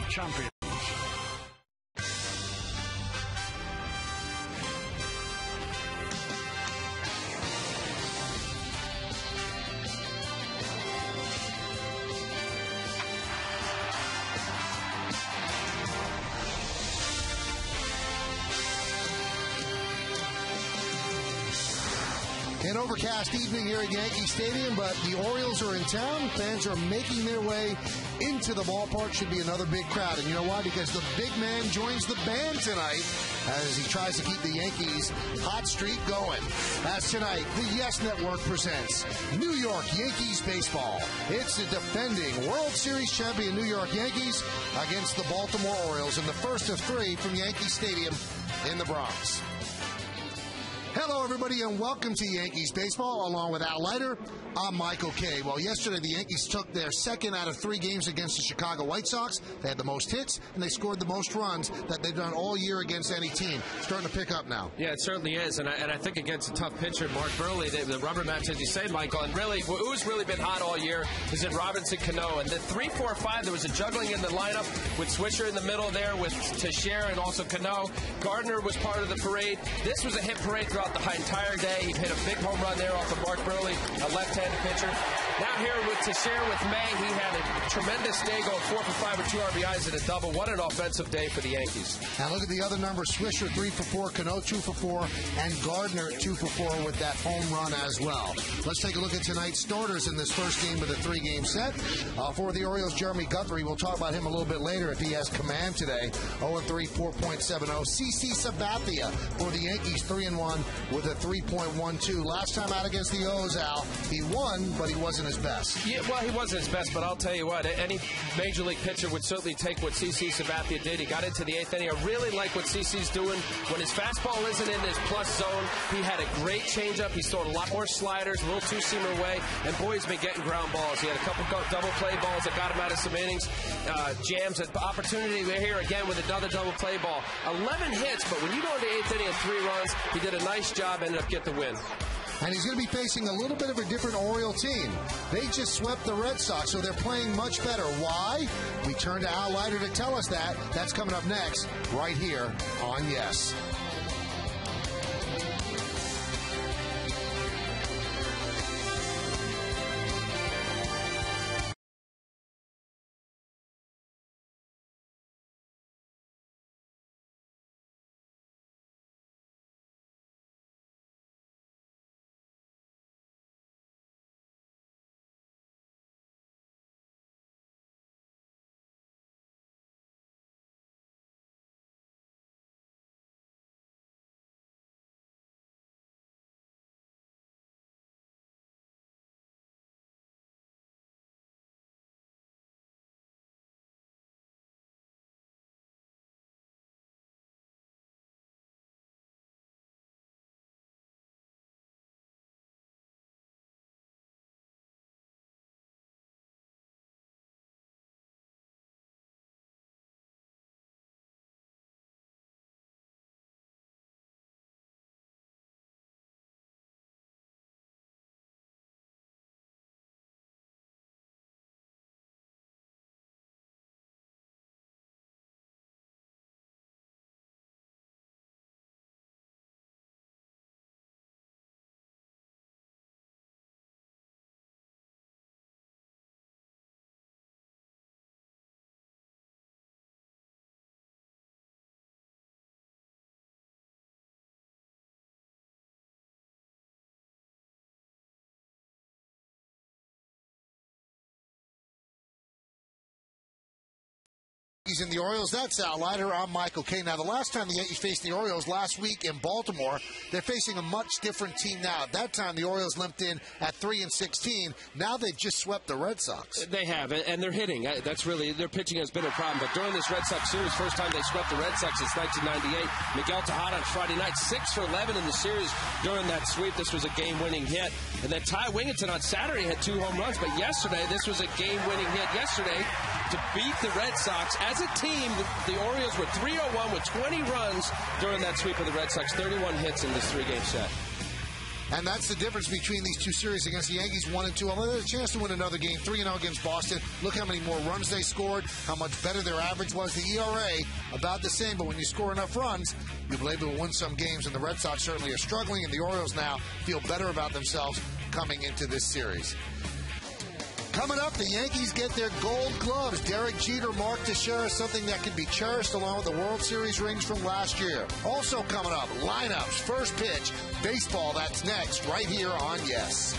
champions. An overcast evening here at Yankee Stadium, but the Orioles are in town. Fans are making their way into the ballpark. Should be another big crowd. And you know why? Because the big man joins the band tonight as he tries to keep the Yankees' hot streak going. As tonight, the Yes Network presents New York Yankees baseball. It's the defending World Series champion New York Yankees against the Baltimore Orioles in the first of three from Yankee Stadium in the Bronx. Hello, everybody, and welcome to Yankees Baseball. Along with Al Leiter, I'm Michael Kay. Well, yesterday the Yankees took their second out of 3 games against the Chicago White Sox. They had the most hits, and they scored the most runs that they've done all year against any team. Starting to pick up now. Yeah, it certainly is, and I think against a tough pitcher, Mark Burley, the rubber match, as you say, Michael, and really, who's really been hot all year is in Robinson Cano. And the 3-4-5, there was a juggling in the lineup with Swisher in the middle there with Teixeira and also Cano. Gardner was part of the parade. This was a hit parade throughout the entire day. He hit a big home run there off of Mark Burley, a left-handed pitcher. Now here with Teixeira with May, he had a tremendous day going 4 for 5 with 2 RBIs and a double. What an offensive day for the Yankees. Now look at the other numbers. Swisher 3 for 4, Cano 2 for 4, and Gardner 2 for 4 with that home run as well. Let's take a look at tonight's starters in this first game of the 3-game set. For the Orioles, Jeremy Guthrie, we'll talk about him a little bit later if he has command today. 0-3, 4.70. CC Sabathia for the Yankees, 3-1 with a 3.12. Last time out against the O's, Al, he won, but he wasn't his best. Yeah, well, he wasn't his best, but I'll tell you what, any Major League pitcher would certainly take what CC Sabathia did. He got into the 8th inning. I really like what CC's doing. When his fastball isn't in his plus zone, he had a great changeup. He's throwing a lot more sliders, a little two-seamer away, and boy, he's been getting ground balls. He had a couple double play balls that got him out of some innings. Jams, an opportunity here again with another double play ball. 11 hits, but when you go into the 8th inning and 3 runs, he did a nice job, ended up getting the win. And he's going to be facing a little bit of a different Oriole team. They just swept the Red Sox, so they're playing much better. Why? We turn to Al Leiter to tell us that. That's coming up next, right here on Yes. In the Orioles, that's Al Leiter. I'm Michael Kay. Now, the last time the Yankees faced the Orioles last week in Baltimore, they're facing a much different team now. At that time, the Orioles limped in at 3-16. Now they've just swept the Red Sox. They have, and they're hitting. That's really, their pitching has been a problem. But during this Red Sox series, first time they swept the Red Sox since 1998. Miguel Tejada on Friday night, 6 for 11 in the series during that sweep. This was a game-winning hit. And then Ty Wingleton on Saturday had 2 home runs. But yesterday, this was a game-winning hit yesterday to beat the Red Sox. As a team, the Orioles were 3-0-1 with 20 runs during that sweep of the Red Sox. 31 hits in this 3-game set. And that's the difference between these two series against the Yankees, 1-2. Although there's a chance to win another game, 3-0 against Boston. Look how many more runs they scored, how much better their average was. The ERA, about the same, but when you score enough runs, you'll be able to win some games. And the Red Sox certainly are struggling, and the Orioles now feel better about themselves coming into this series. Coming up, the Yankees get their gold gloves. Derek Jeter, Mark Teixeira, something that can be cherished along with the World Series rings from last year. Also coming up, lineups, first pitch, baseball, that's next, right here on Yes.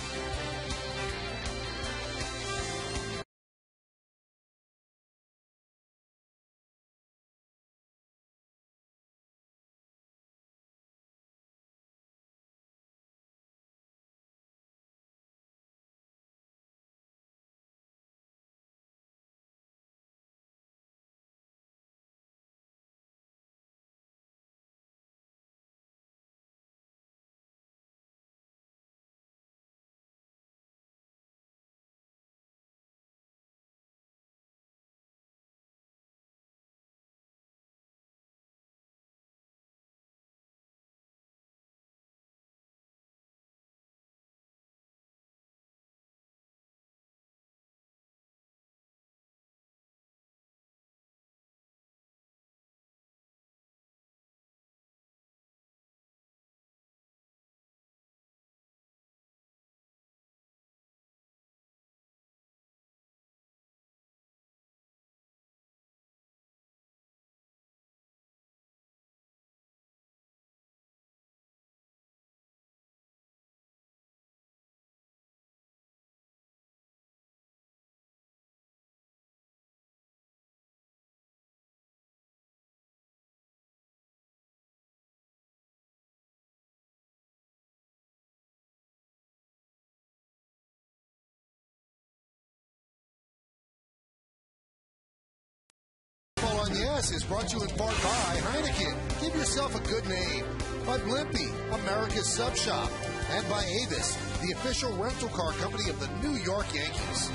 BAL AT NYA is brought to you in part by Heineken. Give yourself a good name. By Blimpie, America's Sub Shop. And by Avis, the official rental car company of the New York Yankees.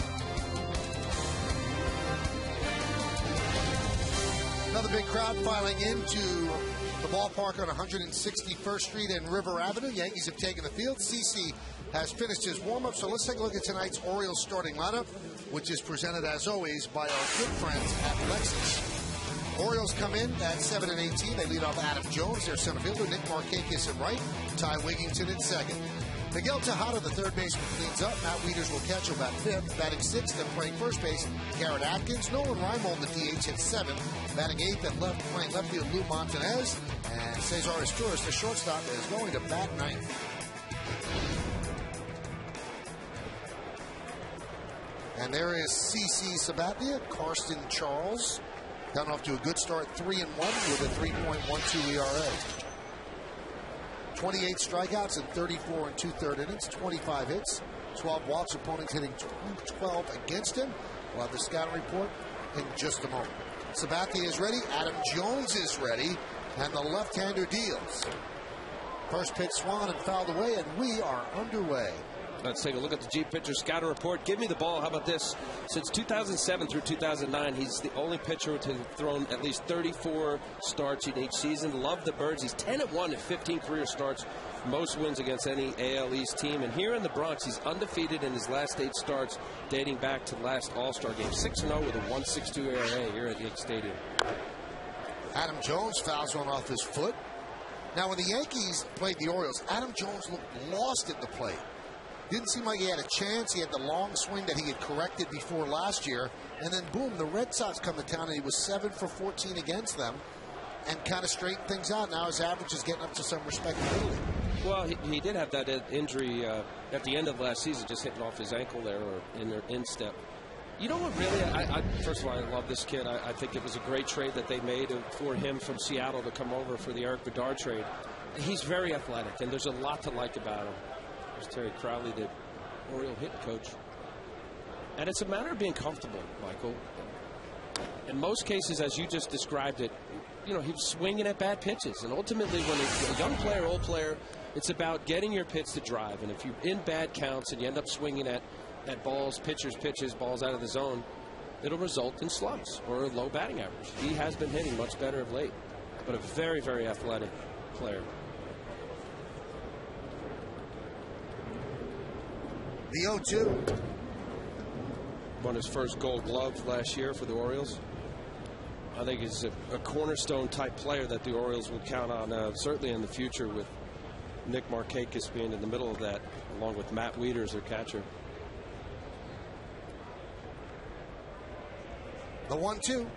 Another big crowd filing into the ballpark on 161st Street and River Avenue. Yankees have taken the field. CeCe has finished his warm-up. So let's take a look at tonight's Orioles starting lineup, which is presented, as always, by our good friends at Lexus. Orioles come in at 7 and 18. They lead off Adam Jones, their center fielder, Nick Markakis in right, Ty Wigington in second. Miguel Tejada, the third baseman, cleans up. Matt Wieters will catch him at fifth. Batting sixth and playing first base, Garrett Atkins. Nolan Reimold, the DH, hits seventh. Batting eighth and playing left field, Lou Montanez. And Cesar Izturis, the shortstop, is going to bat ninth. And there is CeCe Sabathia, Karsten Charles. Gotten off to a good start, 3-1 with a 3.12 ERA. 28 strikeouts in 34 and 2/3 innings, 25 hits, 12 walks, opponents hitting 12 against him. We'll have the scouting report in just a moment. Sabathia is ready, Adam Jones is ready, and the left-hander deals. First pitch swung and fouled away, and we are underway. Let's take a look at the G pitcher scouting report. Give me the ball. How about this? Since 2007 through 2009, he's the only pitcher to have thrown at least 34 starts in each season. Love the Birds. He's 10-1 at 15 career starts. Most wins against any AL East team. And here in the Bronx, he's undefeated in his last 8 starts, dating back to the last All-Star game. 6-0 with a 1.62 ERA here at Yankee Stadium. Adam Jones fouls one off his foot. Now, when the Yankees played the Orioles, Adam Jones looked lost at the plate. Didn't seem like he had a chance. He had the long swing that he had corrected before last year. And then, boom, the Red Sox come to town, and he was 7 for 14 against them and kind of straightened things out. Now his average is getting up to some respectability. Well, he did have that injury at the end of last season, just hitting off his ankle there or in their instep. You know what, really, first of all, I love this kid. I think it was a great trade that they made for him from Seattle to come over for the Eric Bedard trade. He's very athletic, and there's a lot to like about him. There's Terry Crowley, the Oriole hitting coach. And it's a matter of being comfortable, Michael. In most cases, as you just described it, you know, he was swinging at bad pitches. And ultimately, when a young player, old player, it's about getting your pitch to drive. And if you're in bad counts and you end up swinging at balls, pitchers, pitches, balls out of the zone, it'll result in slumps or a low batting average. He has been hitting much better of late, but a very, very athletic player. The 0-2. Won his first Gold Glove last year for the Orioles. I think he's a cornerstone type player that the Orioles will count on, certainly in the future, with Nick Markakis being in the middle of that, along with Matt Wieters, their catcher. The 1-2.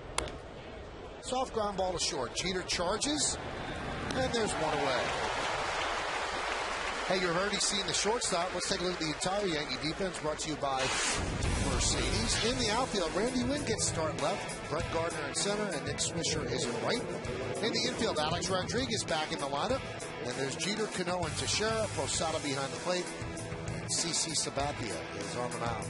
Soft ground ball to short. Jeter charges, and there's one away. Hey, you're already seeing the shortstop. Let's take a look at the entire Yankee defense, brought to you by Mercedes. In the outfield, Randy Winn gets start left, Brett Gardner in center, and Nick Swisher is in right. In the infield, Alex Rodriguez back in the lineup. And there's Jeter, Cano, and Teixeira. Posada behind the plate. CC Sabathia is on the mound.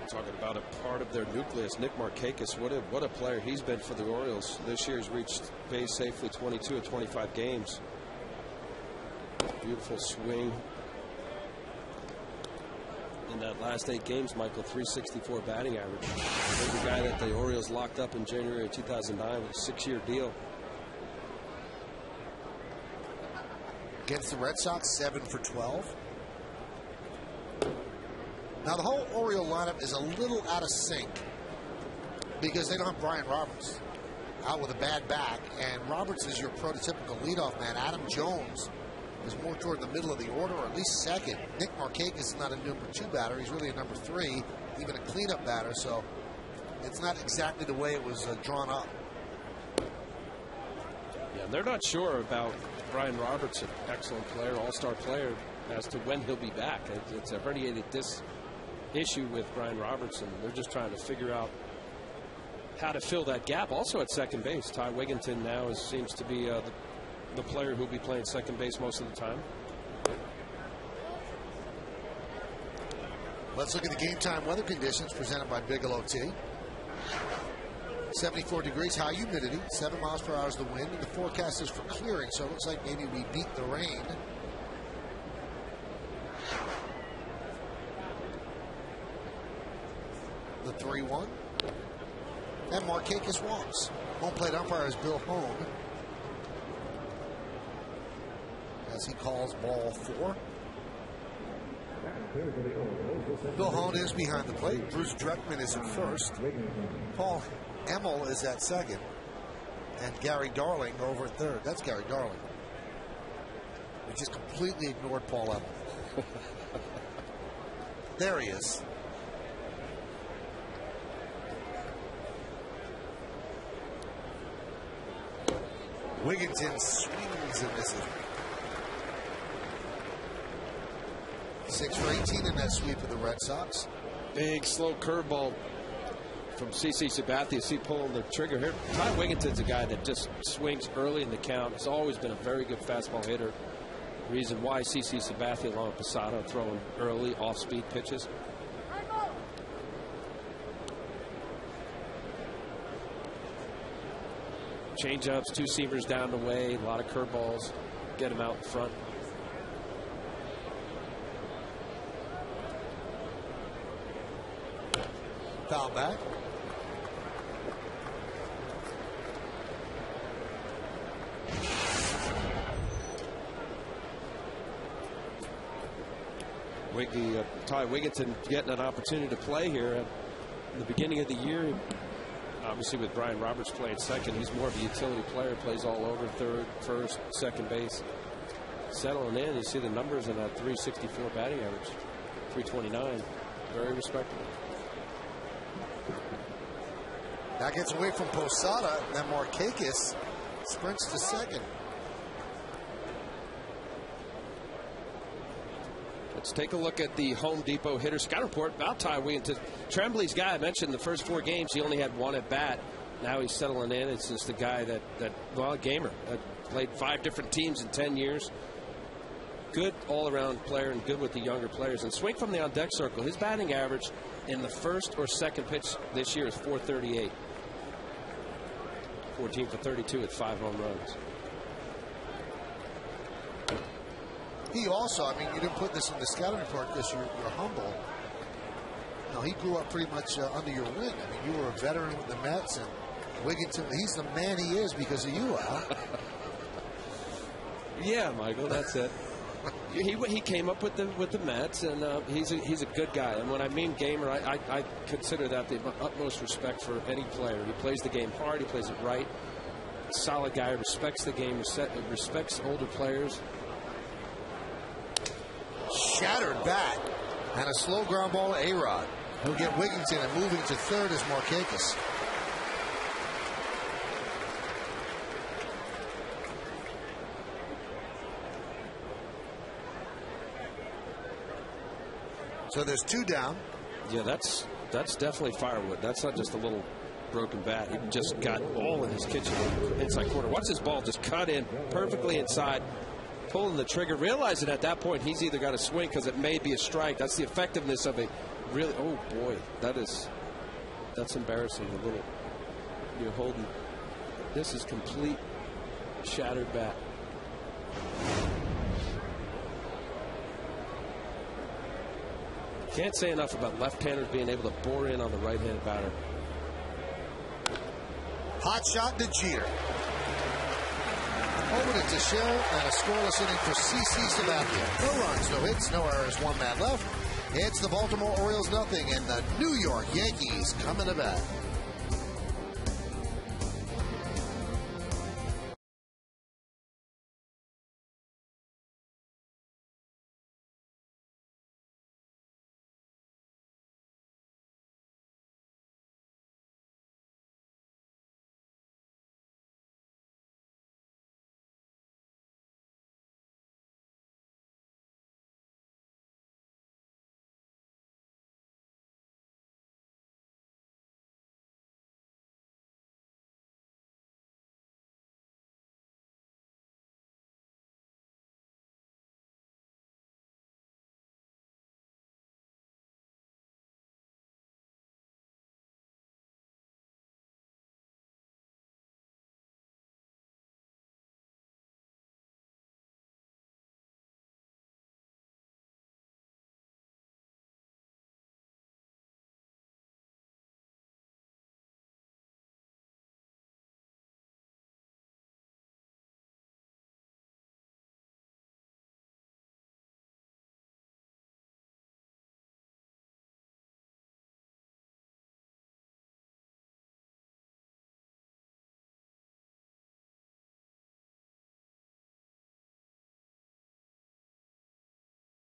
Talking about a part of their nucleus, Nick Markakis, what a player he's been for the Orioles. This year he's reached base safely 22 of 25 games. Beautiful swing. In that last 8 games, Michael, 364 batting average. He's the guy that the Orioles locked up in January of 2009 with a 6-year deal. Against the Red Sox, 7 for 12. Now, the whole Oriole lineup is a little out of sync because they don't have Brian Roberts out with a bad back, and Roberts is your prototypical leadoff man. Adam Jones is more toward the middle of the order, or at least second. Nick Markakis is not a number 2 batter. He's really a number 3, even a cleanup batter, so it's not exactly the way it was drawn up. Yeah, they're not sure about Brian Roberts, an excellent player, all-star player, as to when he'll be back. It's a herniated disc issue with Brian Robertson. They're just trying to figure out how to fill that gap. Also at second base, Ty Wigginton now seems to be the player who'll be playing second base most of the time. Let's look at the game time weather conditions presented by Bigelow Tea. 74 degrees, high humidity, 7 miles per hour is the wind, and the forecast is for clearing, so it looks like maybe we beat the rain. The 3-1. And Markakis walks. Home plate umpire is Bill Hone, as he calls ball 4. Bill Hone is behind the plate. Bruce Dreckman is at first. Paul Emmel is at second. And Gary Darling over at third. That's Gary Darling. We just completely ignored Paul Emmel. There he is. Wigginton swings and misses. 6 for 18 in that sweep of the Red Sox. Big slow curveball from CC Sabathia. See pulling the trigger here. Ty Wigginton's a guy that just swings early in the count. He's always been a very good fastball hitter. Reason why CC Sabathia along with Posada are throwing early off-speed pitches. Change-ups, 2-seamers down the way, a lot of curveballs, get him out in front. Foul back. Ty Wigginton getting an opportunity to play here at the beginning of the year. Obviously, with Brian Roberts playing second, he's more of a utility player, plays all over, third, first, second base. Settling in, you see the numbers in that 364 batting average, 329, very respectable. That gets away from Posada, and then Markakis sprints to second. Let's take a look at the Home Depot hitter scout report about Ty Wigginton. Tremblay's guy, I mentioned the first 4 games, he only had 1 at bat. Now he's settling in. It's just a guy well, a gamer. Played 5 different teams in 10 years. Good all-around player and good with the younger players. And swing from the on-deck circle. His batting average in the first or second pitch this year is .438. 14 for 32 with 5 home runs. He also, I mean, you didn't put this in the scouting report because you're humble. No, he grew up pretty much under your wing. I mean, you were a veteran with the Mets, and Wigginton, he's the man he is because of you, Al. Yeah, Michael, that's it. He came up with the Mets, and he's a good guy. And when I mean gamer, I consider that the utmost respect for any player. He plays the game hard. He plays it right. Solid guy. Respects the game. Respects older players. Shattered bat and a slow ground ball to A-Rod. He'll get Wigginton, and moving to third is Markakis. So there's 2 down. Yeah, that's definitely firewood. That's not just a little broken bat. He just got all in his kitchen inside corner. Watch this ball just cut in perfectly inside, pulling the trigger, realizing at that point he's either got to swing because it may be a strike. That's the effectiveness of a really. Oh boy, that's embarrassing. A little. You're holding. This is complete shattered bat. Can't say enough about left-handers being able to bore in on the right-handed batter. Hot shot to Jeter. Over to Teixeira, and a scoreless inning for CC Sabathia. No runs, no hits, no errors, 1 man left. It's the Baltimore Orioles nothing, and the New York Yankees coming to bat.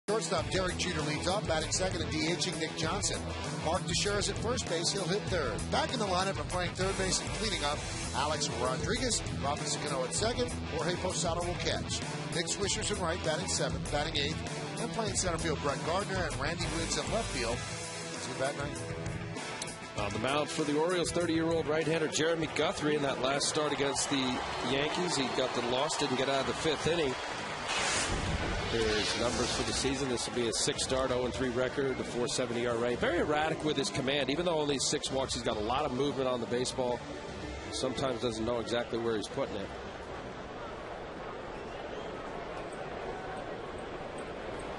Shortstop Derek Jeter leads off, batting second and DHing Nick Johnson. Mark Teixeira's at first base. He'll hit third. Back in the lineup and playing third base and cleaning up, Alex Rodriguez. Robinson Cano at second. Jorge Posada will catch. Nick Swisher's in right, batting seventh, batting eighth. And playing center field, Brett Gardner and Randy Woods in left field. Let's get bat ninth. On the mound for the Orioles, 30-year-old right-hander Jeremy Guthrie in that last start against the Yankees. He got the loss, didn't get out of the fifth inning. His numbers for the season. This will be a 6-start, 0-3 record, a 4.70 ERA. Very erratic with his command. Even though only 6 walks, he's got a lot of movement on the baseball. Sometimes doesn't know exactly where he's putting it.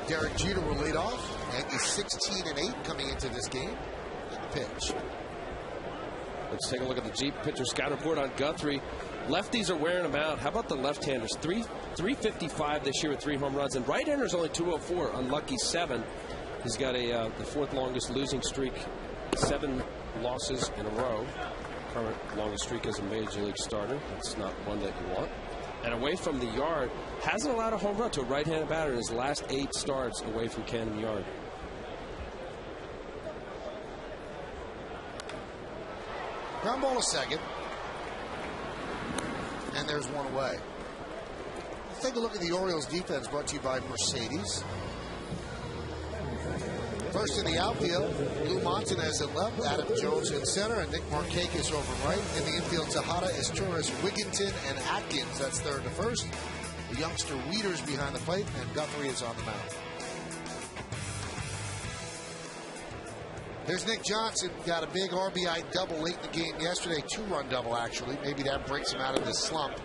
Derek Jeter will lead off. Yankees 16-8 coming into this game. Pitch. Let's take a look at the Jeep pitcher scout report on Guthrie. Lefties are wearing him out. How about the left-handers? 355 this year with 3 home runs, and right-handers only 204. Unlucky 7. He's got the 4th longest losing streak, 7 losses in a row. Current longest streak as a major league starter. That's not one that you want. And away from the yard, hasn't allowed a home run to a right-handed batter in his last 8 starts away from Camden Yard. Ground ball to second. And there's one away. Let's take a look at the Orioles defense, brought to you by Mercedes. First in the outfield, Lou Montanez at left, Adam Jones in center, and Nick Markakis over right. In the infield, Tejada, Torres, Wigginton, and Atkins. That's third to first. The youngster Wieters behind the plate, and Guthrie is on the mound. There's Nick Johnson, got a big RBI double late in the game yesterday, 2-run double actually. Maybe that breaks him out of this slump.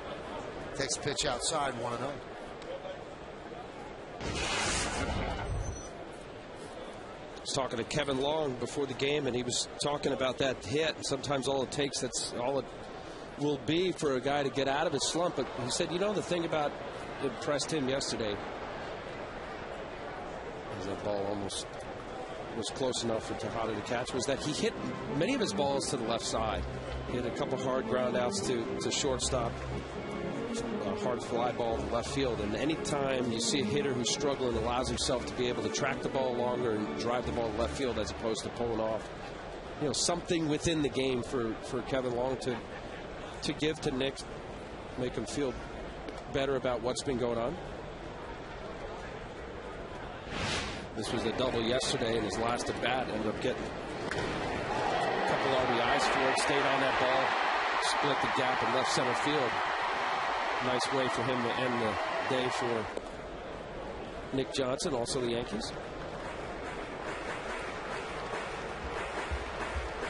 Takes a pitch outside, 1-0. I was talking to Kevin Long before the game, and he was talking about that hit. And sometimes all it takes, that's all it will be for a guy to get out of his slump. But he said, the thing about impressed him yesterday, as that ball almost was close enough for Tejada to catch, was that he hit many of his balls to the left side. He hit a couple hard ground outs to shortstop, a hard fly ball to left field. And anytime you see a hitter who's struggling, allows himself to be able to track the ball longer and drive the ball to left field as opposed to pulling off, something within the game for Kevin Long to give to Nick, make him feel better about what's been going on. This was a double yesterday, and his last at bat ended up getting a couple RBIs for it. Stayed on that ball, split the gap in left center field. Nice way for him to end the day for Nick Johnson, also the Yankees.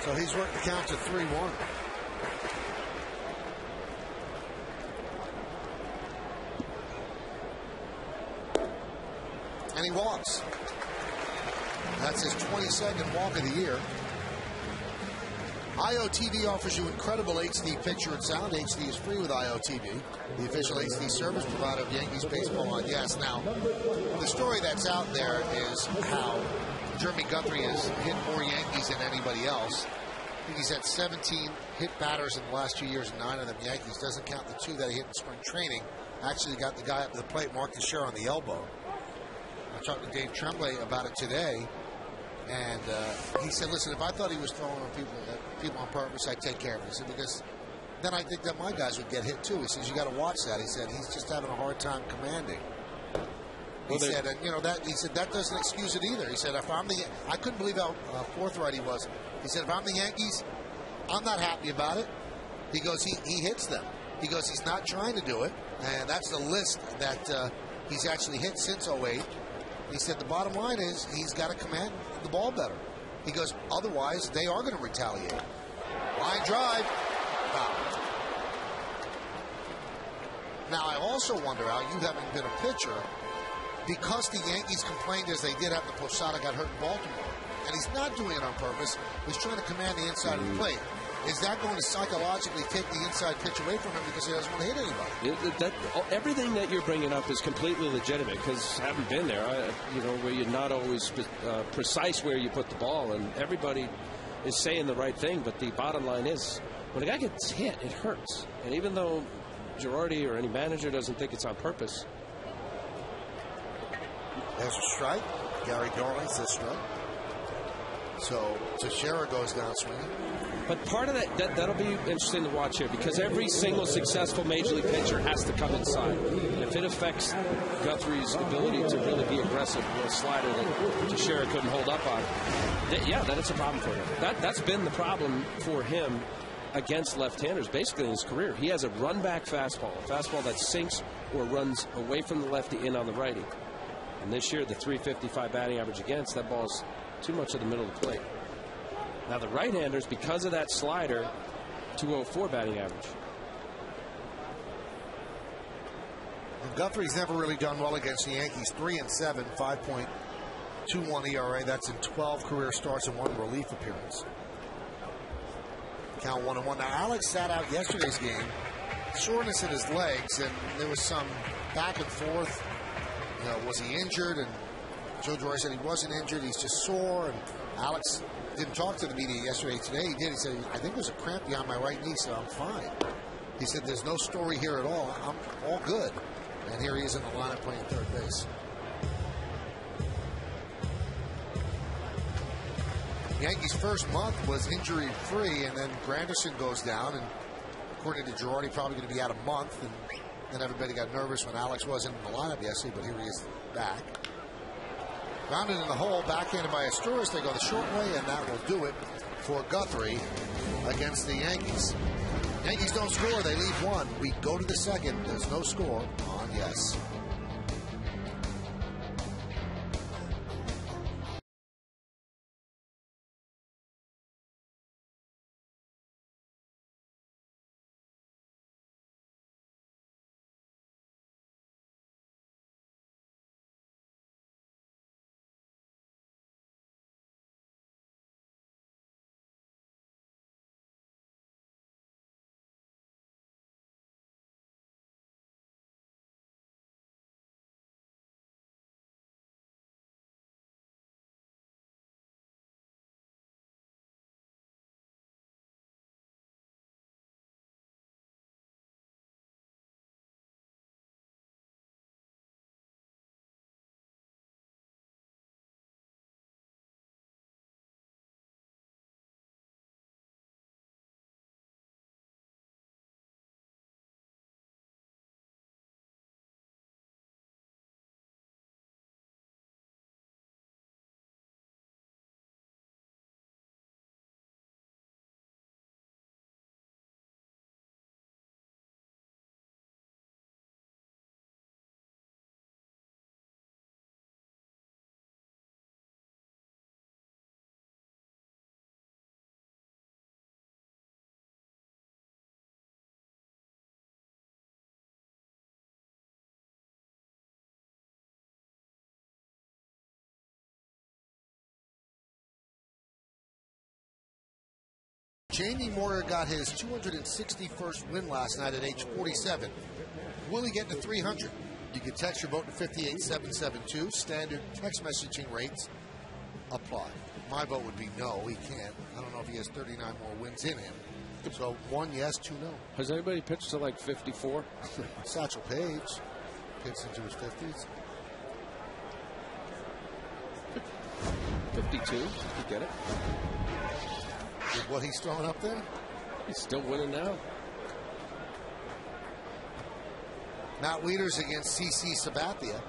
So he's worked the count to 3-1. And he walks. That's his 22nd walk of the year. IOTV offers you incredible HD picture and sound. HD is free with IOTV, the official HD service provider of Yankees baseball on Yes. Now, the story that's out there is how Jeremy Guthrie has hit more Yankees than anybody else. I think he's had 17 hit batters in the last 2 years, and 9 of them Yankees. Doesn't count the 2 that he hit in spring training. Actually got the guy up to the plate, Mark Teixeira, on the elbow. I talked to Dave Tremblay about it today, and he said, listen, if I thought he was throwing on people on purpose, I'd take care of it. He said, because then I think that my guys would get hit too. He says, you got to watch that. He said, he's just having a hard time commanding. He said, and he said, that doesn't excuse it either. He said, if I'm I couldn't believe how forthright he was. He said, if I'm the Yankees, I'm not happy about it. He goes, he hits them. He goes, he's not trying to do it. And that's the list that he's actually hit since '08. He said the bottom line is he's got to command the ball better. He goes, otherwise they are going to retaliate. Line drive. Foul. Now I also wonder, Al, you having been a pitcher, because the Yankees complained as they did after Posada got hurt in Baltimore, and he's not doing it on purpose, he's trying to command the inside of the plate. Is that going to psychologically take the inside pitch away from him because he doesn't want to hit anybody? Everything that you're bringing up is completely legitimate, because having been there, where you're not always precise where you put the ball, and everybody is saying the right thing, but the bottom line is, when a guy gets hit, it hurts. And even though Girardi or any manager doesn't think it's on purpose. There's a strike. Gary Darling says strike. So Teixeira goes down swinging. But part of that'll be interesting to watch here, because every single successful Major League pitcher has to come inside. And if it affects Guthrie's ability to really be aggressive with a slider that Teixeira couldn't hold up on, then it's a problem for him. That's been the problem for him against left-handers basically in his career. He has a run-back fastball, a fastball that sinks or runs away from the lefty in on the righty. And this year, the .355 batting average against, that ball's too much of the middle of the plate. Now the right-handers, because of that slider, .204 batting average. Guthrie's never really done well against the Yankees. 3-7, 5.21 ERA. That's in 12 career starts and 1 relief appearance. Count 1-1. Now Alex sat out yesterday's game, soreness in his legs, and there was some back and forth. Was he injured? And Joe Girardi said he wasn't injured. He's just sore. And Alex didn't talk to the media yesterday. Today he did. He said, I think there's a cramp behind my right knee, so I'm fine. He said, there's no story here at all. I'm all good. And here he is in the lineup playing third base. Yankees' first month was injury-free, and then Granderson goes down, and according to Girardi, probably going to be out a month. And then everybody got nervous when Alex wasn't in the lineup yesterday, but here he is back. Grounded in the hole, backhanded by Asturias. They go the short way, and that will do it for Guthrie against the Yankees. Yankees don't score. They leave 1. We go to the second. There's no score on Yes. Jamie Moyer got his 261st win last night at age 47. Will he get to 300? You can text your vote to 58772. Standard text messaging rates apply. My vote would be no, he can't. I don't know if he has 39 more wins in him. So 1 yes, 2 no. Has anybody pitched to like 54? Satchel Paige pitched into his 50s. 52? You get it? With what he's throwing up there? He's still winning now. Matt Wieters against CC Sabathia.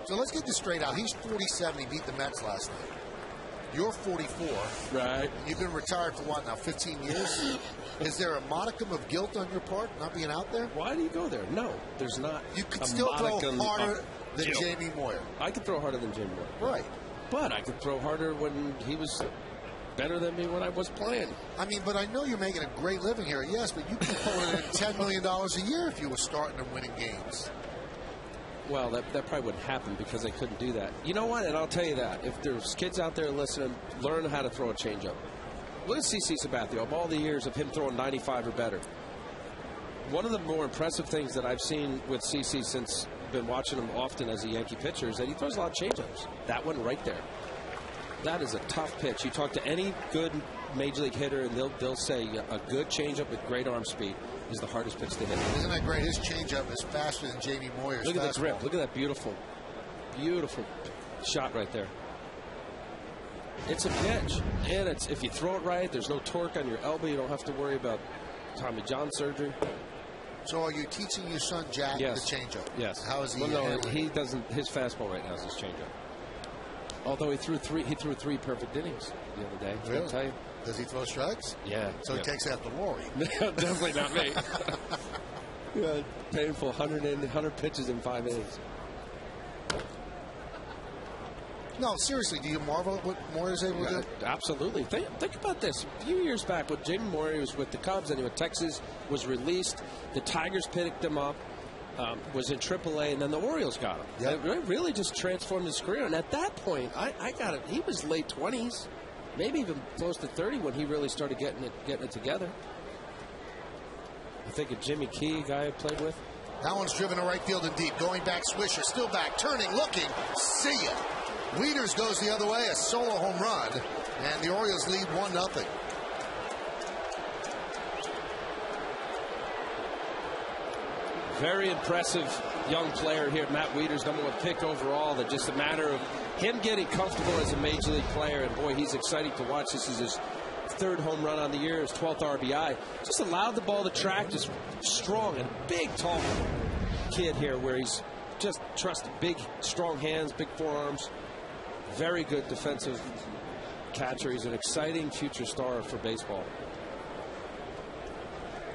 So let's get this straight out. He's 47. He beat the Mets last night. You're 44. Right. You've been retired for what now, 15 years? Is there a modicum of guilt on your part not being out there? Why do you go there? No, there's not. You could still throw harder than guilt. Jamie Moyer. I could throw harder than Jamie Moyer. Right. But I could throw harder when he was better than me when I was playing. I mean, but I know you're making a great living here, yes, but you could pulling in $10 million a year if you were starting and winning games. Well, that probably wouldn't happen because they couldn't do that. You know what? And I'll tell you that. If there's kids out there listening, learn how to throw a changeup. Look at CC Sabathia of all the years of him throwing 95 or better. One of the more impressive things that I've seen with CC since I've been watching him often as a Yankee pitcher is that he throws a lot of changeups. That one right there. That is a tough pitch. You talk to any good major league hitter, and they'll say a good changeup with great arm speed is the hardest pitch to hit. Isn't that great? His changeup is faster than Jamie Moyer's. Look at fastball. the grip. Look at that beautiful, beautiful shot right there. It's a pitch, and if you throw it right, there's no torque on your elbow. You don't have to worry about Tommy John surgery. So are you teaching your son Jack the changeup? Yes. How is he? Well, no, he doesn't. His fastball right now is his changeup. Although he threw three perfect innings the other day. Really? I'll tell you. Does he throw strikes? Yeah. So he takes after Lori. Definitely not me. Yeah, painful 100 pitches in 5 innings. No, seriously, do you marvel at what Moyer's able to do? Absolutely. Think about this. A few years back, when Jamie Moyer was with the Cubs and he was Texas, was released, the Tigers picked him up, was in AAA, and then the Orioles got him. Yep. It really just transformed his career. And at that point, I got it. He was late 20s, maybe even close to 30 when he really started getting it together. I think of Jimmy Key, guy I played with. That one's driven to right field and deep. Going back, Swisher, still back, turning, looking. See ya. Wieters goes the other way, a solo home run, and the Orioles lead 1-0. Very impressive young player here, Matt Wieters, #1 pick overall. That just a matter of him getting comfortable as a major league player, and boy, he's exciting to watch. This is his 3rd home run on the year, his 12th RBI. Just allowed the ball to track, just strong and big, tall kid here, where he's just trusted big, strong hands, big forearms. Very good defensive catcher. He's an exciting future star for baseball.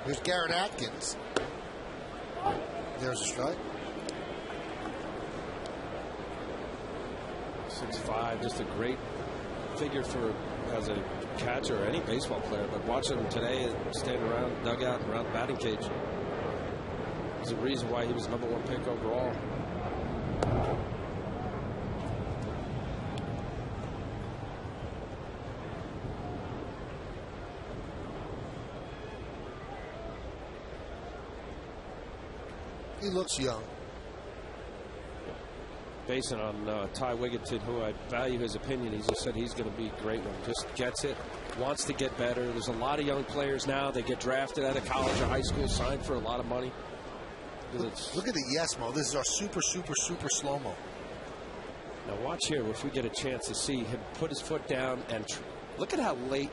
Here's Garrett Atkins. There's a strike. 6'5", just a great figure for as a catcher or any baseball player. But watching him today standing around the dugout and around the batting cage is the reason why he was #1 pick overall. He looks young. Basing on Ty Wigginton, who I value his opinion, he just said he's going to be a great one. Just gets it, wants to get better. There's a lot of young players now. They get drafted out of college or high school, signed for a lot of money. Look at the yes-mo. This is our super, super, super slow-mo. Now watch here if we get a chance to see him put his foot down and look at how late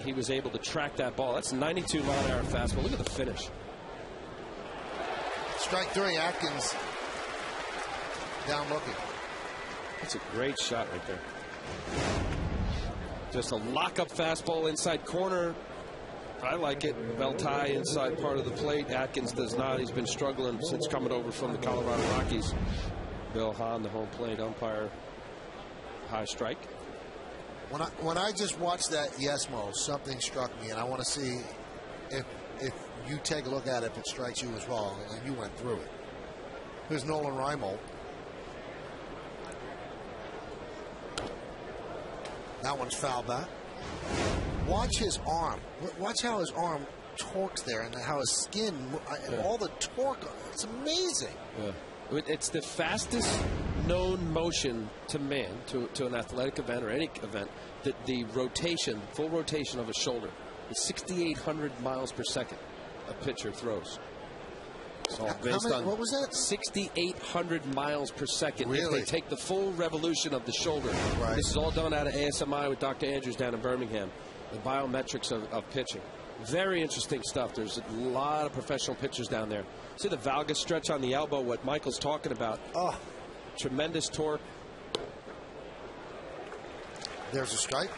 he was able to track that ball. That's 92 mile-an-hour fastball. Look at the finish. Strike 3, Atkins down looking. That's a great shot right there. Just a lock-up fastball inside corner. I like it. Bell tie inside part of the plate. Atkins does not. He's been struggling since coming over from the Colorado Rockies. Bill Hahn, the home plate umpire. High strike. When I just watched that yes-mo, something struck me, and I want to see if you take a look at it, if it strikes you as wrong, and you went through it. Here's Nolan Reimold. That one's foul back. Watch his arm. Watch how his arm torques there and how his skin, all the torque. It's amazing. Yeah. It's the fastest known motion to man, to an athletic event or any event, that the rotation, full rotation of a shoulder is 6,800 miles per second a pitcher throws. It's all based on what was that? 6,800 miles per second. Really? If they take the full revolution of the shoulder. Right. This is all done out of ASMI with Dr. Andrews down in Birmingham. The biometrics of pitching. Very interesting stuff. There's a lot of professional pitchers down there. See the valgus stretch on the elbow, what Michael's talking about. Oh. Tremendous torque. There's a strike.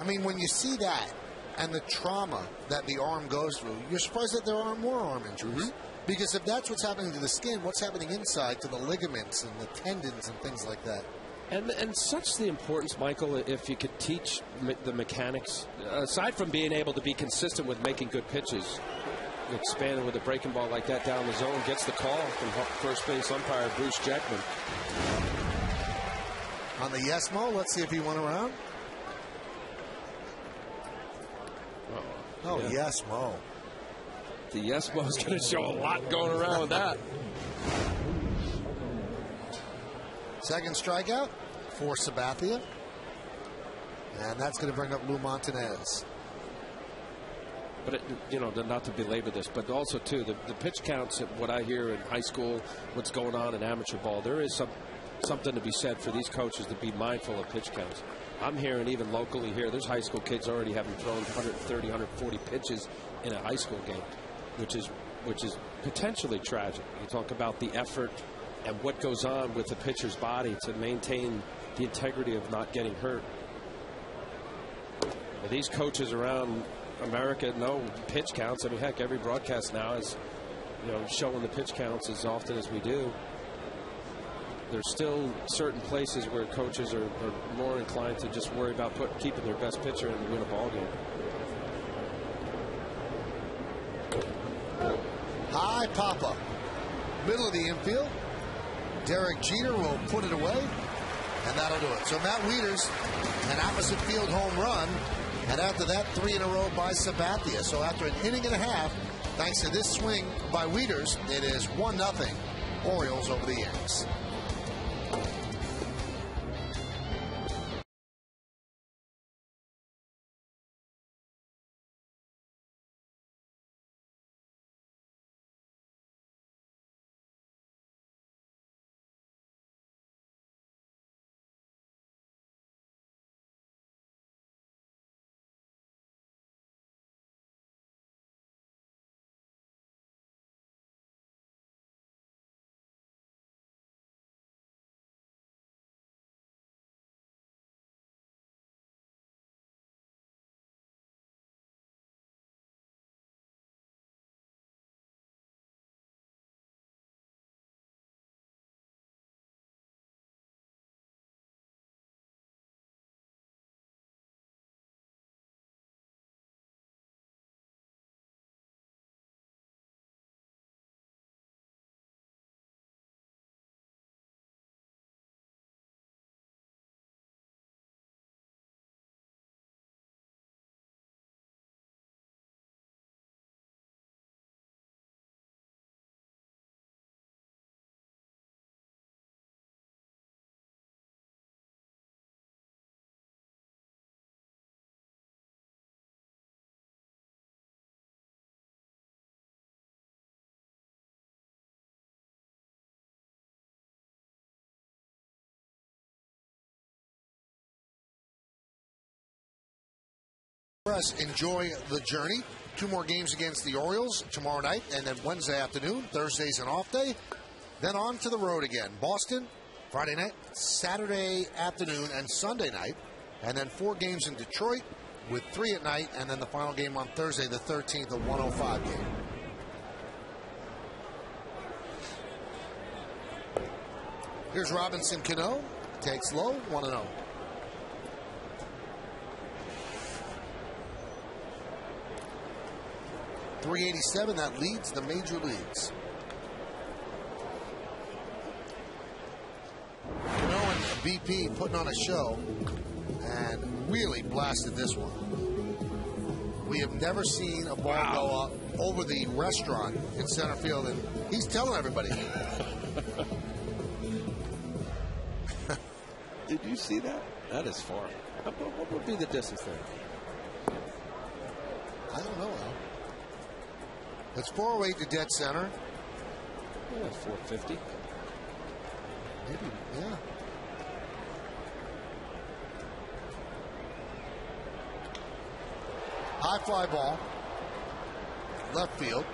I mean, when you see that and the trauma that the arm goes through, you're surprised that there aren't more arm injuries. Because if that's what's happening to the skin, what's happening inside to the ligaments and the tendons and things like that? And such the importance, Michael, if you could teach the mechanics, aside from being able to be consistent with making good pitches, expanding with a breaking ball like that down the zone, gets the call from first base umpire Bruce Jackman. On the yes mo, let's see if he went around. Oh, yeah. Yes mo. The yes mo is going to show a lot going around with that. Second strikeout for Sabathia. And that's going to bring up Lou Montanez. But, not to belabor this, but also, too, the pitch counts, what I hear in high school, what's going on in amateur ball, there is something to be said for these coaches to be mindful of pitch counts. I'm hearing even locally here, there's high school kids already having thrown 130, 140 pitches in a high school game, which is potentially tragic. You talk about the effort and what goes on with the pitcher's body to maintain the integrity of not getting hurt. And these coaches around America know pitch counts. I mean, heck, every broadcast now is, showing the pitch counts as often as we do. There's still certain places where coaches are more inclined to just worry about keeping their best pitcher and win a ball game. High pop-up. Middle of the infield. Derek Jeter will put it away, and that'll do it. So Matt Wieters, an opposite field home run, and after that, 3 in a row by Sabathia. So after an inning and a half, thanks to this swing by Wieters, it is 1-0 Orioles over the Yanks. Enjoy the journey. 2 more games against the Orioles tomorrow night, and then Wednesday afternoon. Thursday's an off day. Then on to the road again. Boston, Friday night, Saturday afternoon, and Sunday night. And then 4 games in Detroit with 3 at night, and then the final game on Thursday, the 13th, a 105 game. Here's Robinson Cano. Takes low, 1-0. .387, that leads the major leagues. Cano and BP putting on a show and really blasted this one. We have never seen a ball go up over the restaurant in center field, and he's telling everybody. Did you see that? That is far. What would be the distance there? I don't know, Al. It's 408 to dead center. Yeah, 450. Maybe, yeah. High fly ball. Left field.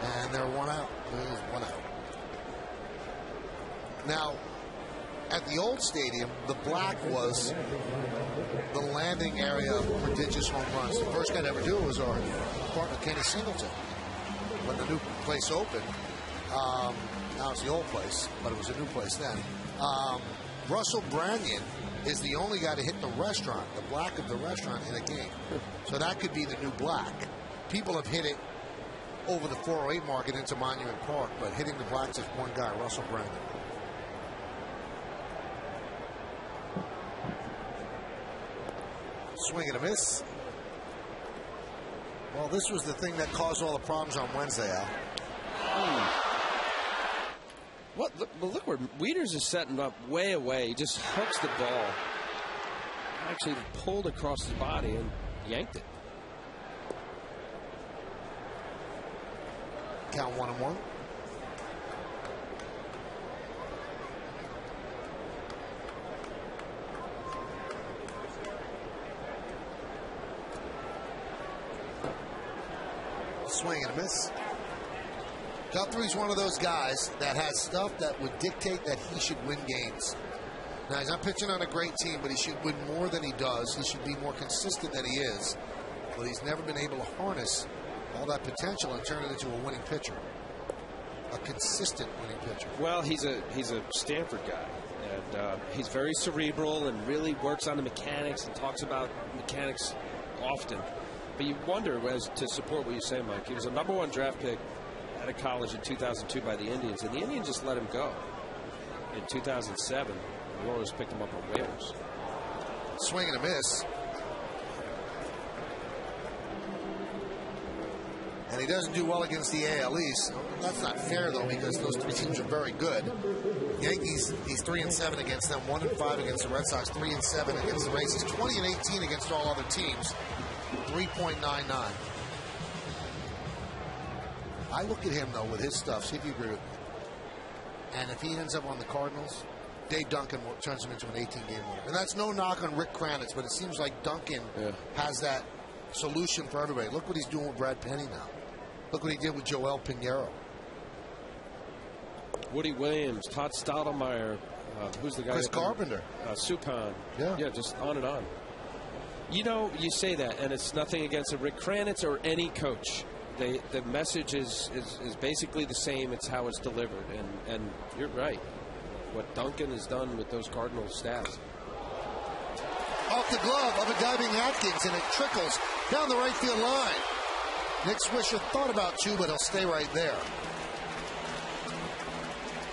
And they're one out. There's one out. Now, at the old stadium, the black was the landing area of prodigious home runs. The first guy to ever do it was our partner, Kenny Singleton. When the new place opened, now it's the old place, but it was a new place then. Russell Branyan is the only guy to hit the restaurant, the black of the restaurant, in a game. So that could be the new black. People have hit it over the 408 market into Monument Park, but hitting the blacks is one guy, Russell Branyan. Swing and a miss. Well, this was the thing that caused all the problems on Wednesday, Al. What? Look where Wieters is setting up way away. He just hooks the ball. Actually pulled across his body and yanked it. Count 1-1. Swing and a miss. Guthrie's one of those guys that has stuff that would dictate that he should win games. Now, he's not pitching on a great team, but he should win more than he does. He should be more consistent than he is. But he's never been able to harness all that potential and turn it into a winning pitcher. A consistent winning pitcher. Well, he's a Stanford guy. And he's very cerebral and really works on the mechanics and talks about mechanics often. But you wonder, as to support what you say, Mike, he was a #1 draft pick out of college in 2002 by the Indians, and the Indians just let him go. In 2007, the Royals picked him up on waivers. Swing and a miss. And he doesn't do well against the AL East. That's not fair, though, because those three teams are very good. Yankees, he's 3-7 against them, 1-5 against the Red Sox, 3-7 against the Rays. He's 20-18 against all other teams. 3.99. I look at him, though, with his stuff, see if you agree with me. And if he ends up on the Cardinals, Dave Duncan turns him into an 18-game winner. And that's no knock on Rick Kranitz, but it seems like Duncan has that solution for everybody. Look what he's doing with Brad Penny now. Look what he did with Joel Pinheiro. Woody Williams, Todd Stottlemyre, who's the guy? Chris Carpenter. Suppan. Yeah, just on and on. You know, you say that, and it's nothing against Rick Kranitz or any coach. The message is basically the same. It's how it's delivered, and you're right. What Duncan has done with those Cardinals staffs. Off the glove of a diving Atkins, and it trickles down the right field line. Nick Swisher thought about two, but he'll stay right there.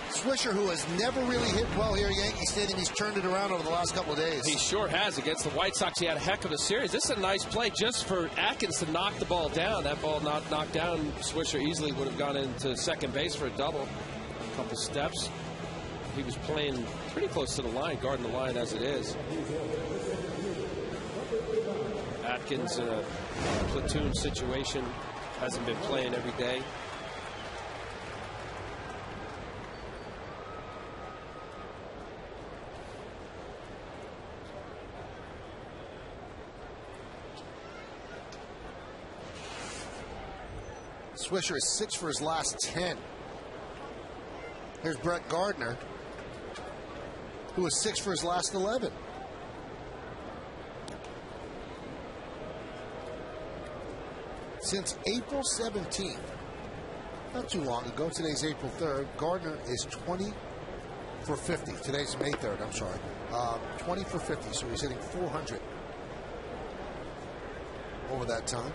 Swisher, who has never really hit well here at Yankee Stadium, he's turned it around over the last couple of days. He sure has. Against the White Sox, he had a heck of a series. This is a nice play just for Atkins to knock the ball down. That ball not knocked down, Swisher easily would have gone into second base for a double. A couple steps. He was playing pretty close to the line, guarding the line as it is. Atkins in a platoon situation, hasn't been playing every day. Swisher is 6 for his last 10. Here's Brett Gardner, who was 6 for his last 11. Since April 17th, not too long ago, today's April 3rd, Gardner is 20 for 50. Today's May 3rd, I'm sorry. 20 for 50, so he's hitting 400 over that time.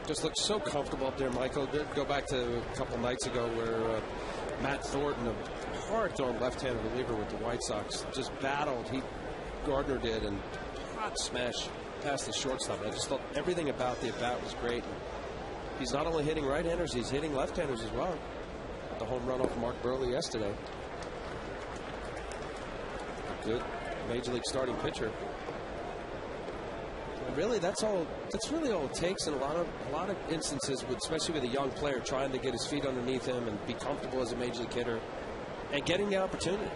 Just looks so comfortable up there, Michael. Go back to a couple nights ago where Matt Thornton of hard throwing left-handed reliever with the White Sox. Just battled. Gardner did, and hot smash past the shortstop. I just thought everything about the at-bat was great. And he's not only hitting right-handers, he's hitting left-handers as well. The home run off Mark Burley yesterday. A good Major League starting pitcher. And really, that's really all it takes in a lot of instances, especially with a young player trying to get his feet underneath him and be comfortable as a Major League hitter and getting the opportunity.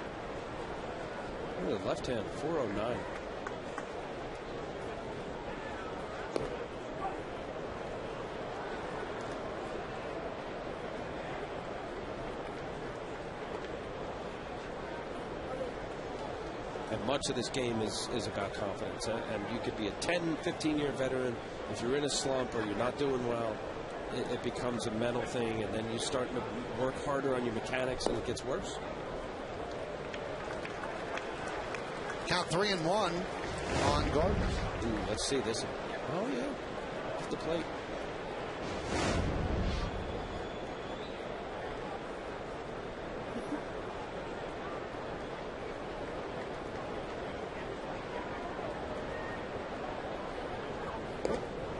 Look at the left hand, 409. And much of this game is about confidence. And you could be a 10, 15-year veteran. If you're in a slump or you're not doing well, it becomes a mental thing. And then you start to work harder on your mechanics, and it gets worse. Count 3-1 on Gardner. Ooh, let's see this. Oh, yeah. Off the plate.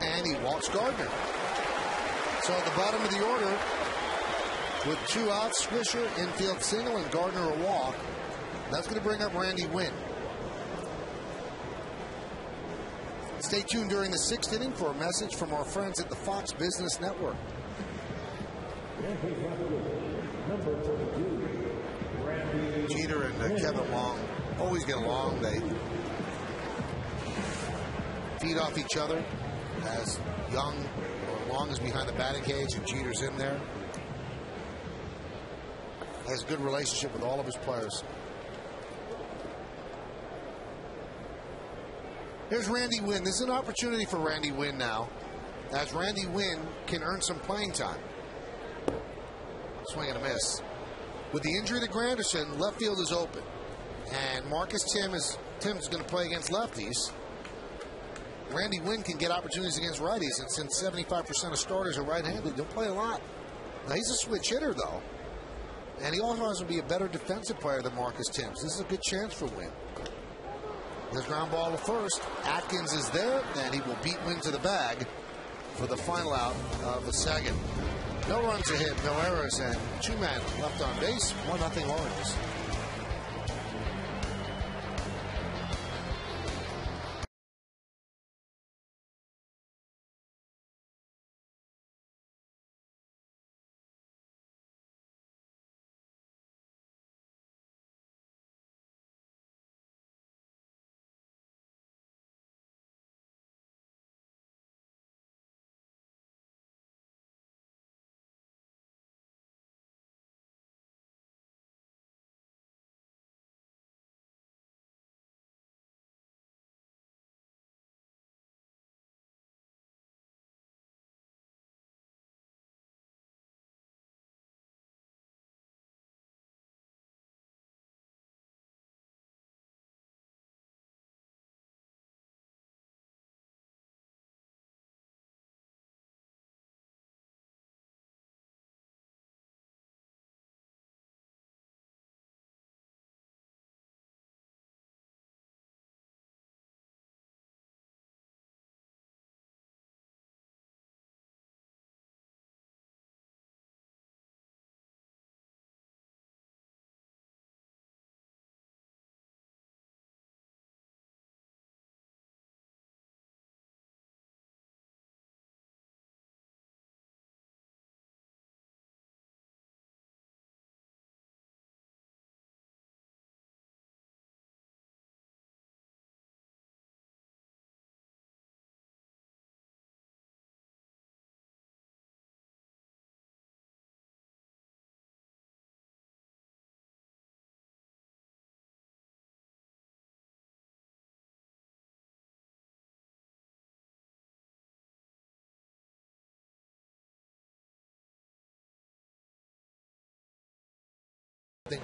And he walks Gardner. So at the bottom of the order, with 2 outs, Swisher, infield single, and Gardner a walk. That's going to bring up Randy Winn. Stay tuned during the 6th inning for a message from our friends at the Fox Business Network. Jeter and Kevin Long always get along. They feed off each other as Long is behind the batting cage and Jeter's in there. Has a good relationship with all of his players. Here's Randy Winn. This is an opportunity for Randy Winn now, as Randy Winn can earn some playing time. Swing and a miss. With the injury to Granderson, left field is open. And Marcus Tim's going to play against lefties. Randy Winn can get opportunities against righties, and since 75% of starters are right-handed, he'll play a lot. Now, he's a switch hitter, though. And he also has to be a better defensive player than Marcus Timms. This is a good chance for Winn. There's ground ball to first. Atkins is there, and he will beat Winn to the bag for the final out of the second. No runs a hit, no errors, and 2 men left on base. 1-0 Oranges.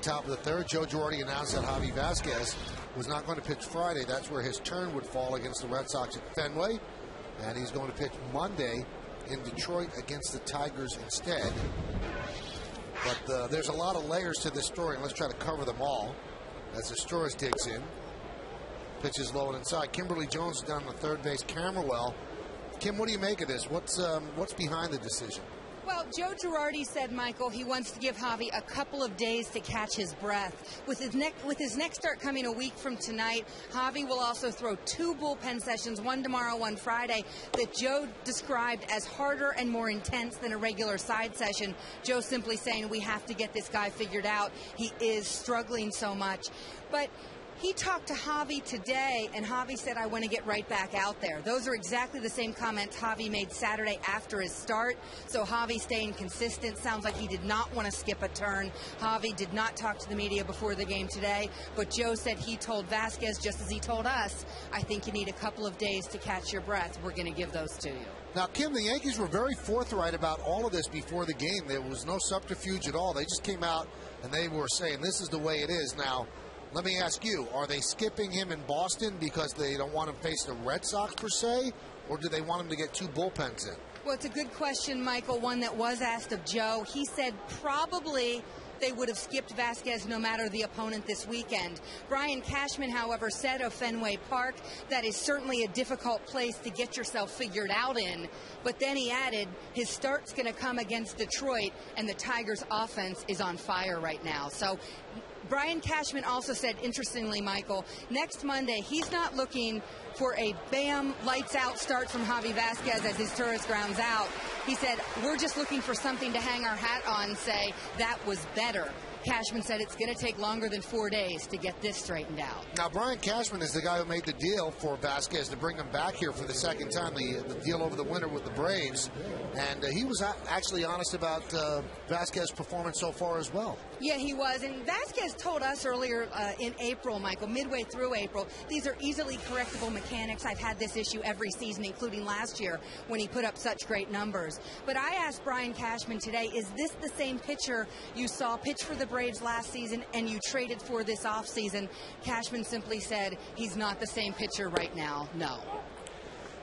Top of the third, Joe Girardi announced that Javi Vasquez was not going to pitch Friday. That's where his turn would fall against the Red Sox at Fenway. And he's going to pitch Monday in Detroit against the Tigers instead. But there's a lot of layers to this story, and let's try to cover them all. As Astores digs in, pitches low and inside. Kimberly Jones is down on the third base. Camberwell. Kim, what do you make of this? What's behind the decision? Well, Joe Girardi said, Michael, he wants to give Javi a couple of days to catch his breath. With his next start coming a week from tonight, Javi will also throw 2 bullpen sessions, one tomorrow, one Friday, that Joe described as harder and more intense than a regular side session. Joe simply saying, we have to get this guy figured out. He is struggling so much. But he talked to Javi today, and Javi said, I want to get right back out there. Those are exactly the same comments Javi made Saturday after his start. So Javi staying consistent. Sounds like he did not want to skip a turn. Javi did not talk to the media before the game today, but Joe said he told Vasquez, just as he told us, I think you need a couple of days to catch your breath. We're going to give those to you. Now, Kim, the Yankees were very forthright about all of this before the game. There was no subterfuge at all. They just came out and they were saying, this is the way it is. Now, let me ask you, are they skipping him in Boston because they don't want him to face the Red Sox per se, or do they want him to get 2 bullpens in? Well, it's a good question, Michael, one that was asked of Joe. He said probably they would have skipped Vasquez no matter the opponent this weekend. Brian Cashman, however, said of Fenway Park that is certainly a difficult place to get yourself figured out in. But then he added his start's going to come against Detroit, and the Tigers' offense is on fire right now. So Brian Cashman also said, interestingly, Michael, next Monday he's not looking for a bam, lights out start from Javi Vasquez as his tourist grounds out. He said, we're just looking for something to hang our hat on and say that was better. Cashman said it's going to take longer than 4 days to get this straightened out. Now, Brian Cashman is the guy who made the deal for Vasquez to bring him back here for the second time, the deal over the winter with the Braves. And he was actually honest about Vasquez's performance so far as well. Yeah, he was. And Vasquez told us earlier in April, Michael, midway through April, these are easily correctable mechanics. I've had this issue every season, including last year when he put up such great numbers. But I asked Brian Cashman today, is this the same pitcher you saw pitch for the Braves last season and you traded for this offseason? Cashman simply said he's not the same pitcher right now. No.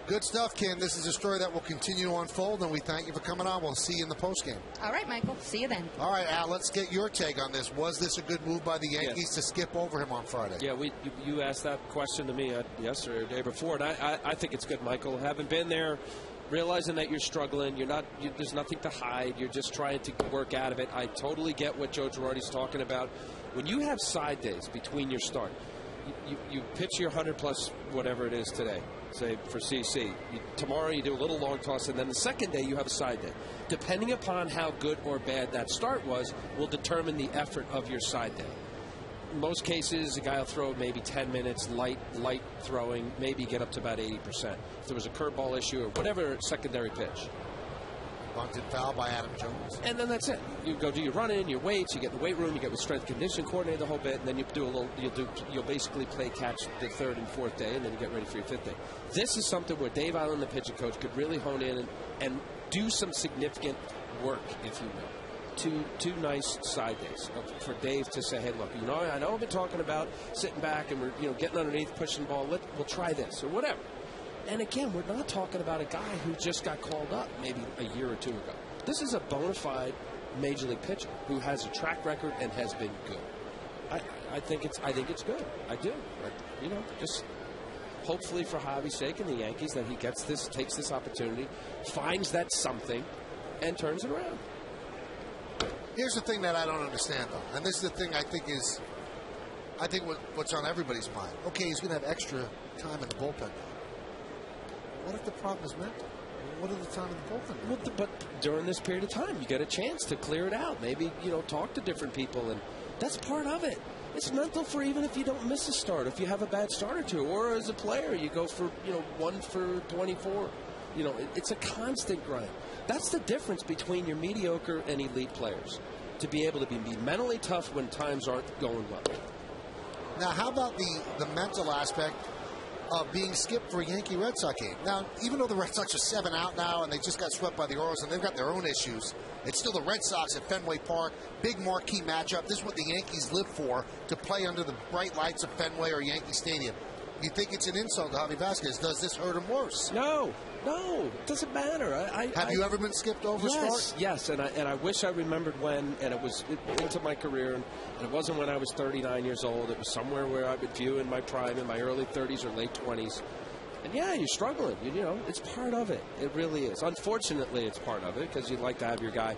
Good stuff, Kim. This is a story that will continue to unfold, and we thank you for coming on. We'll see you in the postgame. All right, Michael. See you then. All right, Al, let's get your take on this. Was this a good move by the Yankees to skip over him on Friday? Yeah, you asked that question to me yesterday or the day before, and I think it's good, Michael. Having been there, realizing that you're struggling, there's nothing to hide. You're just trying to work out of it. I totally get what Joe Girardi's talking about. When you have side days between your start, you pitch your 100-plus whatever it is today, say for CC. Tomorrow you do a little long toss, and then the second day you have a side day. Depending upon how good or bad that start was will determine the effort of your side day. In most cases, a guy will throw maybe 10 minutes, light throwing, maybe get up to about 80%. If there was a curveball issue or whatever secondary pitch. Bunted foul by Adam Jones. And then that's it. You go do your run-in, your weights, you get in the weight room, you get with strength conditioning coordinator the whole bit, and then you'll basically play catch the third and fourth day, and then you get ready for your fifth day. This is something where Dave Allen, the pitching coach, could really hone in and do some significant work, if you will. Two nice side days for Dave to say, hey, look, I know I've been talking about sitting back and we're getting underneath, pushing the ball. We'll try this or whatever. And again, we're not talking about a guy who just got called up maybe a year or two ago. This is a bona fide major league pitcher who has a track record and has been good. I think it's good. I do. Just hopefully for Javi's sake and the Yankees that he takes this opportunity, finds that something, and turns it around. Here's the thing that I don't understand, though, and this is the thing I think what's on everybody's mind. Okay, he's going to have extra time in the bullpen. What if the problem is mental? What are the time in the bullpen? Well, but during this period of time, you get a chance to clear it out. Maybe, talk to different people, and that's part of it. It's mental for even if you don't miss a start, if you have a bad start or two, or as a player, you go for, 1 for 24. It's a constant grind. That's the difference between your mediocre and elite players, to be able to be mentally tough when times aren't going well. Now, how about the mental aspect of being skipped for a Yankee Red Sox game? Now, even though the Red Sox are 7 out now and they just got swept by the Orioles and they've got their own issues, it's still the Red Sox at Fenway Park. Big marquee matchup. This is what the Yankees live for, to play under the bright lights of Fenway or Yankee Stadium. You think it's an insult to Javi Vasquez. Does this hurt him worse? No, it doesn't matter. Have you ever been skipped over start? Yes, and I wish I remembered when, and it was into my career, and it wasn't when I was 39 years old. It was somewhere where I would view in my prime, in my early 30s or late 20s. And yeah, you're struggling. You know, it's part of it. It really is. Unfortunately, it's part of it because you'd like to have your guy.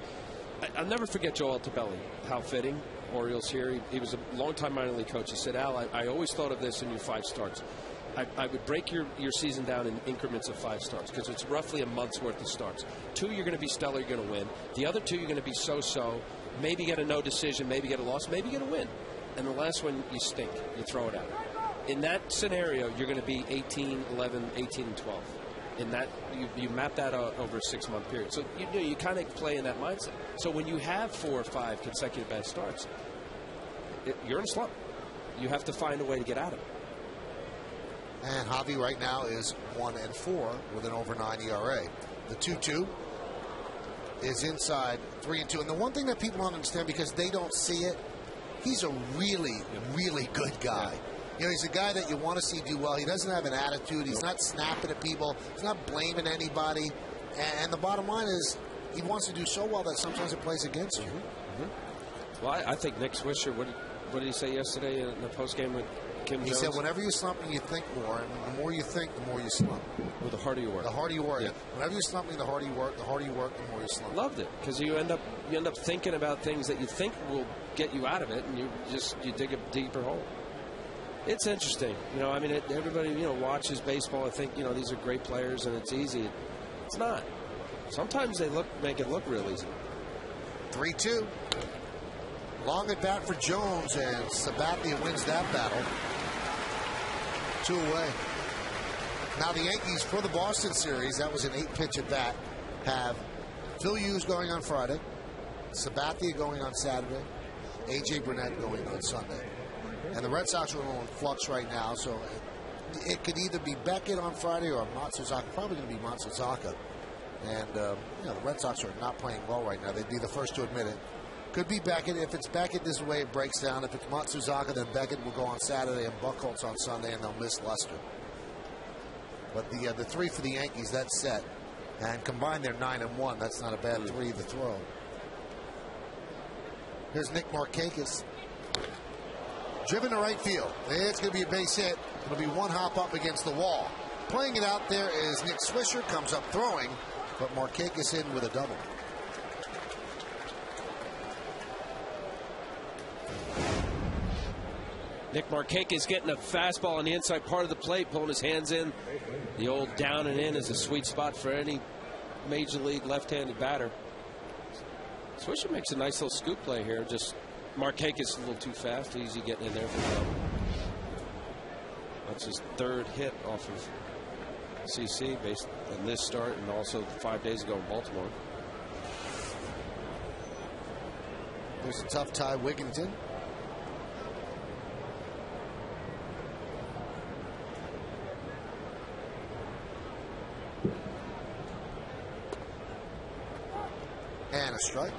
I'll never forget Joe Altobelli, how fitting. Orioles here. He was a longtime minor league coach. He said, Al, I always thought of this in your 5 starts. I would break your season down in increments of 5 starts because it's roughly a month's worth of starts. 2, you're going to be stellar, you're going to win. The other 2, you're going to be so-so. Maybe get a no decision, maybe get a loss, maybe get a win. And the last one, you stink. You throw it out. In that scenario, you're going to be 18, 11, 18, and 12. In that, you map that out over a 6-month period. So you kind of play in that mindset. So when you have 4 or 5 consecutive bad starts, you're in a slump. You have to find a way to get out of it. And Javi right now is 1-4 with an over 9 ERA. The 2-2 is inside 3-2. And the one thing that people don't understand because they don't see it, he's a really, really good guy. Yeah. You know, he's a guy that you want to see do well. He doesn't have an attitude. He's not snapping at people. He's not blaming anybody. And the bottom line is he wants to do so well that sometimes it plays against you. Mm-hmm. Well, I think Nick Swisher, what did he say yesterday in the postgame with Kim Jones? He said, whenever you slump, you think more. And the more you think, the more you slump. Well, the harder you work. The harder you work. Yeah. Whenever you're slumping, the harder you work. The harder you work, the more you slump. Loved it because you end up thinking about things that you think will get you out of it, and you dig a deeper hole. It's interesting, you know. I mean, everybody watches baseball and think these are great players and it's easy. It's not. Sometimes they make it look real easy. 3-2. Long at bat for Jones, and Sabathia wins that battle. 2 away. Now the Yankees for the Boston series, that was an 8-pitch at bat, have Phil Hughes going on Friday, Sabathia going on Saturday, A.J. Burnett going on Sunday. And the Red Sox are in flux right now, so it could either be Beckett on Friday or Matsuzaka. Probably going to be Matsuzaka. And the Red Sox are not playing well right now. They'd be the first to admit it. Could be Beckett. If it's Beckett, this is the way it breaks down. If it's Matsuzaka, then Beckett will go on Saturday and Buchholz on Sunday, and they'll miss Lester. But the 3 for the Yankees, that's set. And combined, they're 9-1. That's not a bad 3 to throw. Here's Nick Markakis. Driven to right field. It's going to be a base hit. It'll be one hop up against the wall. Playing it out there is Nick Swisher. Comes up throwing, but Markakis in with a double. Nick Markakis getting a fastball on the inside part of the plate, pulling his hands in. The old down and in is a sweet spot for any major league left-handed batter. Swisher makes a nice little scoop play here. Just Markakis a little too fast. Easy getting in there for the double. That's his 3rd hit off of CC based on this start and also 5 days ago in Baltimore. There's a tough Ty Wigginton. And a strike.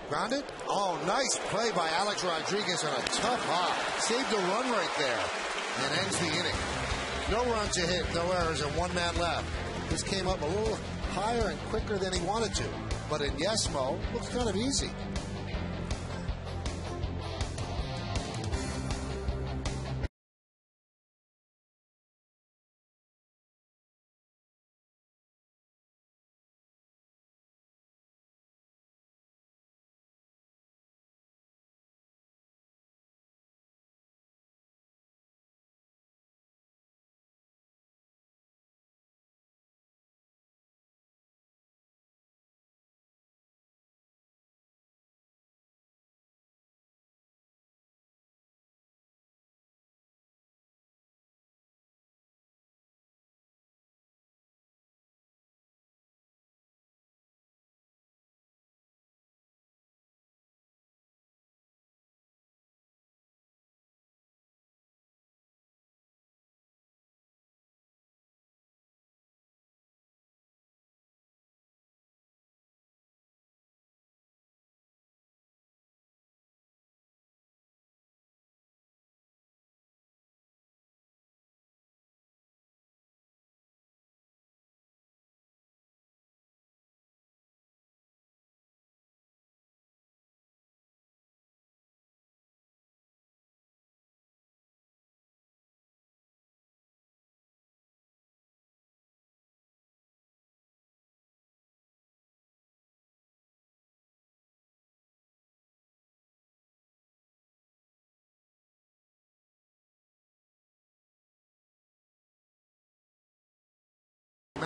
Grounded. Oh, nice play by Alex Rodriguez on a tough hop. Saved a run right there and ends the inning. No runs to hit, no errors, and 1 man left. This came up a little higher and quicker than he wanted to. But in yes mode, looks kind of easy.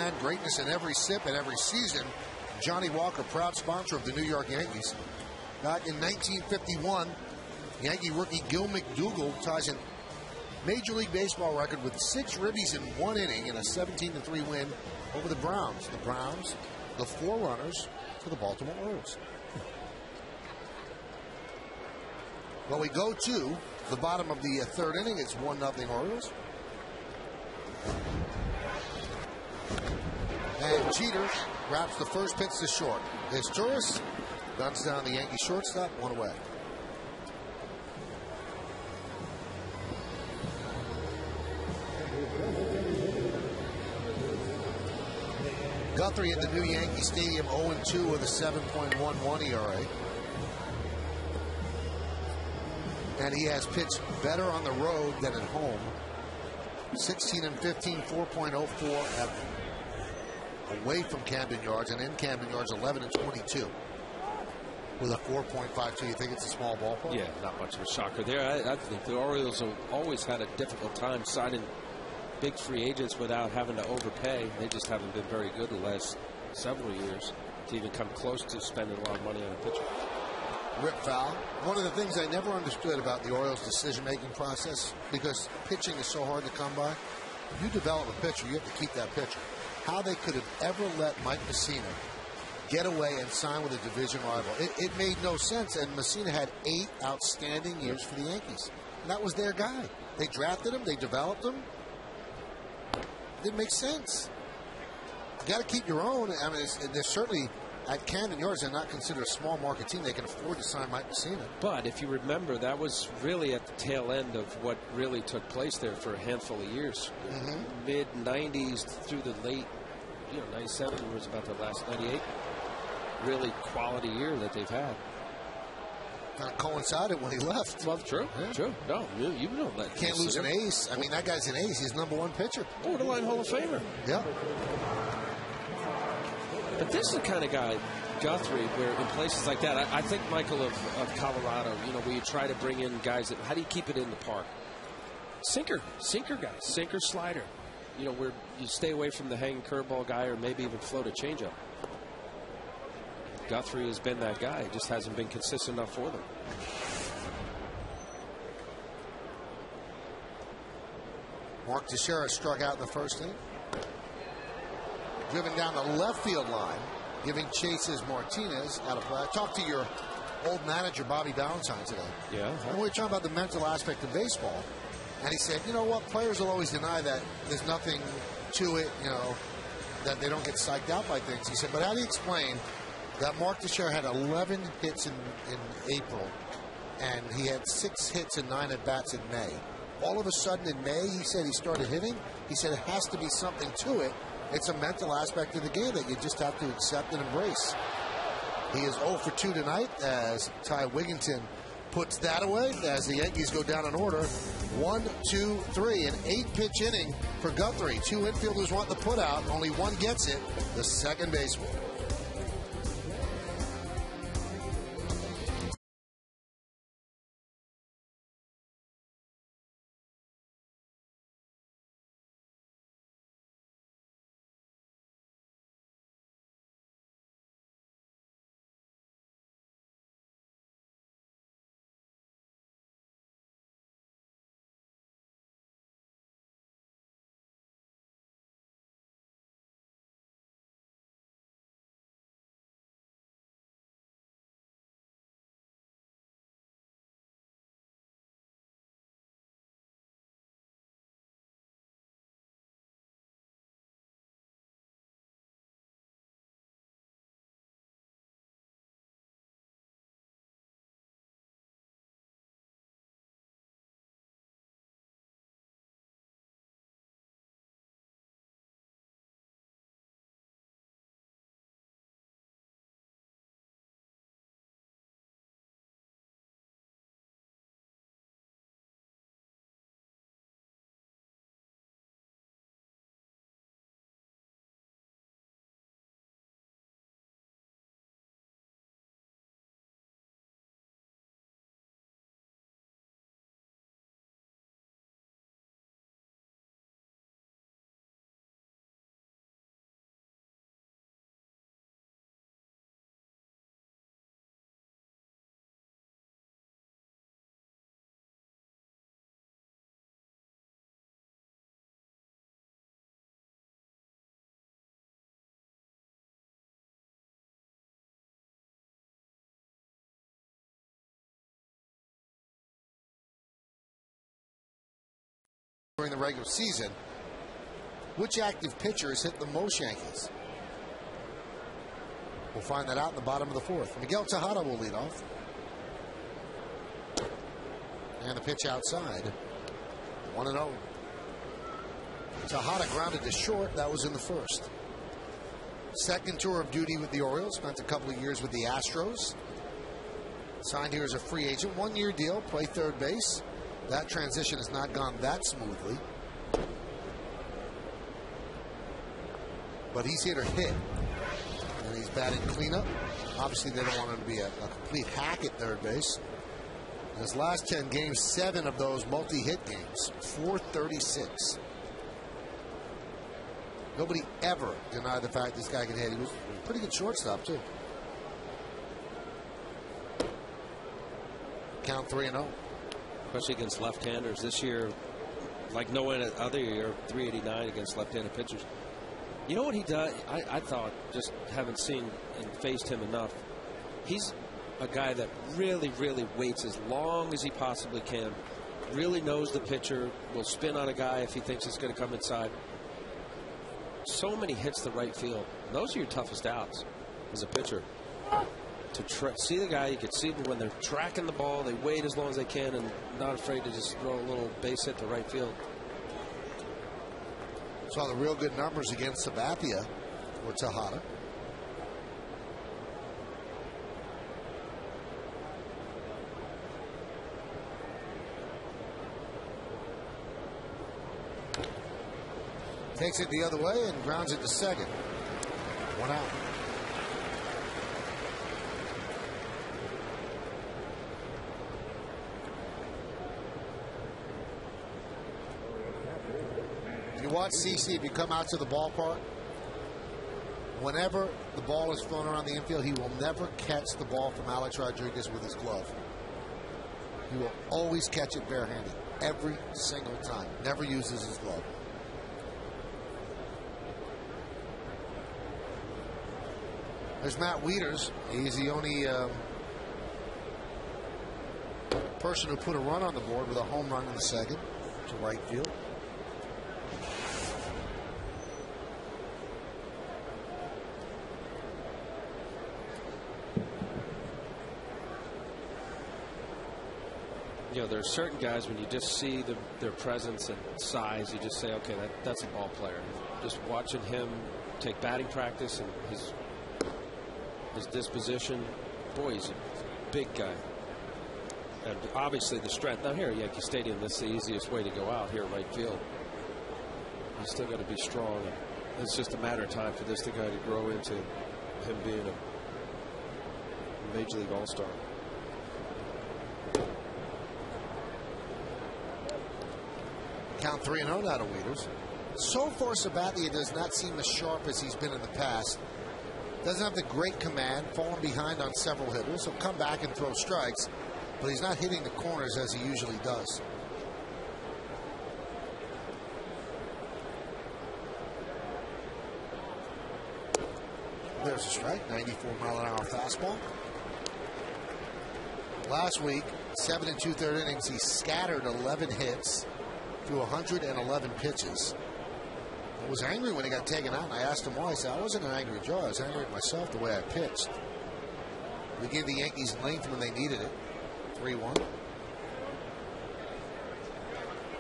plan, greatness in every sip and every season. Johnny Walker, proud sponsor of the New York Yankees. Back in 1951, Yankee rookie Gil McDougall ties an Major League Baseball record with 6 ribbies in 1 inning in a 17-3 win over the Browns. The Browns, the forerunners to the Baltimore Orioles. Well, we go to the bottom of the 3rd inning. It's 1-0 Orioles. And Jeter wraps the first pitch to short. There's Torres, guns down the Yankee shortstop, 1 away. Guthrie at the new Yankee Stadium, 0-2 with a 7.11 ERA. And he has pitched better on the road than at home. 16-15, 4.04 away from Camden Yards, and in Camden Yards, 11-22 with a 4.52. You think it's a small ballpark? Yeah, not much of a shocker there. I think the Orioles have always had a difficult time signing big free agents without having to overpay. They just haven't been very good the last several years to even come close to spending a lot of money on a pitcher. Rip foul. One of the things I never understood about the Orioles' decision-making process, because pitching is so hard to come by, if you develop a pitcher, you have to keep that pitcher. How they could have ever let Mike Messina get away and sign with a division rival. It made no sense, and Messina had 8 outstanding years for the Yankees. And that was their guy. They drafted him, they developed him. It didn't make sense. You got to keep your own. I mean, there's certainly, at Camden Yards, they're not considered a small market team. They can afford to sign Mike Messina. But if you remember, that was really at the tail end of what really took place there for a handful of years. Mid-90s through the late, 97 was about the last 98. Really quality year that they've had. Kind of coincided when he left. Well, true. Yeah. True. No, you don't let. Can't lose an ace. I mean, that guy's an ace. He's #1 pitcher. Borderline Hall of Famer. Yeah. But this is the kind of guy, Guthrie, where in places like that, I think, Michael, of Colorado, where you try to bring in guys that, how do you keep it in the park? Sinker guy, sinker slider. Where you stay away from the hanging curveball guy, or maybe even float a changeup. Guthrie has been that guy. He just hasn't been consistent enough for them. Mark Teixeira struck out in the first inning. Driven down the left field line, giving chases Martinez out of play. I talked to your old manager, Bobby Ballantyne, today. Yeah. And we were talking about the mental aspect of baseball. And he said, you know what, players will always deny that there's nothing to it, that they don't get psyched out by things. He said, but how do you explain that Mark Teixeira had 11 hits in April, and he had 6 hits and 9 at-bats in May? All of a sudden in May, he said he started hitting. He said it has to be something to it. It's a mental aspect of the game that you just have to accept and embrace. He is 0 for 2 tonight as Ty Wigginton puts that away as the Yankees go down in order. 1, 2, 3, an 8-pitch inning for Guthrie. 2 infielders want the put out. Only one gets it, the second baseman. during the regular seaon. Which active pitcher has hit the most Yankees? We'll find that out in the bottom of the fourth. Miguel Tejada will lead off. And the pitch outside. 1-0. Tejada grounded to short. That was in the first. Second tour of duty with the Orioles. Spent a couple of years with the Astros. Signed here as a free agent. 1-year deal. Play third base. That transition has not gone that smoothly. But he's here to hit. And he's batting cleanup. Obviously, they don't want him to be a complete hack at third base. In his last 10 games, 7 of those multi-hit games. 436. Nobody ever denied the fact this guy can hit. He was a pretty good shortstop, too. Count 3-0. Especially against left-handers. This year, like no other year, 389 against left-handed pitchers. You know what he does? I thought, just haven't seen and faced him enough. He's a guy that really, really waits as long as he possibly can. Really knows the pitcher. Will spin on a guy if he thinks it's going to come inside. So many hits to right field. Those are your toughest outs as a pitcher. To see the guy, you can see when they're tracking the ball, they wait as long as they can and not afraid to just throw a little base hit to right field. Saw the real good numbers against Sabathia for Tejada. Takes it the other way and grounds it to second. 1 out. You watch CC, if you come out to the ballpark, whenever the ball is thrown around the infield, he will never catch the ball from Alex Rodriguez with his glove. He will always catch it barehanded, every single time. Never uses his glove. There's Matt Wieters. He's the only person who put a run on the board with a home run in the second to right field. You know, there are certain guys when you just see their presence and size, you just say, okay, that's a ball player. Just watching him take batting practice and his disposition, boy, he's a big guy. And obviously the strength. Now here at Yankee Stadium, that's the easiest way to go out here at right field. He's still got to be strong. It's just a matter of time for this guy to grow into him being a Major League All-Star. Count 3-0 out of Wieters. So far, Sabathia does not seem as sharp as he's been in the past. Doesn't have the great command, falling behind on several hitters. He'll come back and throw strikes, but he's not hitting the corners as he usually does. There's a strike, 94-mile-an-hour fastball. Last week, 7 2/3 innings, he scattered 11 hits through 111 pitches. I was angry when he got taken out, and I asked him why. I said, I wasn't an angry Joe. I was angry at myself the way I pitched. We gave the Yankees length when they needed it. 3-1.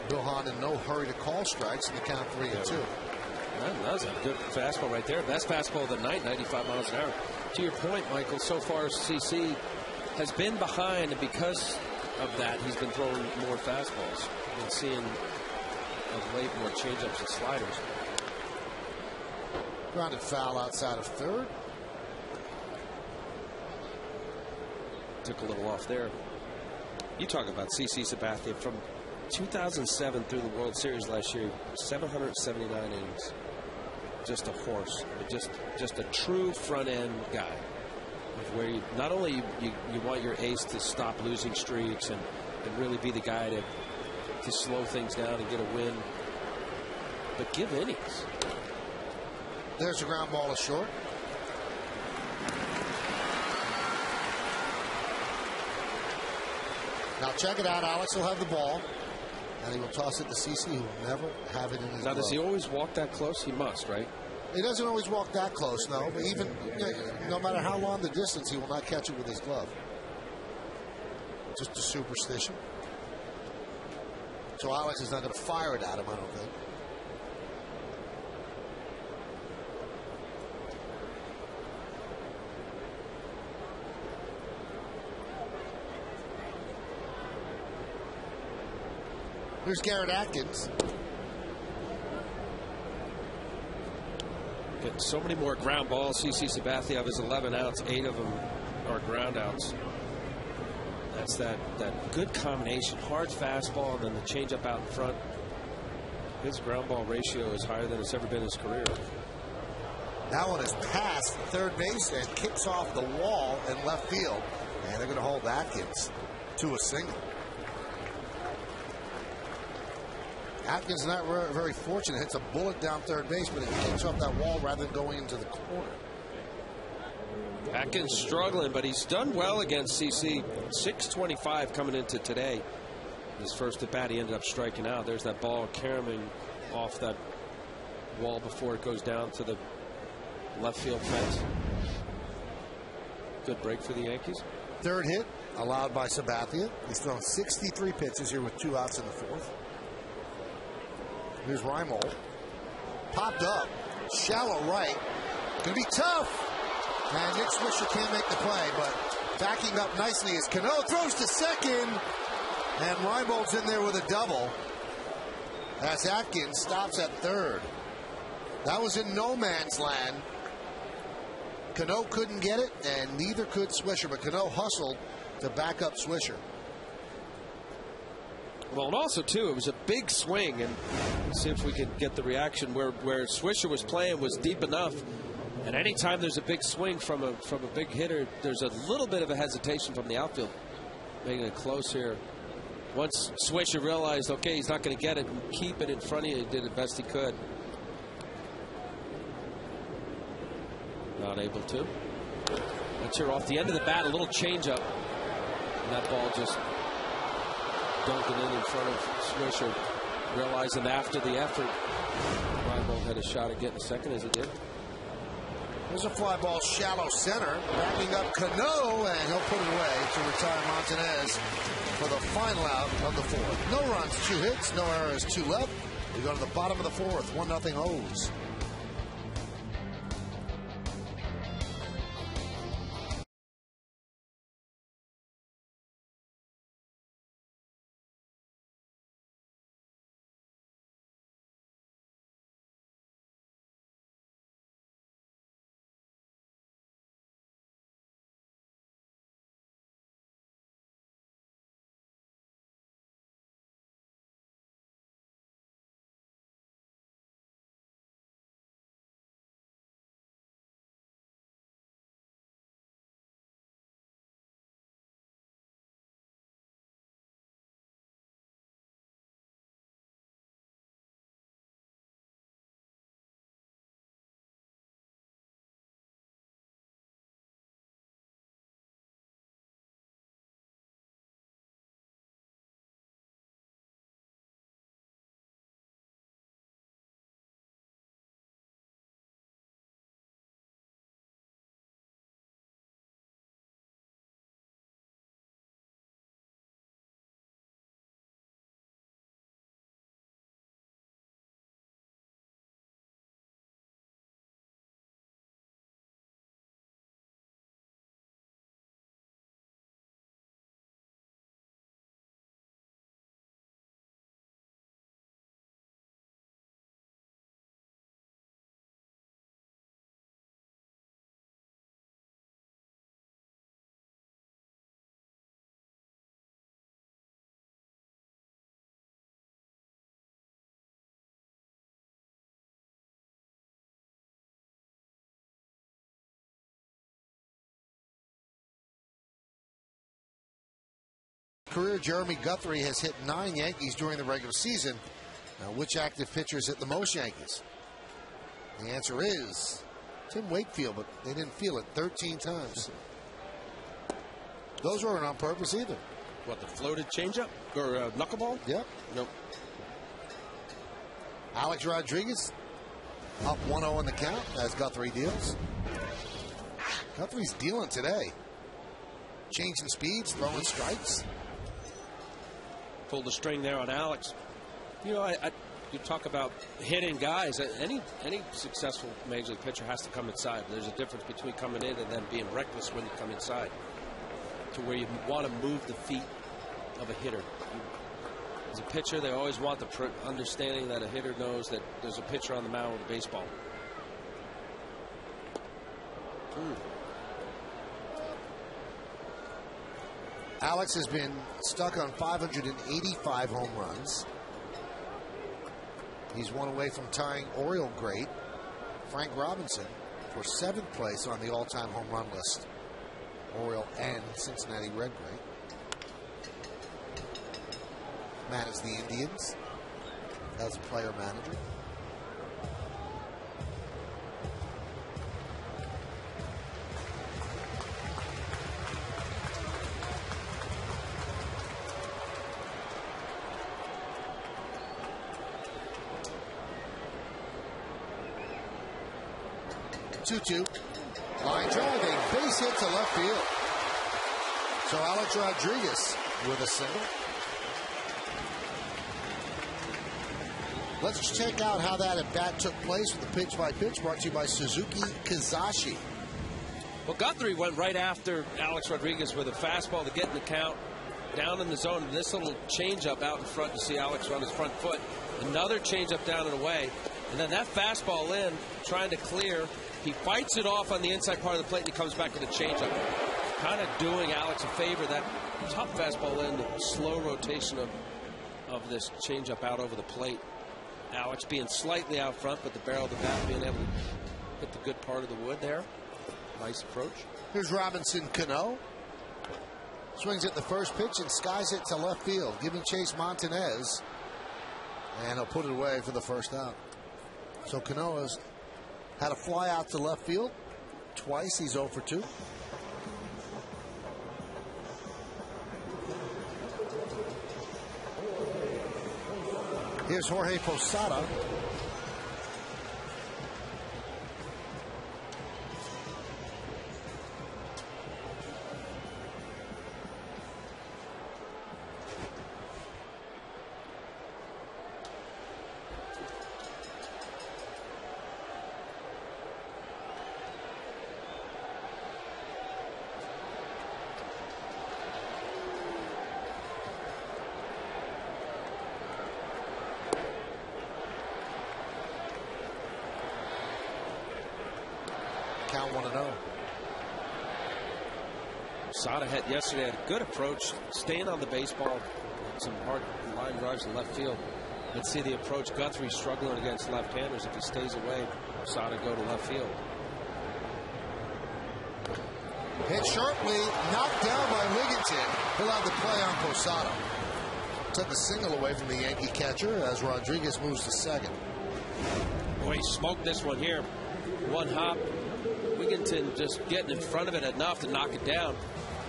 Bill Hahn in no hurry to call strikes, and the count 3-2. That was a good fastball right there. Best fastball of the night, 95 miles an hour. To your point, Michael, so far CC has been behind, and because of that, he's been throwing more fastballs. We've been seeing of late more changeups and sliders. Grounded foul outside of third. Took a little off there. You talk about CC Sabathia from 2007 through the World Series last year, 779 innings. Just a horse. Just a true front end guy. Where you not only you want your ace to stop losing streaks and really be the guy to slow things down and get a win, but give innings. There's a ground ball to short. Now check it out. Alex will have the ball. And he will toss it to CC, who will never have it in his Now, glove. does he always walk that close? He must, right? He doesn't always walk that close, no. But even, no matter how long the distance, he will not catch it with his glove. Just a superstition. So Alex is not going to fire it at him, I don't think. Here's Garrett Atkins. Getting so many more ground balls. CC Sabathia has 11 outs. 8 of them are ground outs. That's that good combination. Hard fastball and then the changeup out in front. His ground ball ratio is higher than it's ever been in his career. That one is past third base and kicks off the wall in left field. And they're going to hold Atkins to a single. Atkins is not very fortunate. Hits a bullet down third base, but it kicks off that wall rather than going into the corner. Atkins struggling, but he's done well against CC. 625 coming into today. His first at bat, he ended up striking out. There's that ball caroming off that wall before it goes down to the left field fence. Good break for the Yankees. Third hit allowed by Sabathia. He's thrown 63 pitches here with 2 outs in the 4th. Here's Reimold. Popped up. Shallow right. Gonna be tough. And Nick Swisher can't make the play, but backing up nicely is Cano. Throws to second. And Reimold's in there with a double. As Atkins stops at third. That was in no man's land. Cano couldn't get it, and neither could Swisher. But Cano hustled to back up Swisher. Well, and also, too, it was a big swing, and see if we can get the reaction where Swisher was playing was deep enough. And anytime there's a big swing from a big hitter, there's a little bit of a hesitation from the outfield, making it close here. Once Swisher realized, okay, he's not going to get it and keep it in front of you, he did the best he could. Not able to. That's here off the end of the bat, a little changeup. And that ball just dunking in front of Swisher, realizing after the effort, Reimold had a shot at getting second as he did. There's a fly ball shallow center, backing up Cano, and he'll put it away to retire Montanez for the final out of the 4th. No runs, 2 hits, no errors, 2 left. We go to the bottom of the 4th, 1-0 O's. Career Jeremy Guthrie has hit 9 Yankees during the regular season. Now, which active pitcher has hit the most Yankees? The answer is Tim Wakefield, but they didn't feel it 13 times. Those weren't on purpose either. What, the floated changeup or knuckleball? Yep. Nope. Alex Rodriguez up 1-0 in the count as Guthrie deals. Guthrie's dealing today. Changing speeds, throwing strikes. Pulled the string there on Alex. You know, you talk about hitting guys. Any successful major league pitcher has to come inside. There's a difference between coming in and then being reckless when you come inside, to where you want to move the feet of a hitter. As a pitcher, they always want the understanding that a hitter knows that there's a pitcher on the mound with a baseball. Alex has been stuck on 585 home runs. He's one away from tying Oriole great Frank Robinson for 7th place on the all-time home run list. Oriole and Cincinnati Red great. Managed the Indians as a player manager. Two-two. Line drive, a base hit to left field. So Alex Rodriguez with a single. Let's check out how that at bat took place with the pitch by pitch, brought to you by Suzuki Kizashi. Well, Guthrie went right after Alex Rodriguez with a fastball to get in the count, down in the zone. And this little changeup out in front, you see Alex run his front foot. Another changeup down and away. And then that fastball in, trying to clear. He fights it off on the inside part of the plate, and he comes back to the changeup. Kind of doing Alex a favor. That tough fastball in, the slow rotation of this changeup out over the plate. Alex being slightly out front, but the barrel of the bat being able to hit the good part of the wood there. Nice approach. Here's Robinson Cano. Swings at the first pitch and skies it to left field, giving chase Montanez. And he'll put it away for the first out. So Cano has had a fly out to left field twice. He's 0 for 2. Here's Jorge Posada. Count 1-0. Posada had yesterday had a good approach, staying on the baseball, some hard line drives in left field. Let's see the approach. Guthrie struggling against left-handers. If he stays away, Posada go to left field. Hit sharply, knocked down by Wigginton. He'll have the play on Posada. Took a single away from the Yankee catcher as Rodriguez moves to second. Boy, he smoked this one here. One hop. Wigginton just getting in front of it enough to knock it down.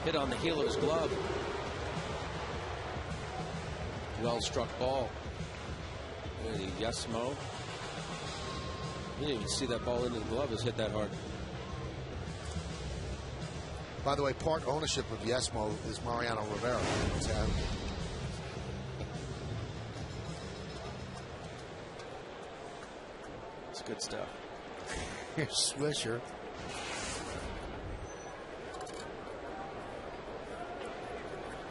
Hit on the heel of his glove. Well struck ball. Yesmo. You didn't even see that ball into the glove. It was hit that hard. By the way, part ownership of Yesmo is Mariano Rivera. It's good stuff. Here's Swisher.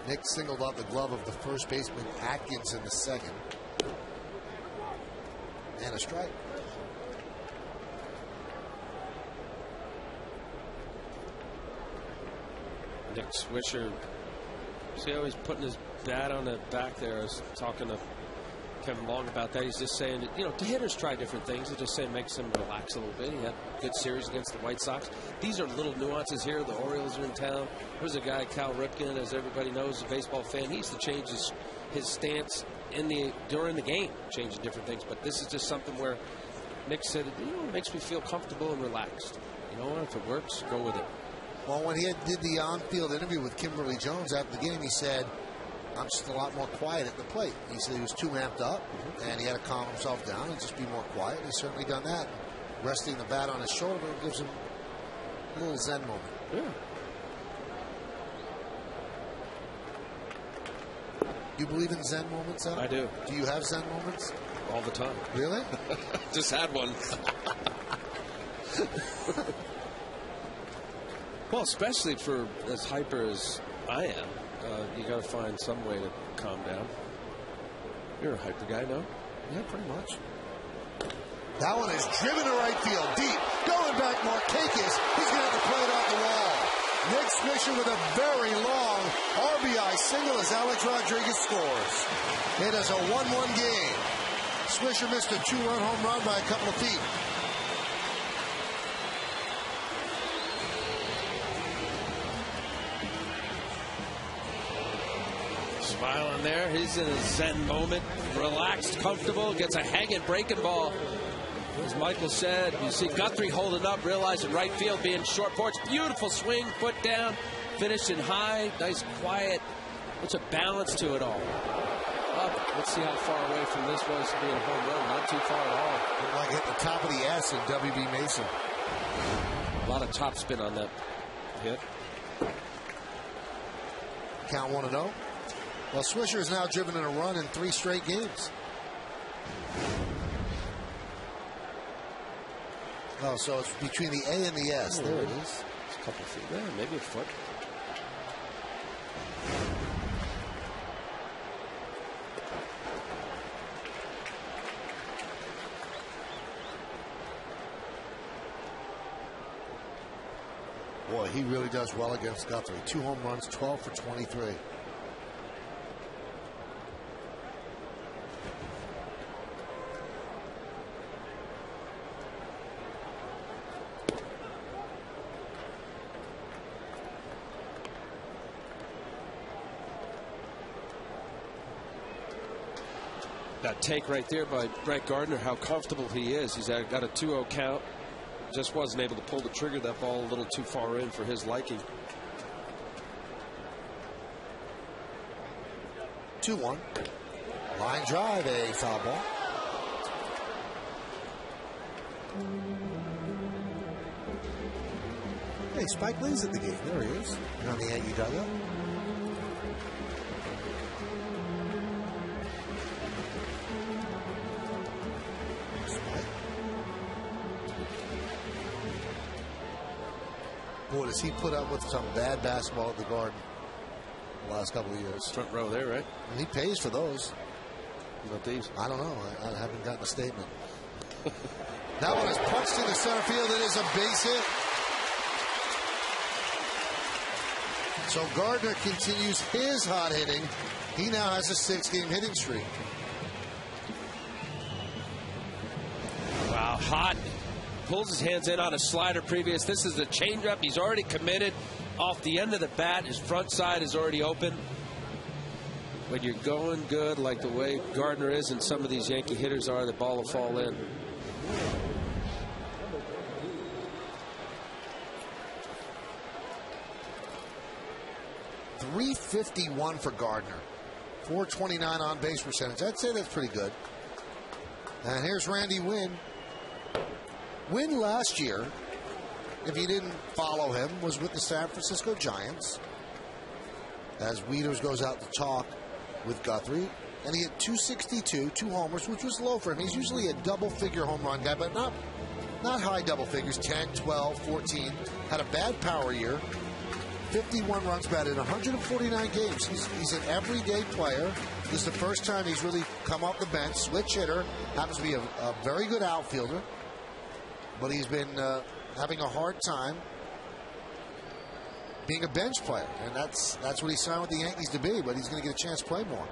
Nick singled out the glove of the first baseman Atkins in the second. And a strike. Nick Swisher. See how he's putting his bat on the back there. I was talking to Kevin Long about that. He's just saying that, you know, the hitters try different things. He's just saying it makes him relax a little bit. He had a good series against the White Sox. These are little nuances here. The Orioles are in town. There's a guy, Cal Ripken, as everybody knows, a baseball fan. He used to change his stance during the game, changing different things. But this is just something where Nick said, you know, it makes me feel comfortable and relaxed. You know, if it works, go with it. Well, when he did the on-field interview with Kimberly Jones after the game, he said, I'm just a lot more quiet at the plate. He said he was too amped up, and he had to calm himself down and just be more quiet. He's certainly done that. Resting the bat on his shoulder gives him a little zen moment. Yeah. You believe in zen moments, Adam? I do. Do you have zen moments? All the time. Really? Just had one. Well, especially for as hyper as I am, you got to find some way to calm down. You're a hyper guy, no? Yeah, pretty much. That one is driven to right field, deep. Going back, Markakis. He's going to have to play it off the wall. Nick Swisher with a very long RBI single as Alex Rodriguez scores. It is a 1-1 game. Swisher missed a 2-run home run by a couple of feet. Smiling there. He's in a zen moment. Relaxed, comfortable, gets a hanging breaking ball. As Michael said, you see Guthrie holding up, realizing right field being short porch. Beautiful swing, foot down, finishing high, nice quiet. What's a balance to it all? Up. Let's see how far away from this was to being a home run. Not too far at all. Looked like at the top of the S in W.B. Mason. A lot of top spin on that hit. Count 1-0. Well, Swisher has now driven in a run in 3 straight games. Oh, so it's between the A and the S. There it is. It's a couple feet there, maybe a foot. Boy, he really does well against Guthrie. 2 home runs, 12 for 23. That take right there by Brett Gardner, how comfortable he is. He's got a 2-0 count. Just wasn't able to pull the trigger. That ball a little too far in for his liking. 2-1. Line drive, a foul ball. Hey, Spike Lee's at the game. There he is. On the Yankee dugout. Boy, does he put up with some bad basketball at the Garden the last couple of years. Front row there, right? And he pays for those. About these? I don't know. I haven't gotten a statement. That one is punched into center field. It is a base hit. So Gardner continues his hot hitting. He now has a 6-game hitting streak. Wow, hot. Pulls his hands in on a slider previous. This is a changeup. He's already committed off the end of the bat. His front side is already open. When you're going good like the way Gardner is and some of these Yankee hitters are, the ball will fall in. .351 for Gardner. .429 on base percentage. I'd say that's pretty good. And here's Randy Winn. Winn last year, if you didn't follow him, was with the San Francisco Giants. As Wieters goes out to talk with Guthrie. And he hit .262, 2 homers, which was low for him. He's usually a double-figure home run guy, but not high double figures, 10, 12, 14. Had a bad power year. 51 runs batted in 149 games. He's an everyday player. This is the first time he's really come off the bench. Switch hitter. Happens to be a very good outfielder. But he's been having a hard time being a bench player. And that's what he signed with the Yankees to be. But he's going to get a chance to play more.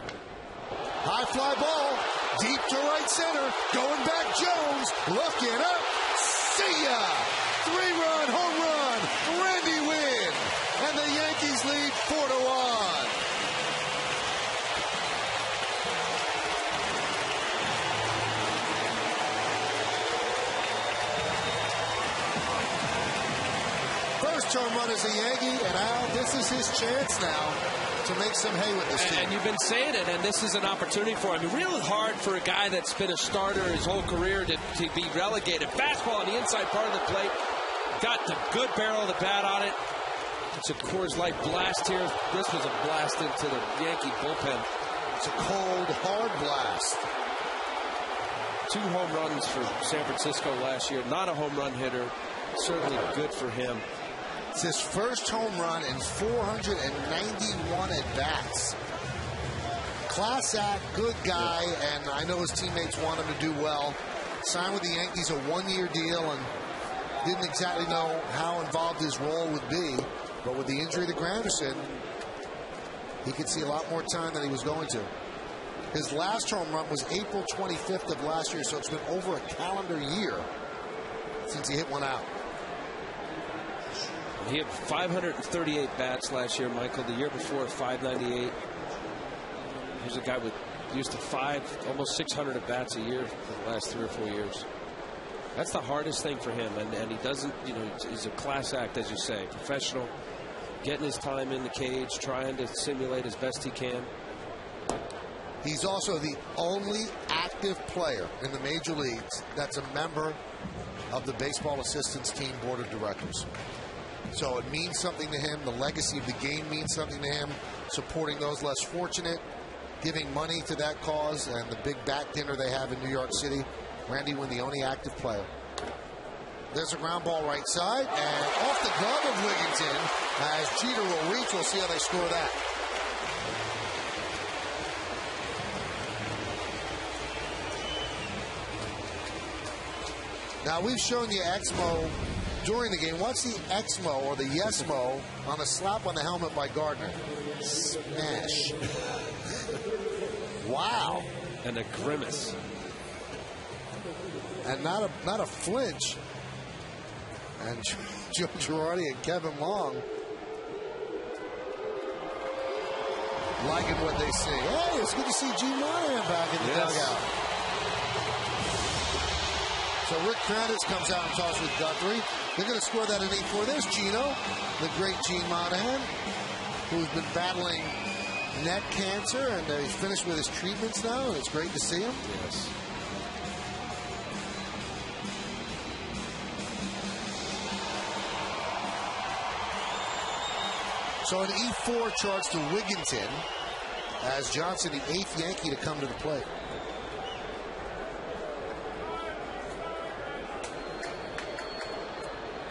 High fly ball. Deep to right center. Going back Jones. Looking up. See ya. 3-run home run. Randy Winn. And the Yankees lead 4-1. First home run as a Yankee, and Al, this is his chance now to to make some hay with this team. And you've been saying it, and this is an opportunity for him. Really hard for a guy that's been a starter his whole career to be relegated. Fastball on the inside part of the plate. Got the good barrel of the bat on it. It's a Coors Light blast here. This was a blast into the Yankee bullpen. It's a cold, hard blast. 2 home runs for San Francisco last year. Not a home run hitter. Certainly good for him. It's his first home run in 491 at-bats. Class act, good guy, and I know his teammates want him to do well. Signed with the Yankees a 1-year deal and didn't exactly know how involved his role would be. But with the injury to Granderson, he could see a lot more time than he was going to. His last home run was April 25th of last year, so it's been over a calendar year since he hit one out. He had 538 bats last year, Michael. The year before, 598. He's a guy with used to almost 600 at bats a year for the last 3 or 4 years. That's the hardest thing for him, and he doesn't, he's a class act, as you say, professional, getting his time in the cage, trying to simulate as best he can. He's also the only active player in the major leagues that's a member of the Baseball Assistance Team Board of Directors. So it means something to him. The legacy of the game means something to him. Supporting those less fortunate, giving money to that cause, and the big bat dinner they have in New York City. Randy Winn, the only active player. There's a ground ball right side, and off the glove of Wigginton as Jeter will reach. We'll see how they score that. Now, we've shown you Exmo during the game. Watch the Exmo or the Yesmo on a slap on the helmet by Gardner. Smash. Wow. And a grimace. And not a flinch. And Joe Girardi and Kevin Long liking what they see. Hey, it's good to see Gene Monahan back in the dugout. So Rick Kranitz comes out and talks with Guthrie. They're going to score that in 8-4. There's Gino, the great Gene Monahan, who's been battling neck cancer, and he's finished with his treatments now, and it's great to see him. Yes. So an E4 charge to Wigginton as Johnson, the 8th Yankee to come to the plate.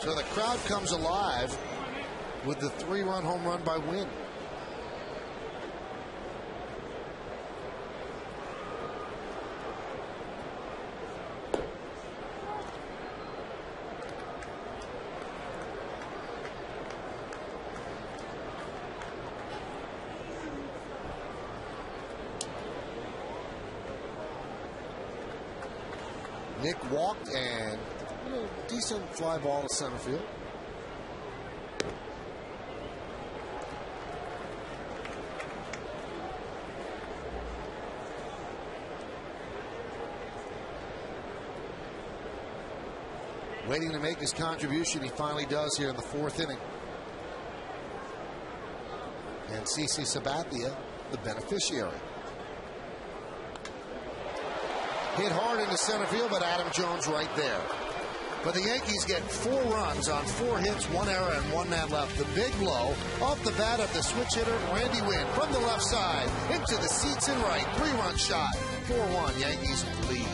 So the crowd comes alive with the 3-run home run by Winn. Nick walked and decent fly ball to center field. Waiting to make his contribution. He finally does here in the 4th inning. And CC Sabathia, the beneficiary. Hit hard into center field, but Adam Jones right there. But the Yankees get 4 runs on 4 hits, 1 error, and 1 man left. The big blow off the bat of the switch hitter, Randy Winn, from the left side into the seats and right. 3-run shot. 4-1, Yankees lead.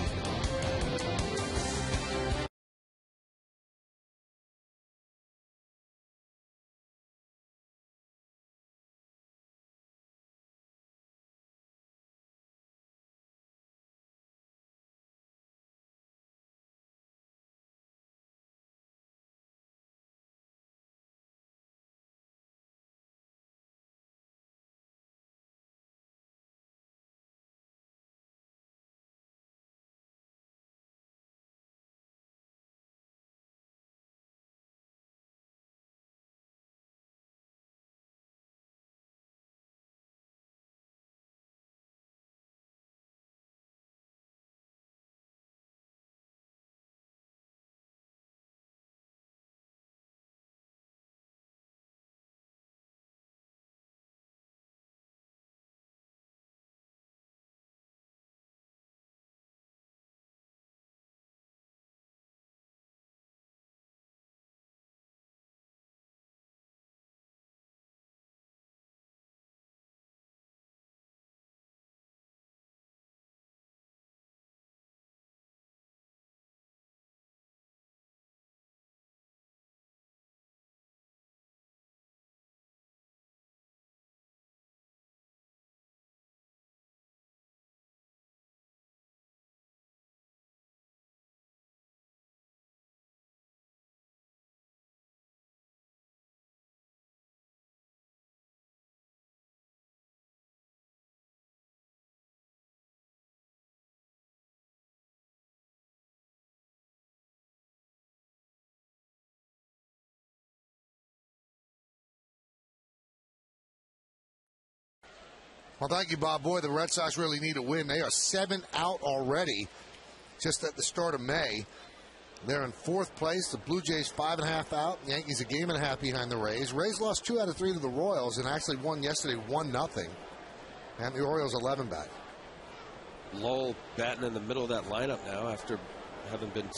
Well, thank you, Bob. Boy, the Red Sox really need a win. They are 7 out already just at the start of May. They're in 4th place. The Blue Jays 5.5 out. Yankees a game and a half behind the Rays. Rays lost 2 out of 3 to the Royals and actually won yesterday 1-0. And the Orioles 11 back. Lowell batting in the middle of that lineup now after having been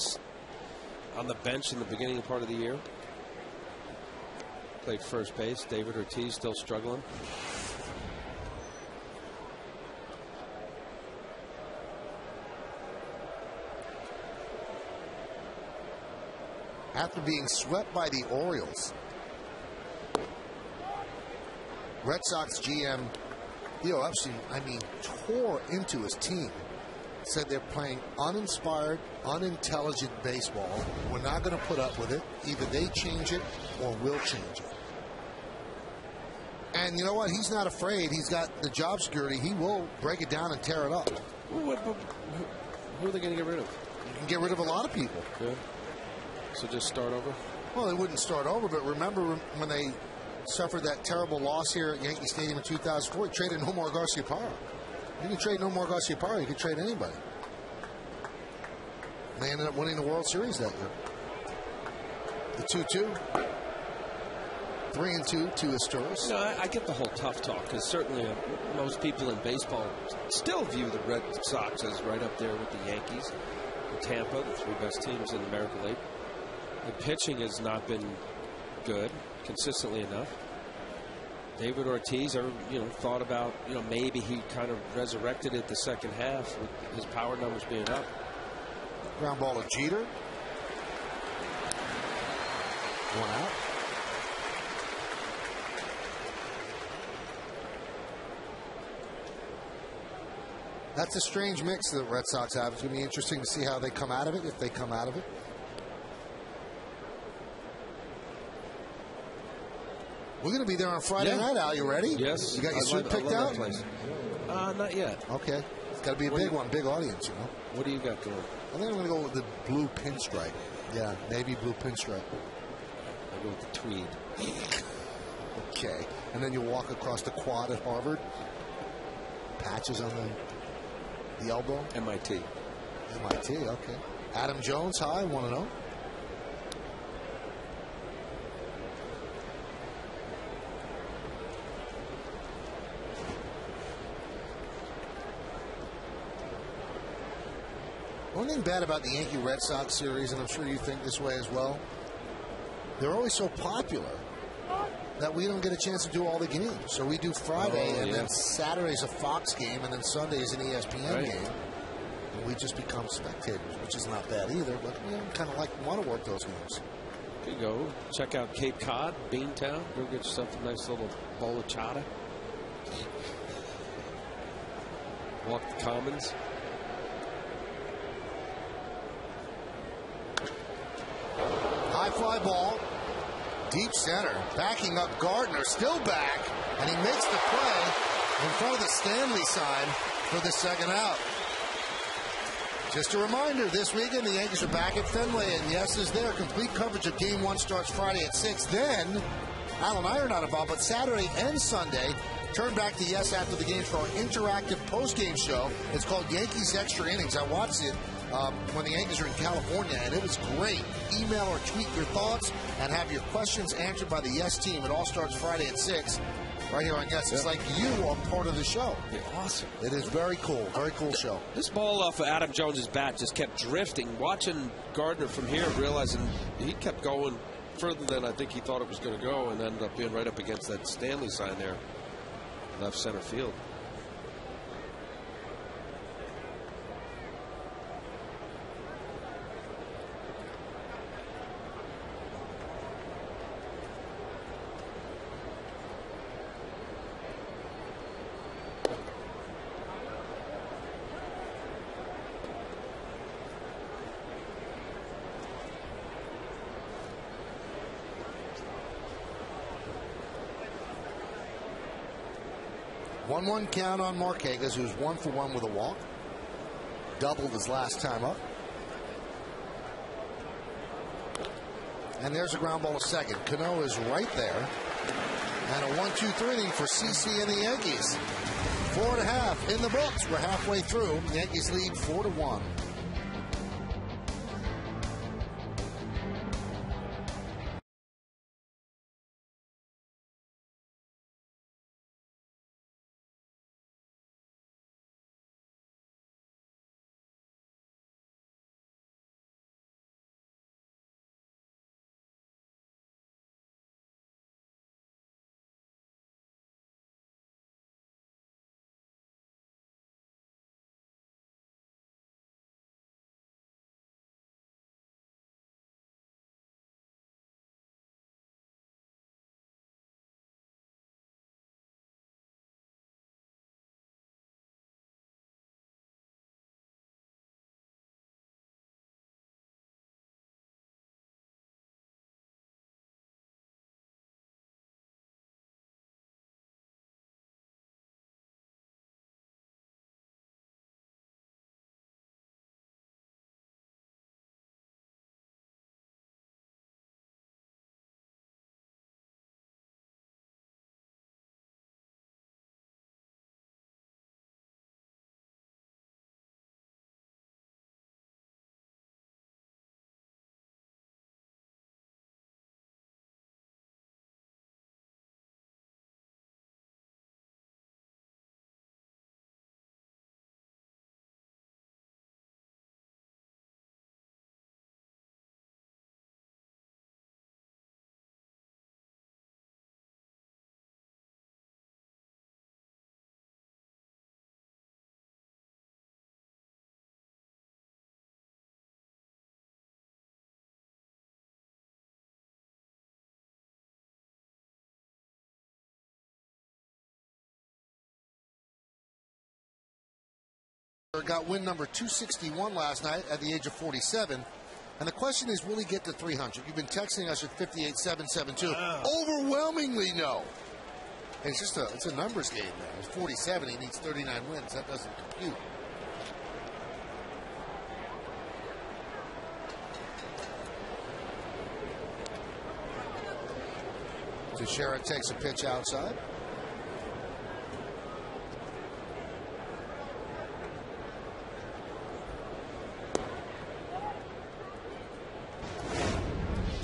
on the bench in the beginning part of the year. Played first base. David Ortiz still struggling. After being swept by the Orioles, Red Sox GM Theo Epstein, tore into his team. Said they're playing uninspired, unintelligent baseball. We're not going to put up with it. Either they change it or we'll change it. And you know what? He's not afraid. He's got the job security. He will break it down and tear it up. Who are they going to get rid of? You can get rid of a lot of people. Yeah. So just start over? Well, they wouldn't start over, but remember when they suffered that terrible loss here at Yankee Stadium in 2004, he traded Nomar Garciaparra. You can trade Nomar Garciaparra, you can trade anybody. They ended up winning the World Series that year. The 2-2. 3-2 to Asturias. No, I get the whole tough talk, because certainly most people in baseball still view the Red Sox as right up there with the Yankees and Tampa, the 3 best teams in the American League. The pitching has not been good consistently enough. David Ortiz, thought about, maybe he kind of resurrected it the second half with his power numbers being up. Ground ball to Jeter. 1 out. That's a strange mix that the Red Sox have. It's going to be interesting to see how they come out of it, if they come out of it. We're going to be there on Friday night, Al. You ready? Yes. You got your suit picked out? Not yet. Okay. It's got to be a big one, big audience, What do you got going? I think I'm going to go with the blue pinstripe. Yeah, navy blue pinstripe. I'll go with the tweed. Okay. And then you walk across the quad at Harvard. Patches on the elbow. MIT, okay. Adam Jones, hi, 1-0. One thing bad about the Yankee-Red Sox series, and I'm sure you think this way as well, they're always so popular that we don't get a chance to do all the games. So we do Friday, and then Saturday's a Fox game, and then Sunday's an ESPN game. And we just become spectators, which is not bad either, but we kind of want to work those games. There you go. Check out Cape Cod, Beantown. Go get yourself a nice little bowl of chata. Walk the Commons. High fly ball, deep center, backing up Gardner, still back, and he makes the play in front of the Stanley sign for the second out. Just a reminder, this weekend the Yankees are back at Fenway, and yes is there. Complete coverage of Game 1 starts Friday at 6. Then, Al and I are not involved, but Saturday and Sunday, turn back to Yes after the games for our interactive post-game show. It's called Yankees Extra Innings. I watched it when the Yankees are in California, and it was great. Email or tweet your thoughts and have your questions answered by the Yes team. It all starts Friday at 6 right here on Yes. It's like you are part of the show. Yeah, awesome. It is very cool. Very cool show. This ball off of Adam Jones's bat just kept drifting. Watching Gardner from here, realizing he kept going further than I think he thought it was going to go, and ended up being right up against that Stanley sign there, left center field. One count on Marquez, who's 1 for 1 with a walk. Doubled his last time up. And there's a ground ball to second. Cano is right there. And a 1-2-3 inning for CC and the Yankees. 4.5 in the books. We're halfway through. Yankees lead 4-1. Got win number 261 last night at the age of 47. And the question is, will he get to 300? You've been texting us at 58772. Overwhelmingly no. And it's a numbers game now. He's 47. He needs 39 wins. That doesn't compute. Teixeira takes a pitch outside.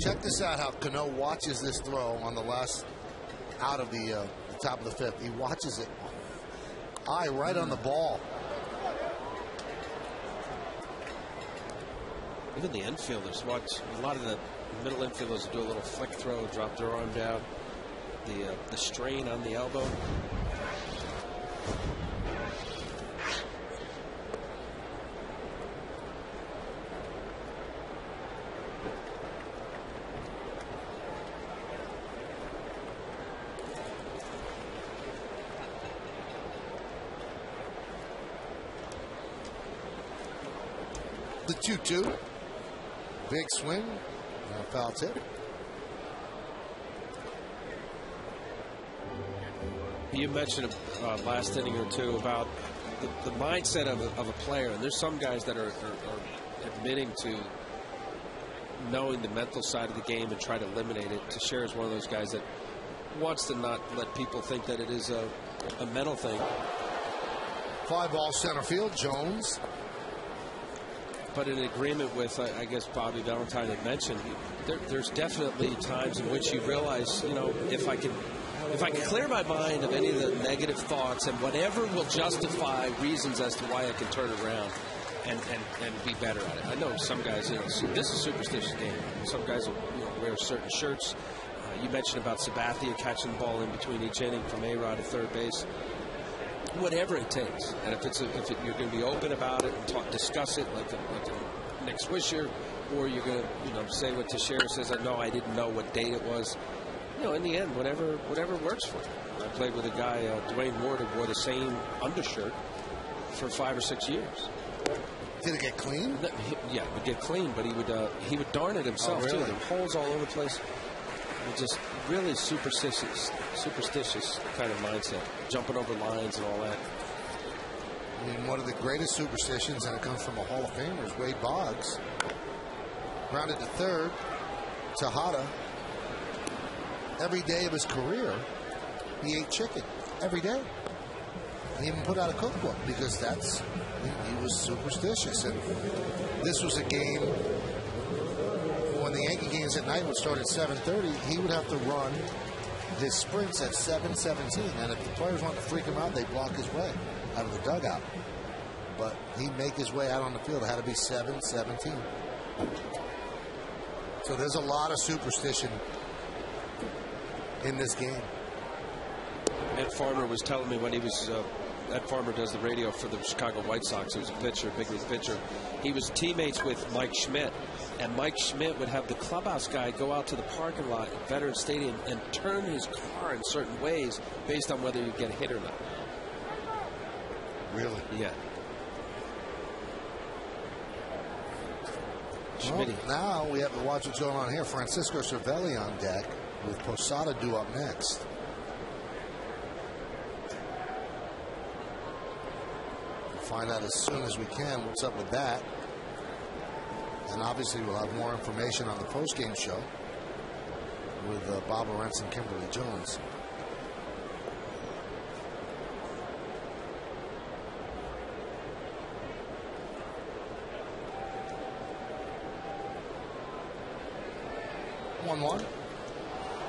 Check this out, how Cano watches this throw on the last out of the top of the fifth. He watches it. Eye right on the ball. Even the infielders watch. A lot of the middle infielders do a little flick throw, drop their arm down. The strain on the elbow. The 2-2. Big swing. Foul tip. You mentioned last inning or two about the mindset of a player. And there's some guys that are admitting to knowing the mental side of the game and try to eliminate it. Teixeira is one of those guys that wants to not let people think that it is a mental thing. Fly ball center field. Jones. But in agreement with, I guess, Bobby Valentine had mentioned, there's definitely times in which you realize, you know, if I can clear my mind of any of the negative thoughts and whatever will justify reasons as to why I can turn it around and be better at it. I know some guys, you know, this is a superstitious game. Some guys will, you know, wear certain shirts. You mentioned about Sabathia catching the ball in between each inning from A-Rod at third base. Whatever it takes, and if you're going to be open about it and discuss it like a Nick Swisher, or you're going to, you know, say what Teixeira says, no, I didn't know what date it was. You know, in the end, whatever works for you. I played with a guy, Dwayne Ward, who wore the same undershirt for 5 or 6 years. Did it get clean? Yeah, it would get clean, but he would darn it himself. Oh, really? Too. The holes all over the place. Just really superstitious kind of mindset, jumping over lines and all that. I mean, one of the greatest superstitions, and it comes from a Hall of Famer, is Wade Boggs. Grounded to third. Tejada. Every day of his career, he ate chicken. Every day. he even put out a cookbook because he was superstitious. And this was a game when the Yankee games at night would start at 7:30. He would have to run his sprints at 7:17, and if the players wanted to freak him out, they'd block his way out of the dugout. But he'd make his way out on the field. It had to be 7:17. So there's a lot of superstition in this game. Ed Farmer was telling me when he was Ed Farmer does the radio for the Chicago White Sox. He was a pitcher, big league pitcher. He was teammates with Mike Schmidt, and Mike Schmidt would have the clubhouse guy go out to the parking lot at Veterans Stadium and turn his car in certain ways based on whether you get hit or not. Really? Yeah. Well, now we have to watch what's going on here. Francisco Cervelli on deck with Posada due up next. We'll find out as soon as we can what's up with that. And obviously we'll have more information on the postgame show with Bob Lorenz and Kimberly Jones.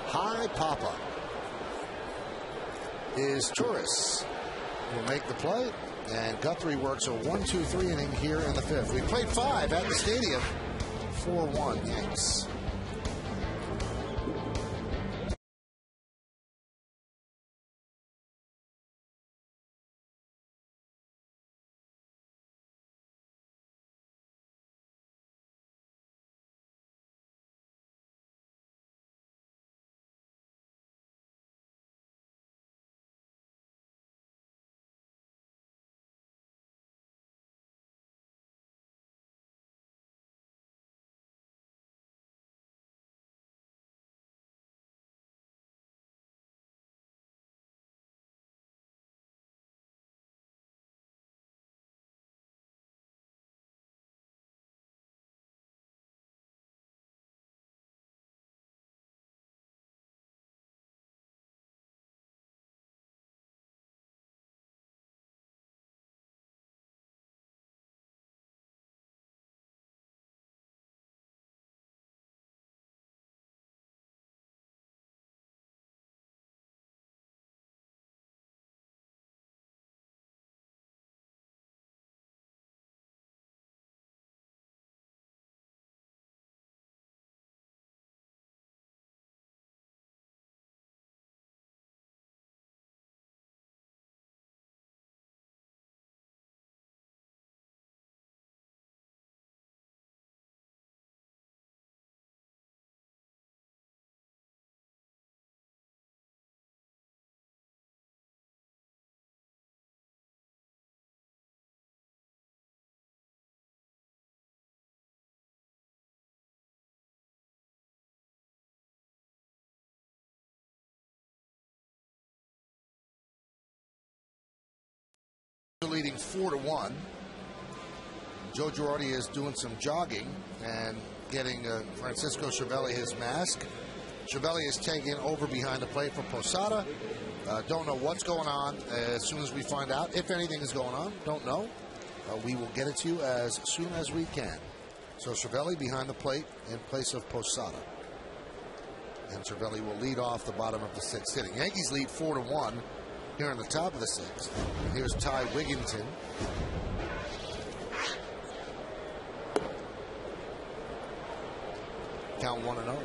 High Papa is Turris will make the play, and Guthrie works a 1-2-3 inning here in the fifth. We played 5 at the stadium. 4-1 Yanks. Leading 4-1. Joe Girardi is doing some jogging and getting Francisco Cervelli his mask. Cervelli is taking over behind the plate for Posada. Don't know what's going on. As soon as we find out, if anything is going on, don't know. We will get it to you as soon as we can. So Cervelli behind the plate in place of Posada. And Cervelli will lead off the bottom of the 6th inning. Yankees lead 4-1. Here in the top of the 6th. Here's Ty Wigginton. Count 1-0.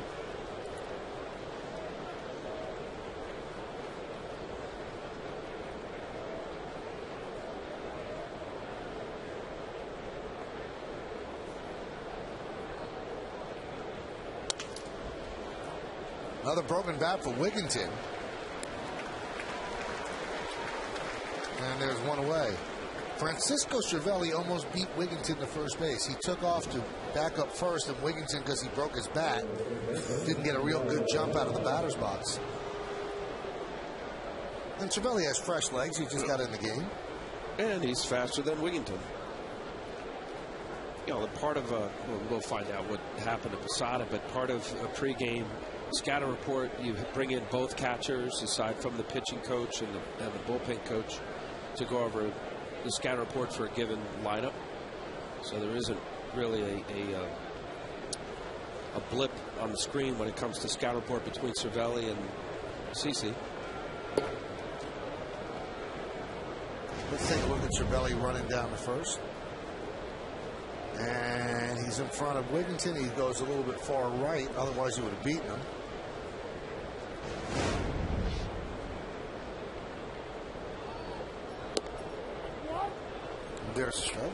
Another broken bat for Wigginton. And there's one away. Francisco Cervelli almost beat Wigginton to first base. He took off to back up first, and Wigginton, because he broke his bat, didn't get a real good jump out of the batter's box. And Cervelli has fresh legs. He just got in the game. And he's faster than Wigginton. You know, the part of we'll find out what happened to Posada, but part of a pregame scatter report, you bring in both catchers aside from the pitching coach and the bullpen coach. to go over the scout report for a given lineup. So there isn't really a blip on the screen when it comes to scout report between Cervelli and CC. Let's take a look at Cervelli running down the first. And he's in front of Wigginton. He goes a little bit far right. Otherwise, he would have beaten him. And there's a strike.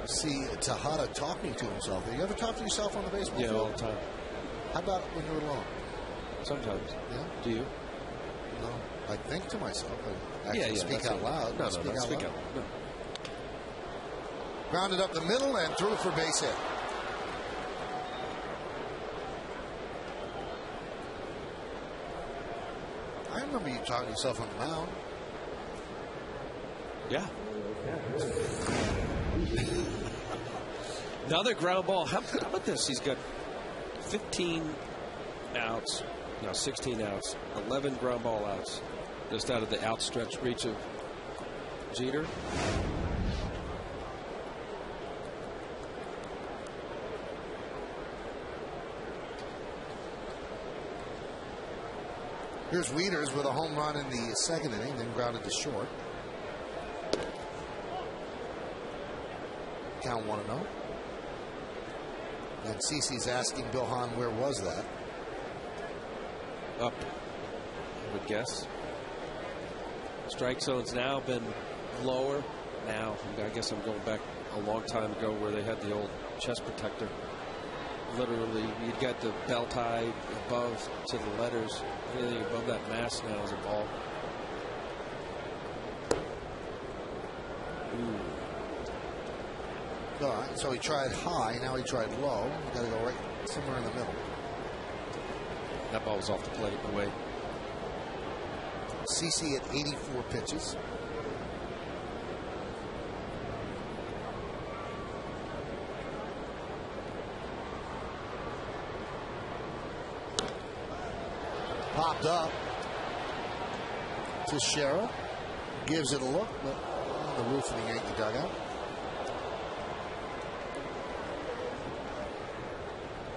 See Tejada talking to himself. You ever talk to yourself on the baseball field? Yeah, all the time. How about when you're alone? Sometimes. Yeah. Do you? No. I think to myself. I actually speak out loud. No, speak out loud. No. Grounded up the middle and threw for base hit. I remember you talking to yourself on the mound. Yeah. Another ground ball. How about this? He's got 15 outs. No, 16 outs. 11 ground ball outs. Just out of the outstretched reach of Jeter. Here's Wieters with a home run in the second inning, then grounded to short. Count 1-0. And CeCe's asking Bill Hahn, where was that? Up, I would guess. Strike zone's now been lower. Now, I guess I'm going back a long time ago where they had the old chest protector. Literally, you'd got the belt tie above to the letters. Anything above that mask now is a ball. Ooh. All right, so he tried high, now he tried low. You got to go right somewhere in the middle. That ball was off the plate away. CC at 84 pitches. Popped up to Shera. Gives it a look, but on the roof of the Yankee dugout.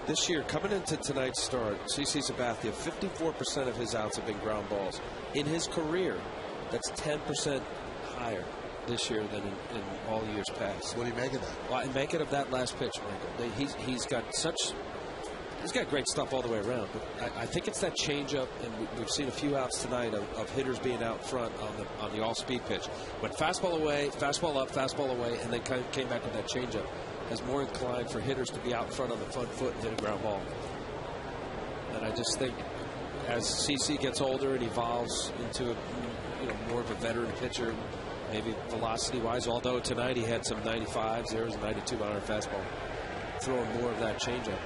This year, coming into tonight's start, CC Sabathia, 54% of his outs have been ground balls. In his career, that's 10% higher this year than in all years past. What do you make of that? Well, I make it of that last pitch, Michael. He's got great stuff all the way around. But I think it's that changeup, and we've seen a few outs tonight of hitters being out front on the all-speed pitch. Went fastball away, fastball up, fastball away, and then kind of came back with that changeup. Is more inclined for hitters to be out front on the front foot and hit a ground ball. And I just think as CC gets older and evolves into more of a veteran pitcher, maybe velocity-wise, although tonight he had some 95s, there was a 92-mile-an-hour fastball, throwing more of that changeup.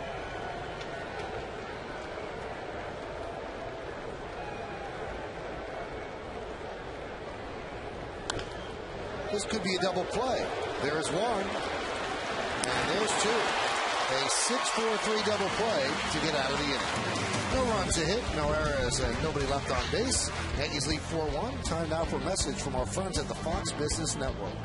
This could be a double play. There's one. And there's two. A 6-4-3 double play to get out of the inning. No runs a hit, no errors, and nobody left on base. Yankees lead 4-1. Time now for a message from our friends at the Fox Business Network.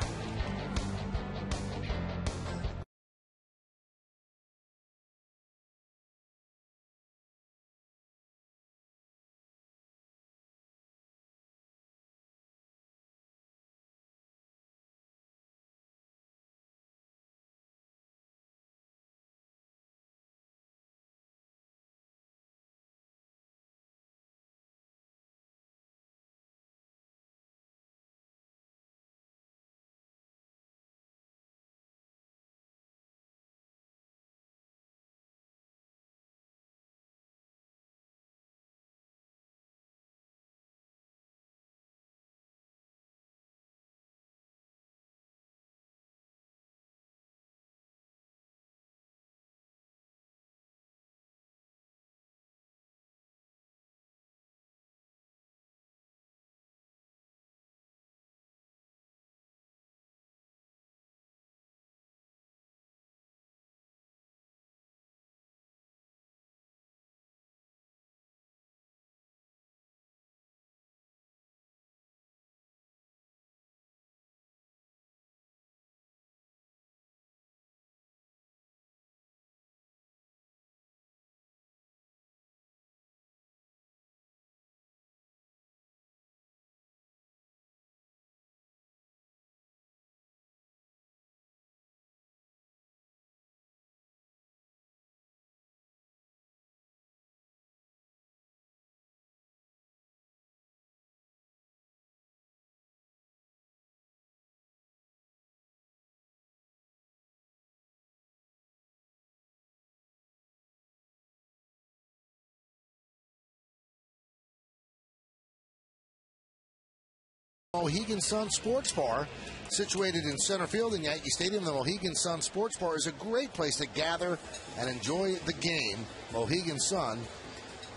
Mohegan Sun Sports Bar, situated in center field in Yankee Stadium. The Mohegan Sun Sports Bar is a great place to gather and enjoy the game. Mohegan Sun,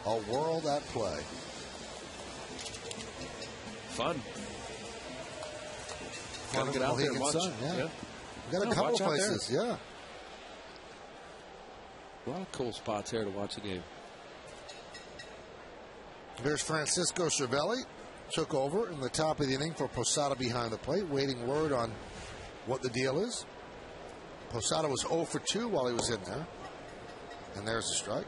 a world at play. Fun. Gotta get out there and watch. Sun, yeah. Yeah. Got a couple places, yeah. A lot of cool spots here to watch the game. There's Francisco Cervelli. Took over in the top of the inning for Posada behind the plate, waiting word on what the deal is. Posada was 0 for 2 while he was in there. And there's the strike.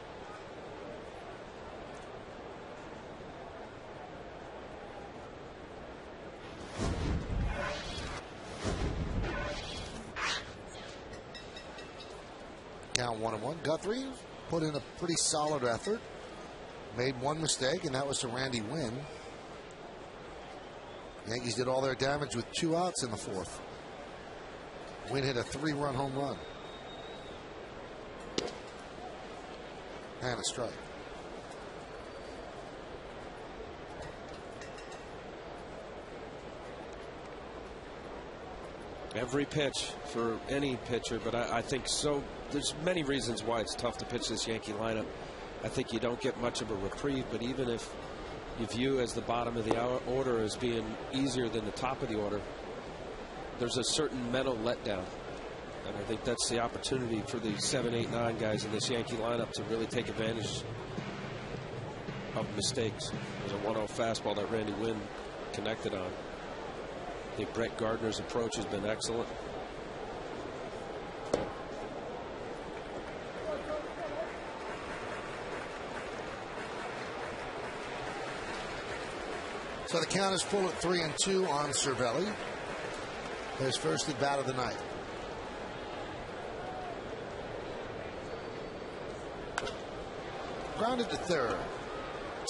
Count 1-1. Guthrie put in a pretty solid effort. Made one mistake, and that was to Randy Wynn. Yankees did all their damage with 2 outs in the 4th. Wynn hit a 3-run home run. And a strike. Every pitch for any pitcher, but I think so. There's many reasons why it's tough to pitch this Yankee lineup. I think you don't get much of a reprieve, but even if you view as the bottom of the order as being easier than the top of the order, there's a certain mental letdown. And I think that's the opportunity for the 7, 8, 9 guys in this Yankee lineup to really take advantage of mistakes. There's a 1-0 fastball that Randy Wynn connected on. I think Brett Gardner's approach has been excellent. So the count is full at 3-2 on Cervelli. His first at bat of the night. Grounded to third.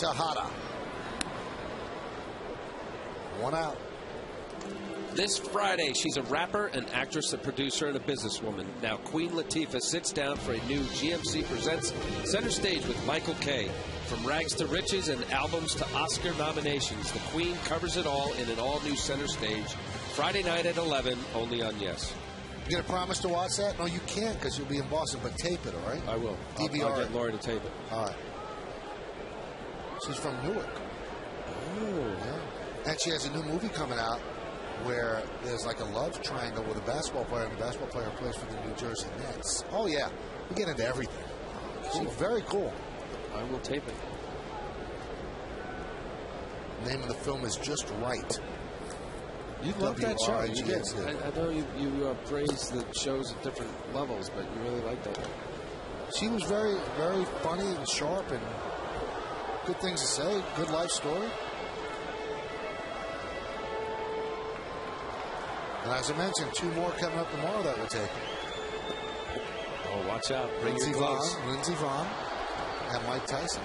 Tejada. 1 out. This Friday, she's a rapper, an actress, a producer, and a businesswoman. Now, Queen Latifah sits down for a new GMC Presents Center Stage with Michael Kay. From rags to riches and albums to Oscar nominations, the Queen covers it all in an all-new Center Stage. Friday night at 11, only on Yes. You gonna promise to watch that? No, you can't because you'll be in Boston, but tape it, all right? I will. DVR. I'll get Lori to tape it. All right. She's from Newark. Oh. Yeah. And she has a new movie coming out where there's like a love triangle with a basketball player, and the basketball player plays for the New Jersey Nets. Oh, yeah. We get into everything. Cool. She's very cool. I will tape it. The name of the film is Just Right. You love that show. You did. Yeah. I know you praise the shows at different levels, but you really like that. She was very, very funny and sharp and good things to say. Good life story. And as I mentioned, 2 more coming up tomorrow that we're taking. Oh, watch out. Lindsey Vonn, and Mike Tyson.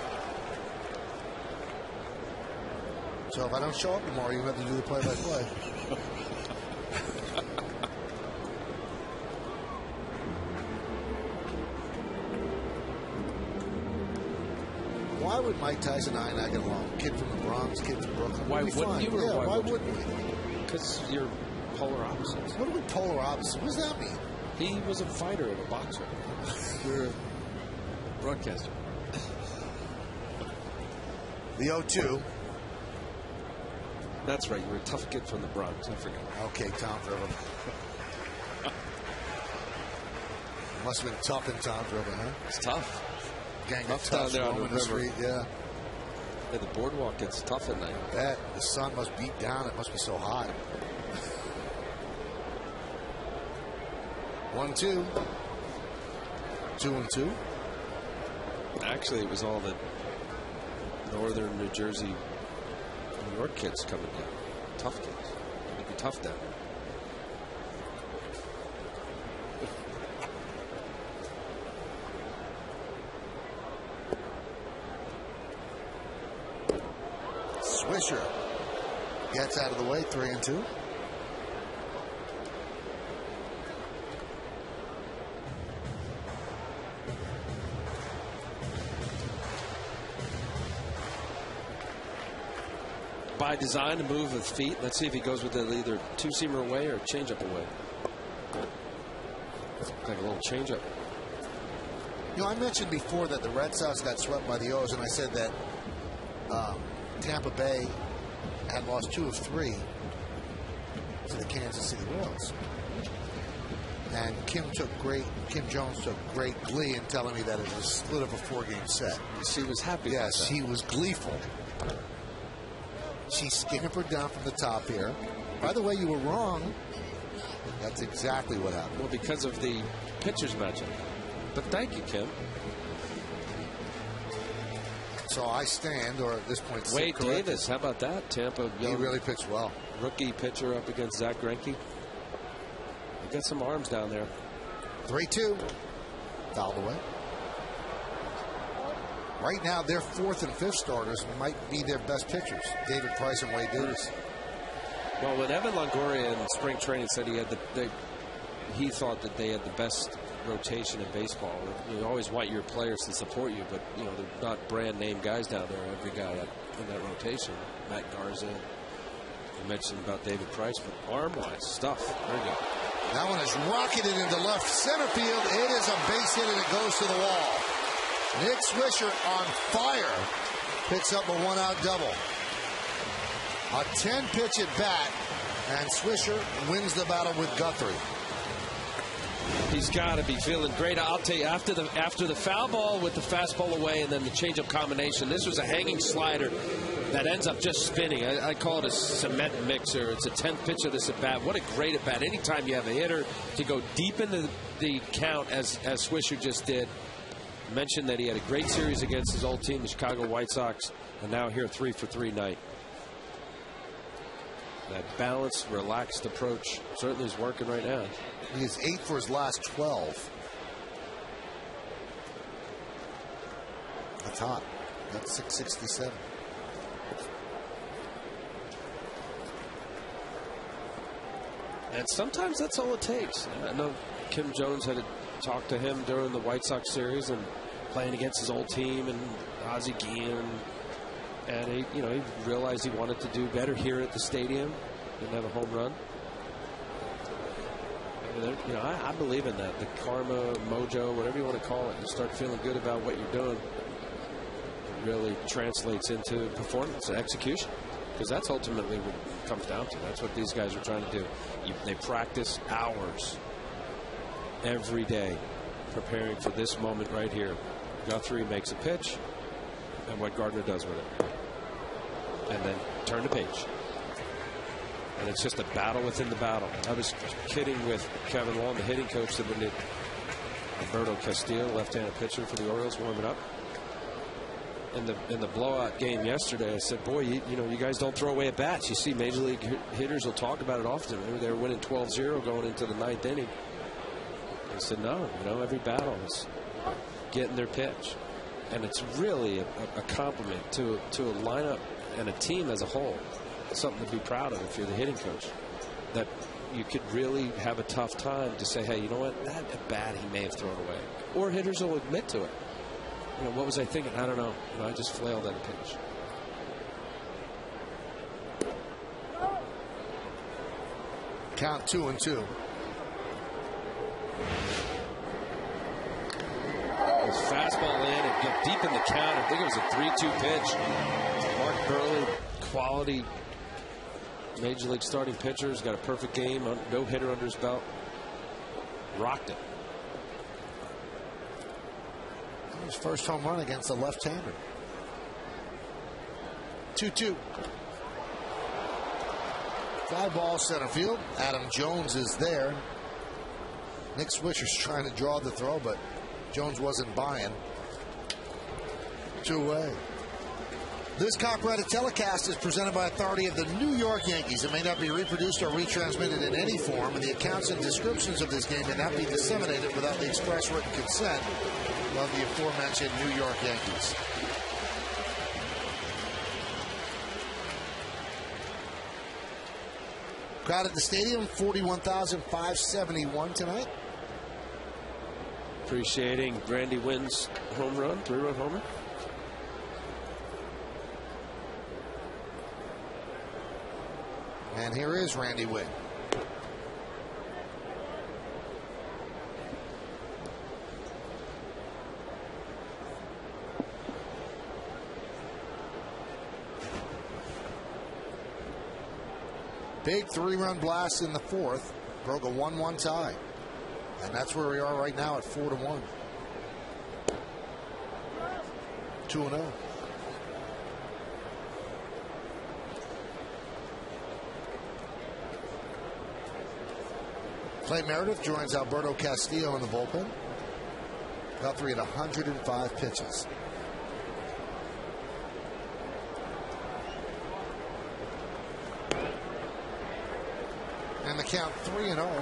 So if I don't show up tomorrow, you have to do the play-by-play. Why would Mike Tyson and I not get along? Kid from the Bronx, kid from Brooklyn. Why wouldn't you? Yeah, why wouldn't we? Because you're polar opposites. What are we polar opposites? What does that mean? He was a fighter and a boxer. You're a broadcaster. The 0-2. That's right. You're a tough kid from the Bronx. I forgot. Okay, Tom's River. Must have been tough in Tom's River, huh? It's tough. Gang Tough of down toughs there on the roaming the river. street, yeah. Yeah, the boardwalk gets tough at night. That the sun must beat down. It must be so hot. 1-2. 2-2. Actually, it was all the northern New Jersey, New York kids coming down. Tough kids. It'd be tough down there. Swisher gets out of the way, 3-2. by design to move with feet. Let's see if he goes with it either two-seamer away or change-up away. Like a little change-up. You know, I mentioned before that the Red Sox got swept by the O's, and I said that Tampa Bay had lost 2 of 3 to the Kansas City Royals. And Kim Jones took great glee in telling me that it was a split of a 4-game set. She was happy. Yes, he was gleeful. She scampered down from the top here. By the way, you were wrong. That's exactly what happened. Well, because of the pitchers matchup. But thank you, Kim. So I stand, or at this point, Wade Davis, how about that? Tampa, young, he really pitched well. Rookie pitcher up against Zach Greinke. He got some arms down there. 3-2. Fouled away. Right now, their 4th and 5th starters might be their best pitchers. David Price and Wade Davis. Well, when Evan Longoria in spring training said he thought that they had the best rotation in baseball. You always want your players to support you, but you know they're not brand name guys down there. Every guy in that rotation, Matt Garza. You mentioned about David Price, but arm-wise stuff. Very good. That one is rocketed into left center field. It is a base hit and it goes to the wall. Nick Swisher on fire picks up a 1-out double. A 10-pitch at bat, and Swisher wins the battle with Guthrie. He's got to be feeling great. I'll tell you, after the foul ball with the fastball away and then the changeup combination, this was a hanging slider that ends up just spinning. I call it a cement mixer. It's a 10th pitch of this at bat. What a great at bat. Anytime you have a hitter to go deep into the count as Swisher just did. Mentioned that he had a great series against his old team, the Chicago White Sox, and now here 3-for-3 night. That balanced, relaxed approach certainly is working right now. He is 8 for his last 12. That's hot. That's 667. And sometimes that's all it takes. I know Kim Jones had to talk to him during the White Sox series and playing against his old team and Ozzie Guillen. And he realized he wanted to do better here at the stadium. Didn't have a home run. I believe in that. The karma, mojo, whatever you want to call it. You start feeling good about what you're doing. It really translates into performance and execution. Because that's ultimately what it comes down to. That's what these guys are trying to do. They practice hours every day preparing for this moment right here. Guthrie makes a pitch and what Gardner does with it. And then turn the page. And it's just a battle within the battle. I was kidding with Kevin Wall, the hitting coach, that when Alberto Castillo, left-handed pitcher for the Orioles, warming up. In the blowout game yesterday, I said, boy, you guys don't throw away at bats. You see major league hitters will talk about it often. They were winning 12-0 going into the 9th inning. I said, no, every battle is getting their pitch. And it's really a compliment to a lineup and a team as a whole. Something to be proud of if you're the hitting coach. That you could really have a tough time to say, hey, you know what, that at bat he may have thrown away. Or hitters will admit to it. What was I thinking? I don't know. I just flailed at a pitch. Count 2-2. His fastball in and get deep in the count. I think it was a 3-2 pitch. Mark Burley, quality major league starting pitcher, has got a perfect game, no hitter under his belt. Rocked it. His first home run against a left-hander. 2-2. Fly ball center field. Adam Jones is there. Nick Swisher's trying to draw the throw, but Jones wasn't buying. 2-away. This copyrighted telecast is presented by authority of the New York Yankees. It may not be reproduced or retransmitted in any form, and the accounts and descriptions of this game may not be disseminated without the express written consent of the aforementioned New York Yankees. Crowd at the stadium, 41,571 tonight. Appreciating Brandy Wynn's home run, 3-run homer. And here is Randy Witt. Big 3-run blast in the fourth. Broke a 1-1 tie. And that's where we are right now at 4-1. 2-0. Clay Meredith joins Alberto Castillo in the bullpen. Guthrie at 105 pitches. And the count 3-0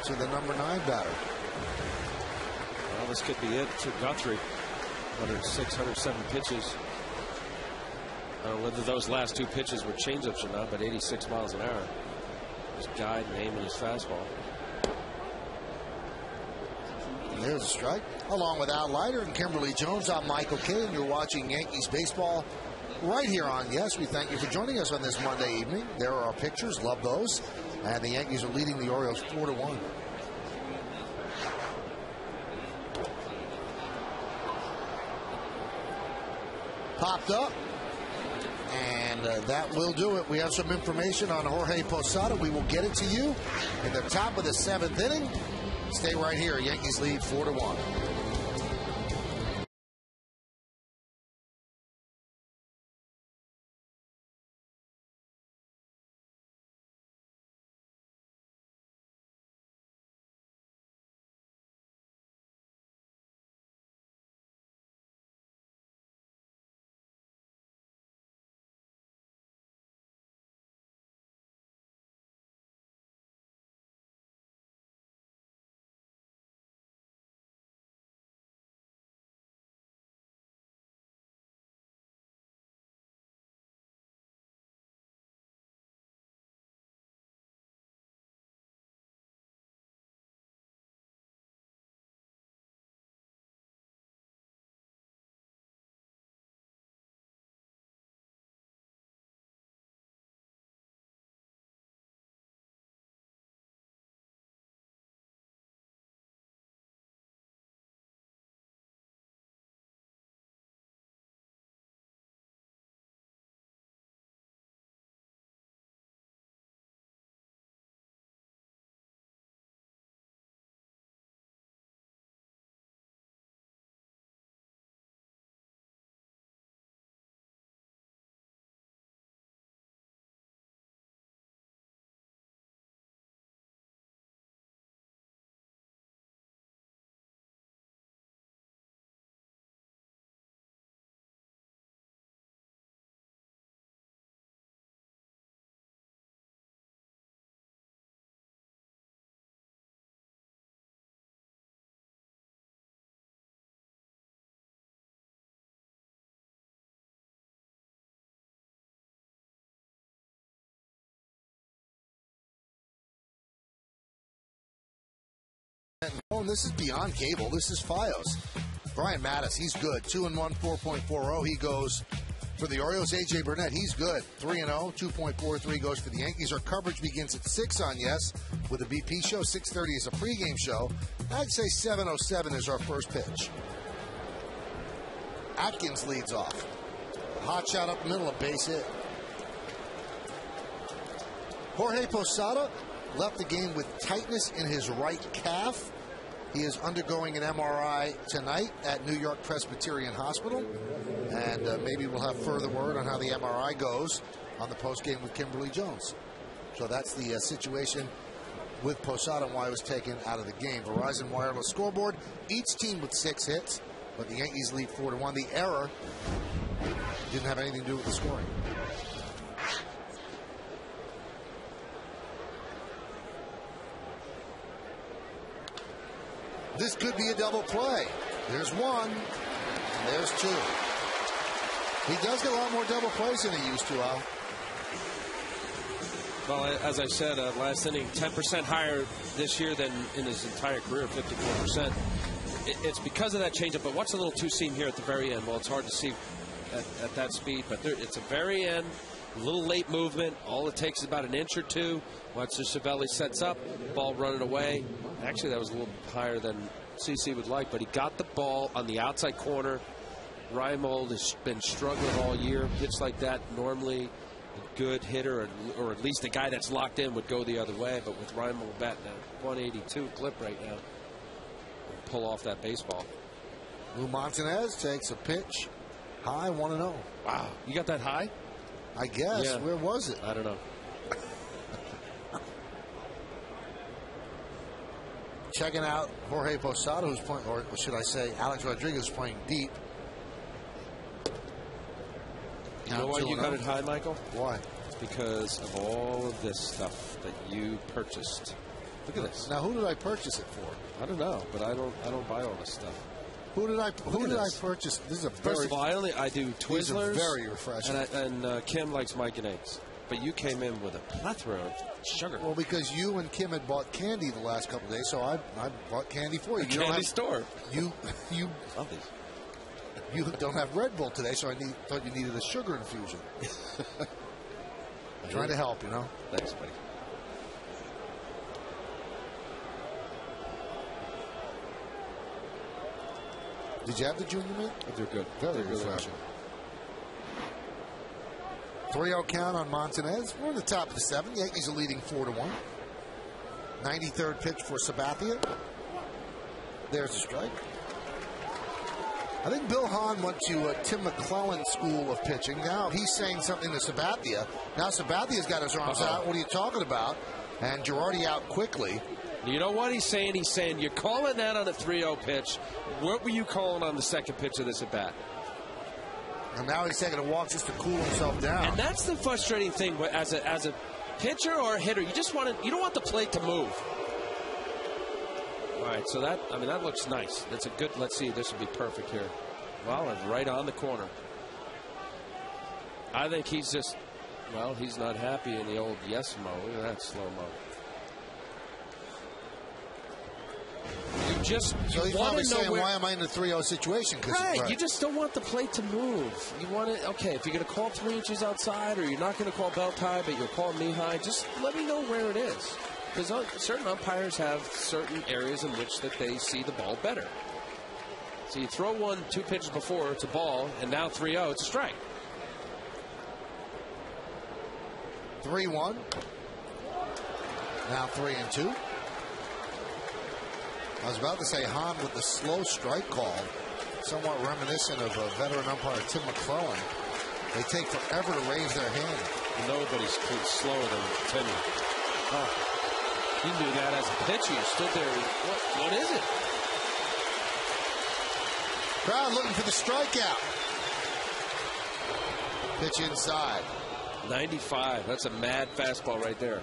to the number 9 batter. Well, this could be it to Guthrie. 106, 107 pitches. I don't know whether those last 2 pitches were changeups or not, but 86 miles an hour. His guide and aiming his fastball. And there's a strike. Along with Al Leiter and Kimberly Jones, I'm Michael Kay, and you're watching Yankees baseball right here on Yes. We thank you for joining us on this Monday evening. There are our pictures. Love those. And the Yankees are leading the Orioles 4-1. Popped up. And that will do it. We have some information on Jorge Posada. We will get it to you in the top of the 7th inning. Stay right here. Yankees lead 4-1. And this is beyond cable. This is Fios. Brian Mattis, he's good. 2-1, 4.40. He goes for the Orioles. AJ Burnett, he's good. 3-0, 2.43 goes for the Yankees. Our coverage begins at 6 on Yes with a BP show. 6:30 is a pregame show. I'd say 7:07 is our first pitch. Atkins leads off. Hot shot up the middle, a base hit. Jorge Posada left the game with tightness in his right calf. He is undergoing an MRI tonight at New York Presbyterian Hospital. And maybe we'll have further word on how the MRI goes on the postgame with Kimberly Jones. So that's the situation with Posada and why he was taken out of the game. Verizon Wireless scoreboard. Each team with 6 hits, but the Yankees lead 4-1. The error didn't have anything to do with the scoring. This could be a double play. There's one, and there's 2. He does get a lot more double plays than he used to, Al. Well, as I said, last inning, 10% higher this year than in his entire career, 54%. It's because of that changeup, but what's a little two-seam here at the very end? Well, it's hard to see at that speed, but it's a very end. A little late movement. All it takes is about an inch or two. Once the Cervelli sets up, ball running away. Actually, that was a little higher than CC would like, but he got the ball on the outside corner. Reimold has been struggling all year. Pitch like that, normally a good hitter, or at least a guy that's locked in, would go the other way. But with Reimold batting a 182 clip right now, pull off that baseball. Lou Montanez takes a pitch. High, 1-0. Wow. You got that high? I guess. Yeah. Where was it? I don't know. Checking out Jorge Posada, who's playing, or should I say Alex Rodriguez, playing deep. You know why you got it high, Michael? Why? Because of all of this stuff that you purchased. Look at this. Now, who did I purchase it for? I don't know, but I don't buy all this stuff. Who did I purchase? This is a very, first of all, I do Twizzlers. Very refreshing. And Kim likes Mike and Eggs. But you came in with a plethora of sugar. Well, because you and Kim had bought candy the last couple of days, so I bought candy for you. Candy store. You love these. You don't have Red Bull today, so I thought you needed a sugar infusion. I'm trying to help, you know. Thanks, buddy. Did you have the junior mint? They're good. Very refreshing. 3-0 count on Montanez. We're in the top of the 7th. Yankees are leading 4-1. 93rd pitch for Sabathia. There's a strike. I think Bill Hahn went to Tim McClellan's school of pitching. Now he's saying something to Sabathia. Now Sabathia's got his arms out. What are you talking about? And Girardi out quickly. You know what he's saying? He's saying, you're calling that on a 3-0 pitch. What were you calling on the second pitch of this at-bat? And now he's taking a walk just to cool himself down. And that's the frustrating thing as a pitcher or a hitter. You don't want the plate to move. All right, so that looks nice. That's a good. Let's see, this would be perfect here. Well, it's right on the corner. I think he's just, he's not happy in the old yes mo. Look at that slow mo. So he's probably saying, why am I in a 3-0 situation? Right, you just don't want the plate to move. You want it, okay, if you're going to call 3 inches outside, or you're not going to call belt high, but you'll call knee high, just let me know where it is. Because certain umpires have certain areas in which that they see the ball better. So you throw 2 pitches before, it's a ball, and now 3-0, it's a strike. 3-1. Now 3-2. I was about to say Hahn with the slow strike call, somewhat reminiscent of a veteran umpire, Tim McClellan. They take forever to raise their hand. Nobody's slower than Timmy. Oh, you knew that as a pitcher. You stood there. What is it? Crowd looking for the strikeout. Pitch inside. 95. That's a mad fastball right there.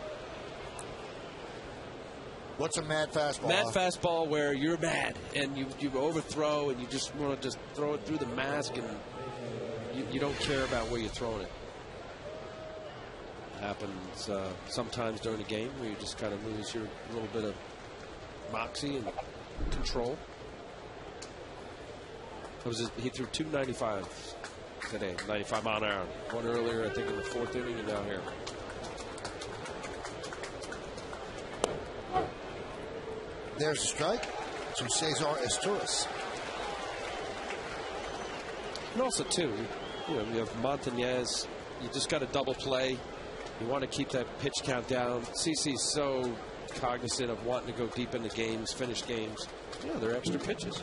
What's a mad fastball? Mad fastball where you're mad and you overthrow and you just want to just throw it through the mask and you don't care about where you're throwing it. It happens sometimes during a game where you just kind of lose your little bit of moxie and control. He threw 295 today, 95 mile an hour. One earlier, I think, in the 4th inning, and now here. There's a strike to Cesar Esturis. And also, too, you have Montanez. You just got a double play. You want to keep that pitch count down. CC's so cognizant of wanting to go deep into games, finish games. Yeah, they're extra pitches.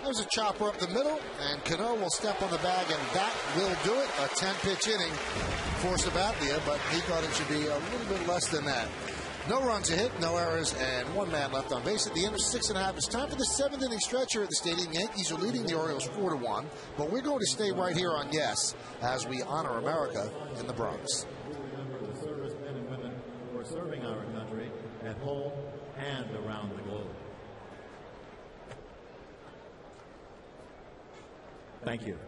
There's a chopper up the middle, and Cano will step on the bag, and that will do it. A 10-pitch inning for Sabathia, but he thought it should be a little bit less than that. No runs a hit, no errors, and 1 man left on base at the end of 6.5. It's time for the 7th inning stretch here at the stadium. Yankees are leading the Orioles 4-1, but we're going to stay right here on Yes as we honor America in the Bronx. The servicemen and women who are serving our country at home and around the globe. Thank you.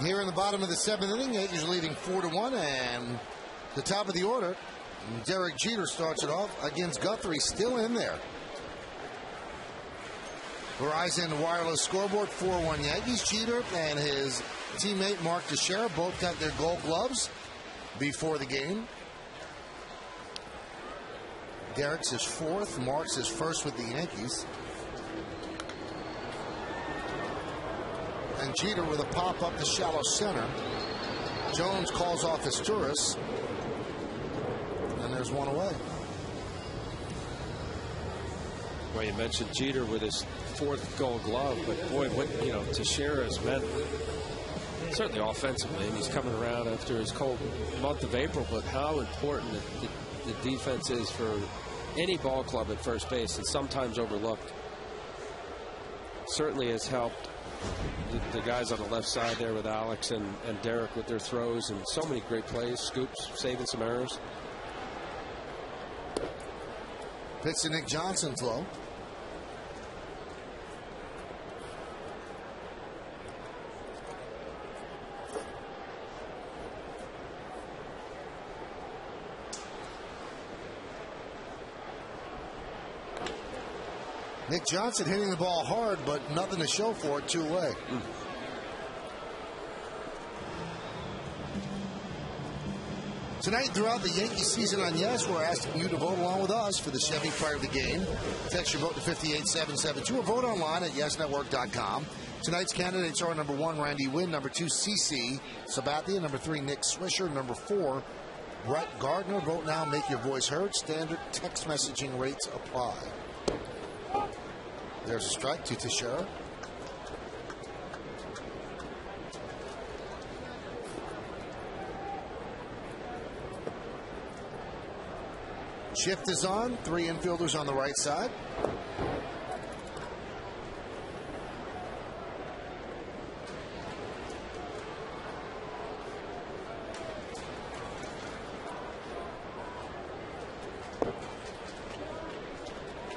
Here in the bottom of the 7th inning, Yankees are leading 4-1, and the top of the order, Derek Jeter starts it off against Guthrie, still in there. Verizon Wireless Scoreboard, 4-1 Yankees. Jeter and his teammate Mark Teixeira both got their gold gloves before the game. Derek's his 4th, Mark's his 1st with the Yankees. And Jeter with a pop up the shallow center. Jones calls off his tourists. And there's one away. Well, you mentioned Jeter with his 4th gold glove, but boy, what, you know, Teixeira has meant, certainly offensively, and he's coming around after his cold month of April, but how important the defense is for any ball club at first base, and sometimes overlooked. Certainly has helped the guys on the left side there with Alex and Derek with their throws, and so many great plays, scoops, saving some errors. Pitch to Nick Johnson, low. Nick Johnson hitting the ball hard, but nothing to show for it, 2 away. Tonight, throughout the Yankee season on Yes, we're asking you to vote along with us for the Chevy Player of the Game. Text your vote to 58772 or vote online at yesnetwork.com. Tonight's candidates are number 1, Randy Wynn, number 2, CC Sabathia, number 3, Nick Swisher, number 4, Brett Gardner. Vote now, make your voice heard. Standard text messaging rates apply. There's a strike to Teixeira. Shift is on. 3 infielders on the right side.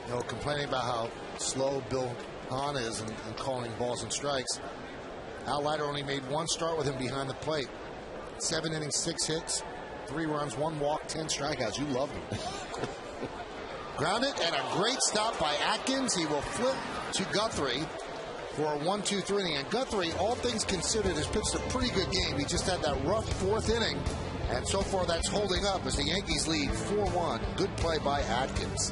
No complaining about how slow Bill Hahn is in calling balls and strikes. Al Leiter only made 1 start with him behind the plate. 7 innings, 6 hits, 3 runs, 1 walk, 10 strikeouts. You love him. Grounded and a great stop by Atkins. He will flip to Guthrie for a 1-2-3 inning. And Guthrie, all things considered, has pitched a pretty good game. He just had that rough 4th inning. And so far that's holding up as the Yankees lead 4-1. Good play by Atkins.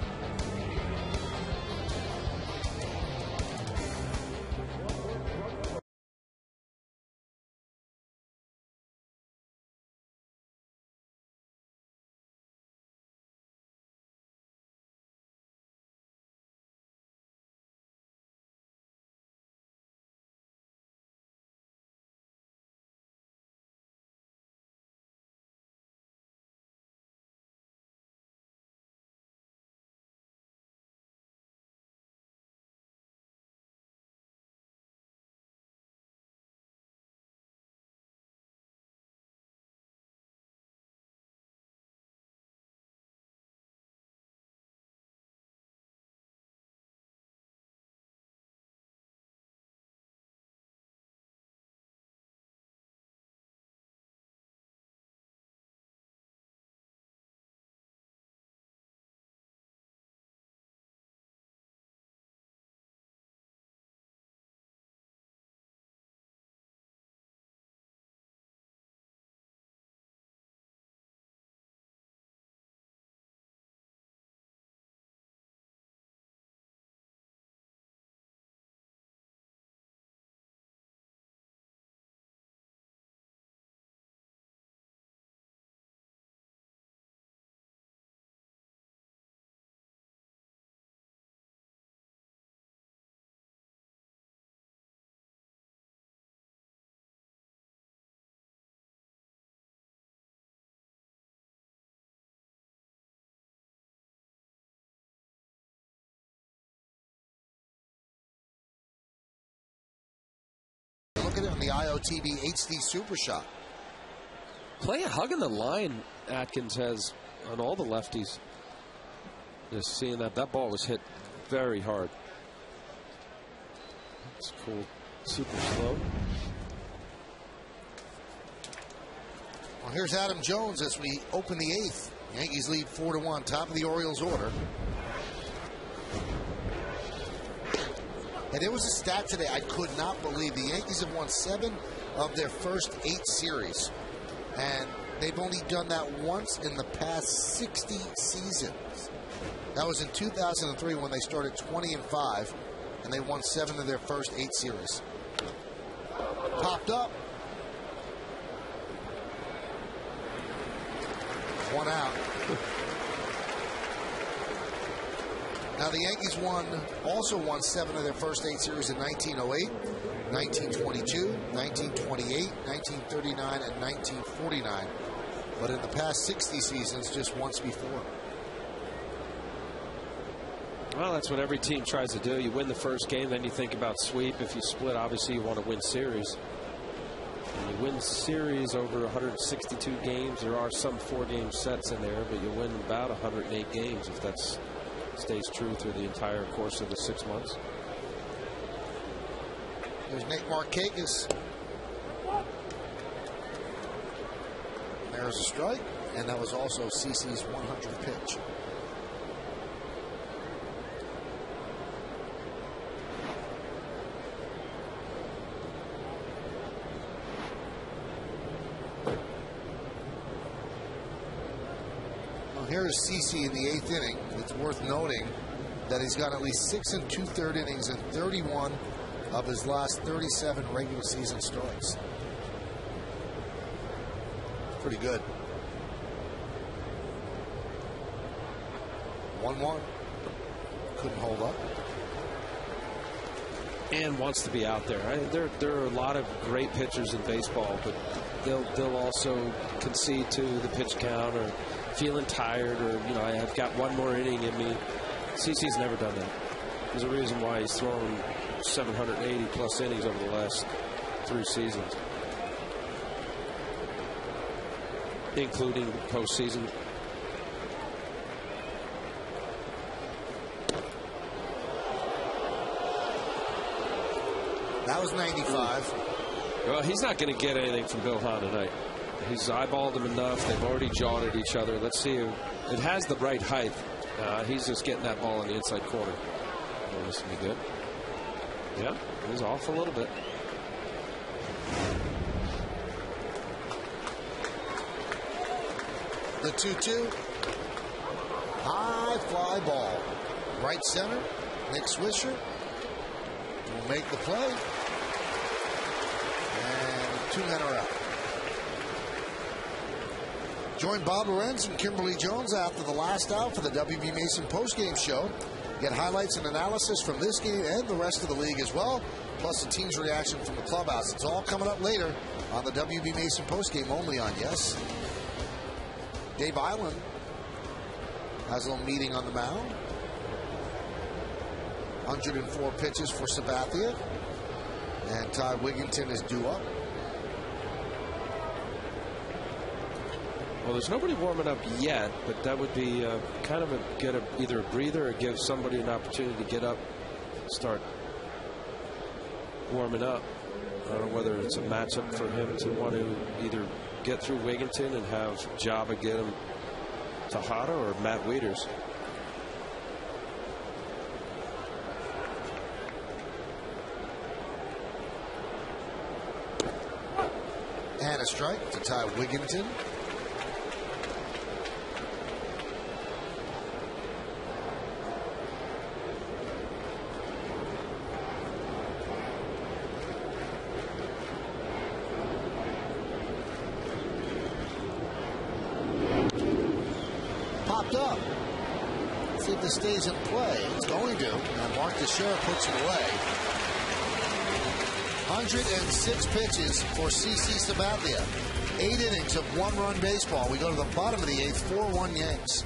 Look at it on the IOTV HD Super Shot. Playing hugging the line Atkins has on all the lefties. Just seeing that ball was hit very hard. It's cool. Super slow. Well, here's Adam Jones as we open the 8th. Yankees lead 4-1, top of the Orioles order. And there was a stat today I could not believe. The Yankees have won 7 of their first 8 series. And they've only done that once in the past 60 seasons. That was in 2003 when they started 20-5, and they won 7 of their first 8 series. Popped up. 1 out. Now the Yankees also won 7 of their first 8 series in 1908, 1922, 1928, 1939, and 1949. But in the past 60 seasons, just once before. Well, that's what every team tries to do. You win the first game, then you think about sweep. If you split, obviously you want to win series. And you win series over 162 games. There are some 4-game sets in there, but you win about 108 games if that stays true through the entire course of the 6 months. There's Nate Markakis. There's a strike, and that was also CC's 100th pitch. Here's CC in the 8th inning. It's worth noting that he's got at least 6 2/3 innings in 31 of his last 37 regular season starts. Pretty good. 1-1. Couldn't hold up. And wants to be out there. There are a lot of great pitchers in baseball, but they'll also concede to the pitch count or feeling tired, or I've got one more inning in me. CC's never done that. There's a reason why he's thrown 780 plus innings over the last 3 seasons, including postseason. That was 95. Well, he's not going to get anything from Bill Hahn tonight. He's eyeballed him enough. They've already jawed at each other. Let's see. It has the right height. He's just getting that ball in the inside corner. Oh, this will be good. Yeah, he's off a little bit. The 2-2. High fly ball. Right center. Nick Swisher will make the play. And 2 men are out. Join Bob Lorenz and Kimberly Jones after the last out for the WB Mason postgame show. Get highlights and analysis from this game and the rest of the league as well, plus the team's reaction from the clubhouse. It's all coming up later on the WB Mason postgame only on Yes. Dave Island has a little meeting on the mound. 104 pitches for Sabathia. And Ty Wigginton is due up. Well, there's nobody warming up yet, but that would be kind of either a breather or give somebody an opportunity to get up, start warming up. I don't know whether it's a matchup for him to want to either get through Wigginton and have Jabba get him Tejada or Matt Wieters. And a strike to Ty Wigginton. Popped up. Let's see if this stays in play. It's going to. And Mark Teixeira puts it away. 106 pitches for CC Sabathia. 8 innings of 1-run baseball. We go to the bottom of the 8th, 4-1 Yanks.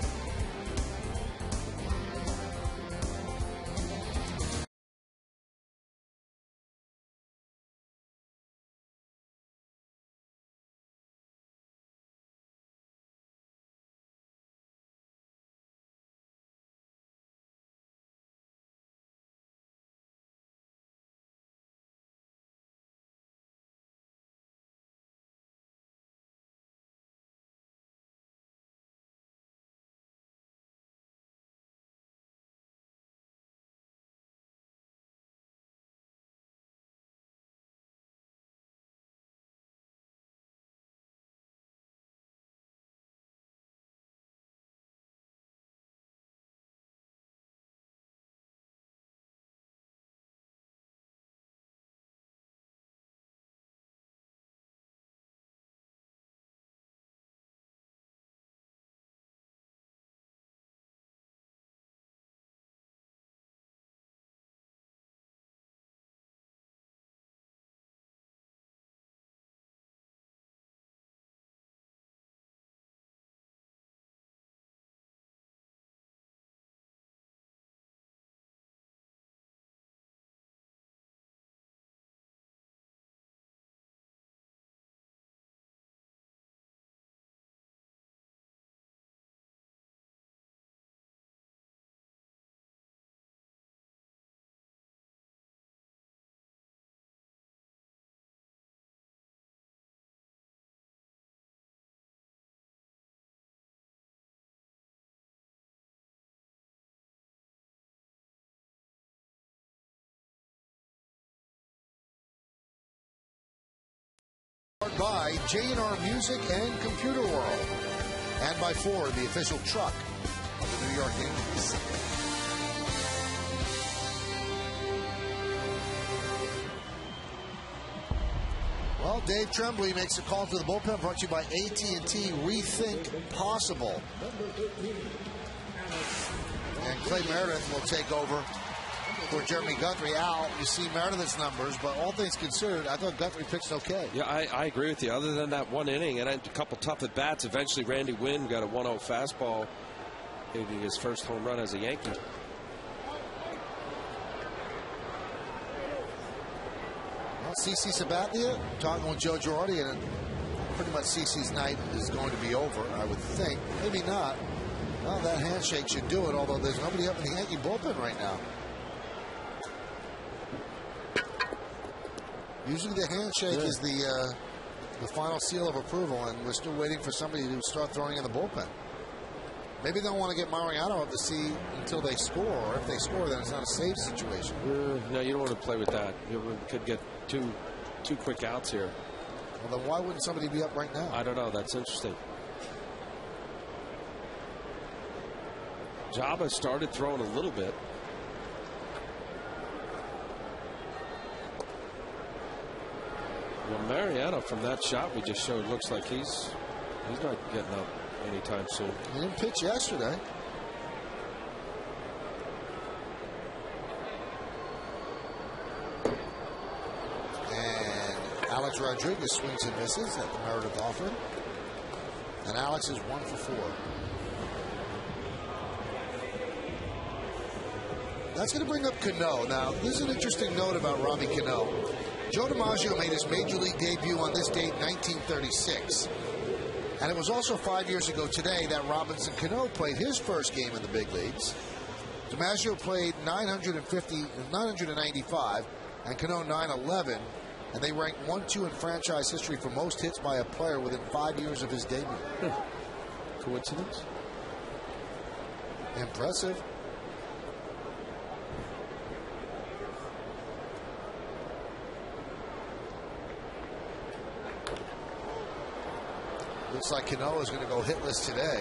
by J&R Music and Computer World. And by Ford, the official truck of the New York Yankees. Well, Dave Tremblay makes a call to the bullpen, brought to you by AT&T Rethink Possible. And Clay Meredith will take over for Jeremy Guthrie. Al, you see Meredith's numbers, but all things considered, I thought Guthrie pitched okay. Yeah, I agree with you. Other than that one inning and a couple tough at-bats, eventually Randy Wynn got a 1-0 fastball, hitting his first home run as a Yankee. Well, CC Sabathia talking with Joe Girardi, and pretty much CC's night is going to be over, I would think. Maybe not. Well, that handshake should do it, although there's nobody up in the Yankee bullpen right now. Usually the handshake is the final seal of approval, and we're still waiting for somebody to start throwing in the bullpen. Maybe they'll want to get Mariano up to see until they score, or if they score, then it's not a save situation. No, you don't want to play with that. You could get two quick outs here. Well, then why wouldn't somebody be up right now? I don't know. That's interesting. Jabba started throwing a little bit. Well, Mariano, from that shot we just showed, looks like he's not getting up anytime soon. He didn't pitch yesterday. And Alex Rodriguez swings and misses at the Meredith offer. And Alex is 1 for 4. That's going to bring up Cano. Now, this is an interesting note about Robbie Cano. Joe DiMaggio made his major league debut on this date, 1936. And it was also 5 years ago today that Robinson Cano played his first game in the big leagues. DiMaggio played 995, and Cano 911. And they ranked 1-2 in franchise history for most hits by a player within 5 years of his debut. Coincidence? Impressive. Looks like Cano is going to go hitless today,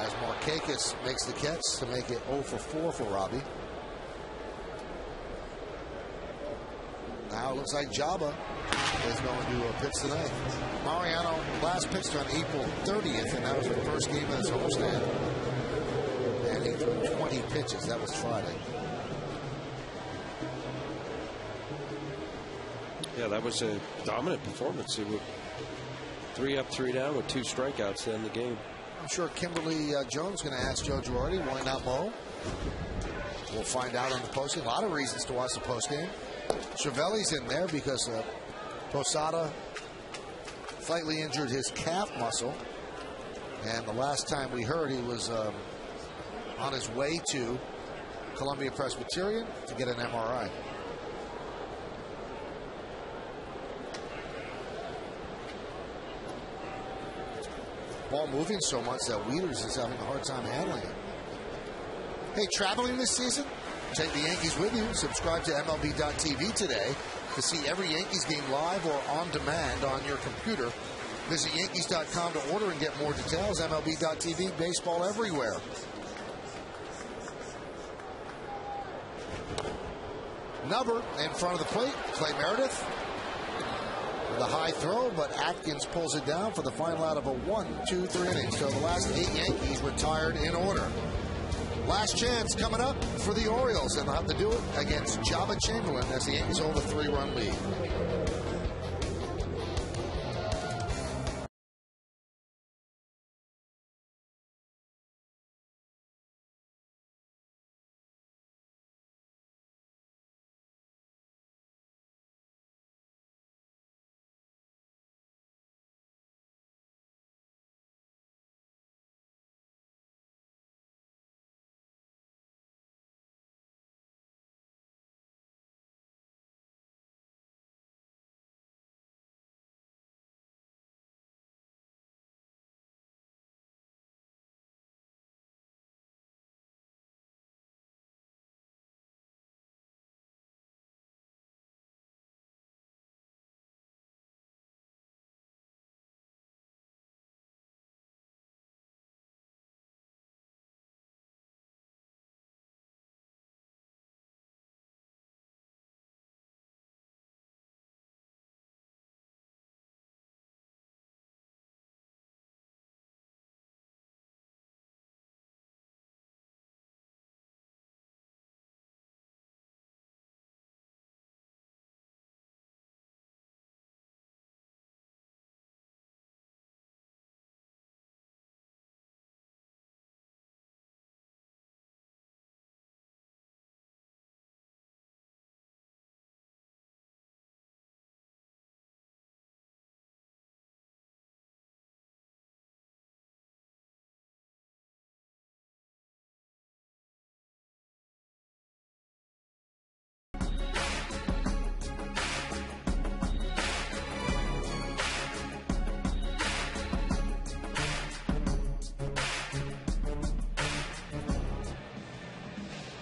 as Markakis makes the catch to make it 0 for 4 for Robbie. Now it looks like Jabba is going to pitch tonight. Mariano last pitched on April 30th, and that was the first game of his homestand. And he threw 20 pitches. That was Friday. Yeah, that was a dominant performance. It was 3 up, 3 down with 2 strikeouts to end the game. I'm sure Kimberly Jones is going to ask Joe Girardi, why not Mo? We'll find out on the postgame. A lot of reasons to watch the postgame. Cervelli's in there because Posada slightly injured his calf muscle. And the last time we heard, he was on his way to Columbia Presbyterian to get an MRI. Ball moving so much that Wieters is having a hard time handling it. Hey, traveling this season? Take the Yankees with you. Subscribe to MLB.tv today to see every Yankees game live or on demand on your computer. Visit Yankees.com to order and get more details. MLB.tv, baseball everywhere. Nubber in front of the plate. Clay Meredith. The high throw, but Atkins pulls it down for the final out of a 1-2-3 innings. So the last 8 Yankees retired in order. Last chance coming up for the Orioles, and they'll have to do it against Jabba Chamberlain as the Yankees hold a 3-run lead.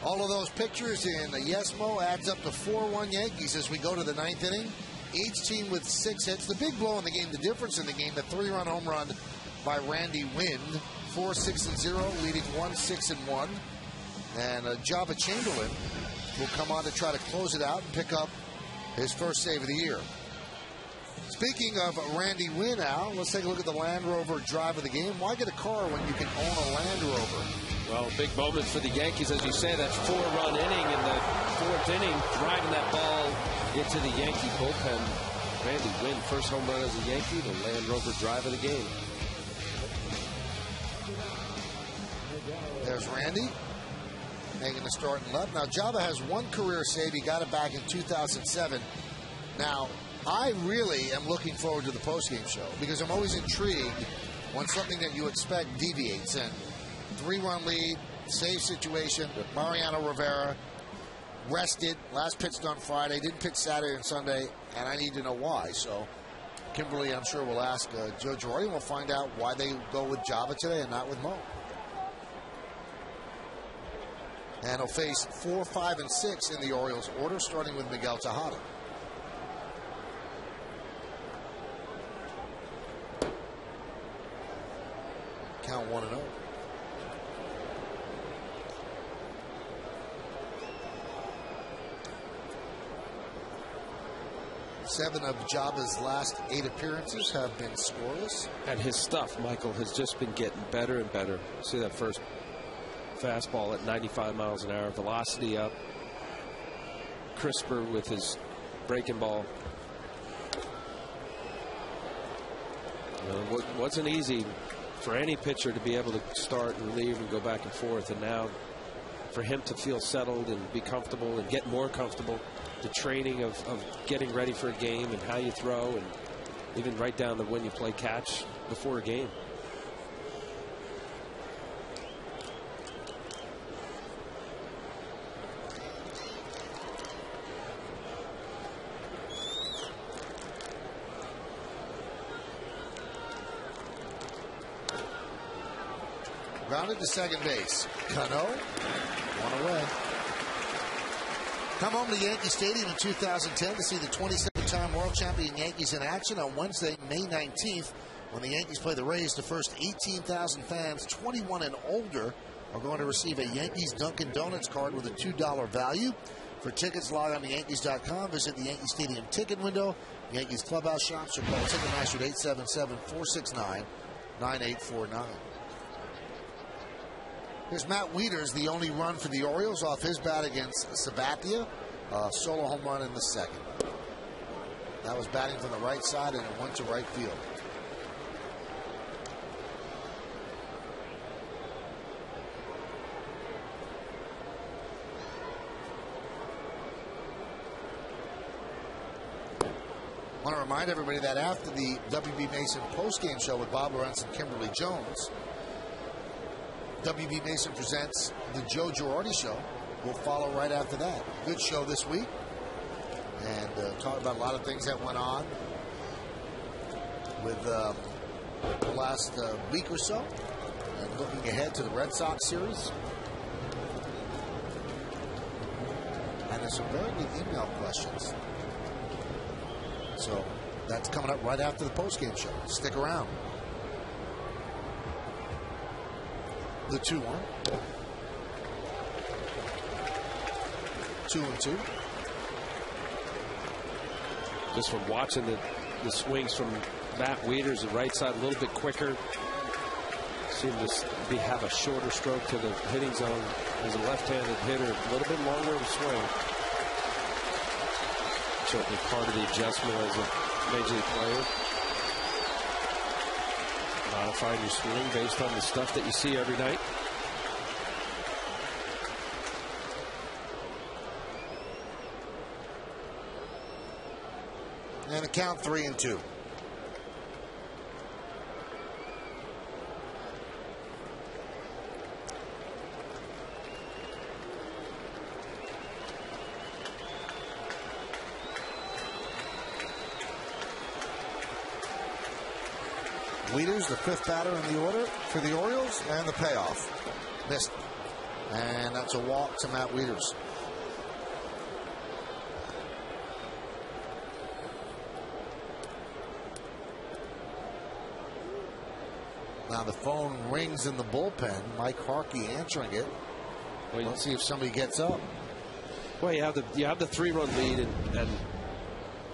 All of those pictures in Yesmo adds up to 4-1 Yankees as we go to the ninth inning. Each team with 6 hits. The big blow in the game, the difference in the game, the 3-run home run by Randy Wynn. 4-6-0, leading 1-6-1. And Java Chamberlain will come on to try to close it out and pick up his first save of the year. Speaking of Randy Wynn, Al, let's take a look at the Land Rover drive of the game. Why get a car when you can own a Land Rover? Well, big moment for the Yankees, as you say. That 4-run inning in the 4th inning, driving that ball into the Yankee bullpen. Randy Wynn, first home run as a Yankee, the Land Rover drive of the game. There's Randy making the start in left. Now, Java has 1 career save. He got it back in 2007. Now, I really am looking forward to the postgame show because I'm always intrigued when something that you expect deviates. And 3-run lead, save situation. Mariano Rivera rested, last pitched on Friday, didn't pitch Saturday and Sunday, and I need to know why. So Kimberly, I'm sure, will ask Joe Girardi, and we'll find out why they go with Java today and not with Mo. And he'll face 4, 5, and 6 in the Orioles order, starting with Miguel Tejada. Count 1-0. Seven of Java's last 8 appearances have been scoreless. And his stuff, Michael, has just been getting better and better. See that first fastball at 95 miles an hour, velocity up, crisper with his breaking ball. Wasn't easy for any pitcher to be able to start and leave and go back and forth, and now for him to feel settled and be comfortable and get more comfortable, the training of getting ready for a game and how you throw, and even right down to when you play catch before a game. Grounded to second base. Cano, 1 away. Come home to Yankee Stadium in 2010 to see the 27-time world champion Yankees in action on Wednesday, May 19th, when the Yankees play the Rays. The first 18,000 fans 21 and older are going to receive a Yankees Dunkin' Donuts card with a $2 value. For tickets, log on to Yankees.com, visit the Yankee Stadium ticket window, Yankees clubhouse shops, or call Ticketmaster at 877-469-9849. Here's Matt Wieters, the only run for the Orioles off his bat against Sabathia. Solo home run in the second. That was batting from the right side, and it went to right field. I want to remind everybody that after the WB Mason postgame show with Bob Lawrence and Kimberly Jones, WB Mason presents the Joe Girardi Show. We'll follow right after that. Good show this week. And talk about a lot of things that went on with the last week or so. And looking ahead to the Red Sox series. And there's some very good email questions. So that's coming up right after the postgame show. Stick around. The 2-1. 2-2. Just from watching the swings from Matt Wieters, the right side a little bit quicker. Seemed to have a shorter stroke to the hitting zone as a left-handed hitter. A little bit longer of a swing. Certainly part of the adjustment as a major league player. Modifying your swing based on the stuff that you see every night. And the count 3-2. Wieters, the 5th batter in the order for the Orioles, and the payoff. Missed. And that's a walk to Matt Wieters. Now the phone rings in the bullpen. Mike Harkey answering it. Let's see if somebody gets up. Well, you have the 3-run lead, and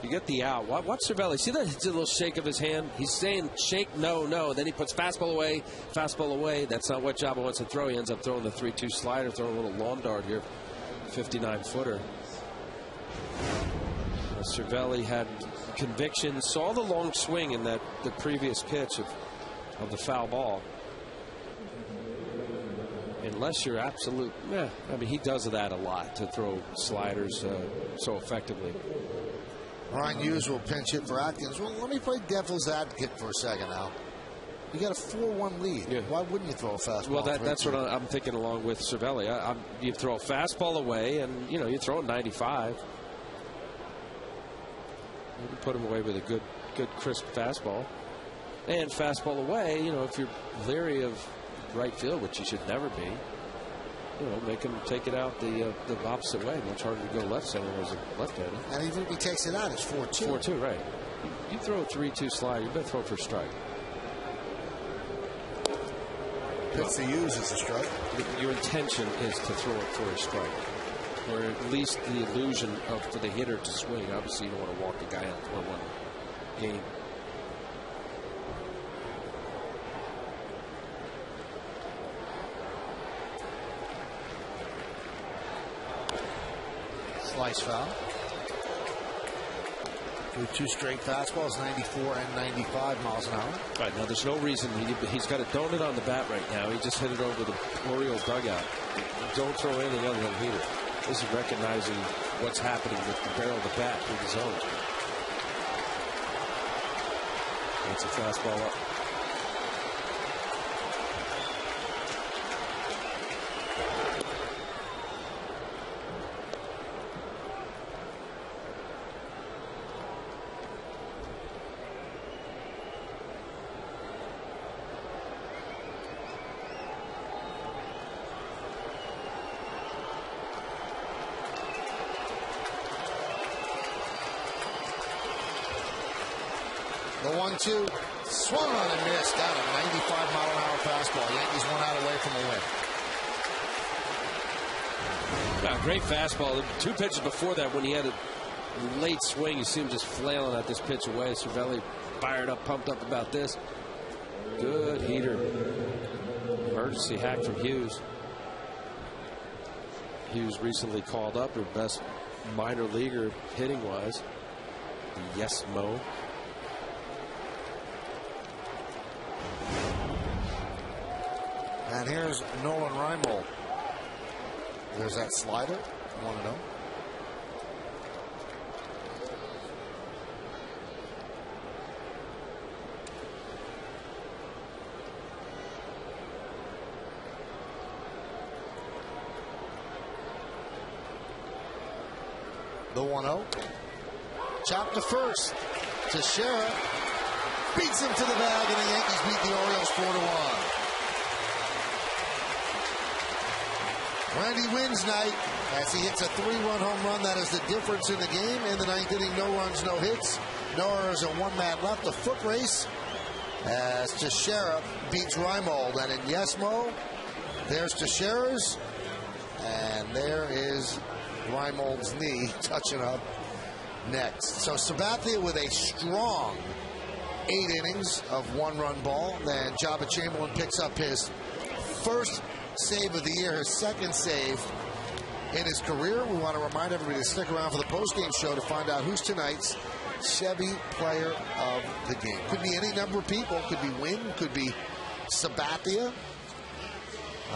you get the out. Watch Cervelli. See that little shake of his hand? He's saying shake, no, no. Then he puts fastball away, fastball away. That's not what Jabba wants to throw. He ends up throwing the 3-2 slider, throwing a little lawn dart here, 59-footer. Cervelli had conviction, saw the long swing in the previous pitch of the foul ball. Unless you're absolute, I mean, he does that a lot, to throw sliders so effectively. Ryan Hughes will pinch hit for Atkins. Well, let me play devil's advocate for a second now. You got a 4-1 lead. Yeah. Why wouldn't you throw a fastball? Well, that's what I'm thinking along with Cervelli. You throw a fastball away, and you throw it 95. You can put him away with a good crisp fastball. And fastball away, if you're leery of right field, which you should never be, make him take it out the opposite way. Much harder to go left center as a left-hander. And even if he takes it out, it's 4-2. 4-2, right. You throw a 3-2 slide, you better throw it for a strike. Pitch to use as a strike. Your intention is to throw it for a strike, or at least the illusion for the hitter to swing. Obviously, you don't want to walk the guy out for one game. Slice foul. With 2 straight fastballs, 94 and 95 miles an hour. Right, now there's no reason. He's got a donut on the bat right now. He just hit it over the Orioles dugout. Don't throw anything other than heater. This is recognizing what's happening with the barrel of the bat through the zone. That's a fastball up. The 1-2, swung on and missed. Down a 95-mile-an-hour fastball. Yankees 1 out away from a win. Great fastball. 2 pitches before that, when he had a late swing, you see him just flailing at this pitch away. Cervelli fired up, pumped up about this. Good heater. Emergency hack from Hughes. Hughes recently called up their best minor leaguer hitting-wise. Yes, Mo. And here's Nolan Reimold. There's that slider. 1-0. The 1-0. Chopped to first. Teixeira beats him to the bag, and the Yankees beat the Orioles 4-1. Randy Wynn's night as he hits a 3-run home run. That is the difference in the game. In the 9th inning, no runs, no hits. No errors and 1 man left. A foot race as Teixeira beats Reimold. And in Yes Mo, there's Teixeira's. And there is Reimold's knee touching up next. So Sabathia with a strong 8 innings of 1-run ball. Then Jabba Chamberlain picks up his first save of the year, his 2nd save in his career. We want to remind everybody to stick around for the post-game show to find out who's tonight's Chevy Player of the Game. Could be any number of people. Could be Wynn. Could be Sabathia.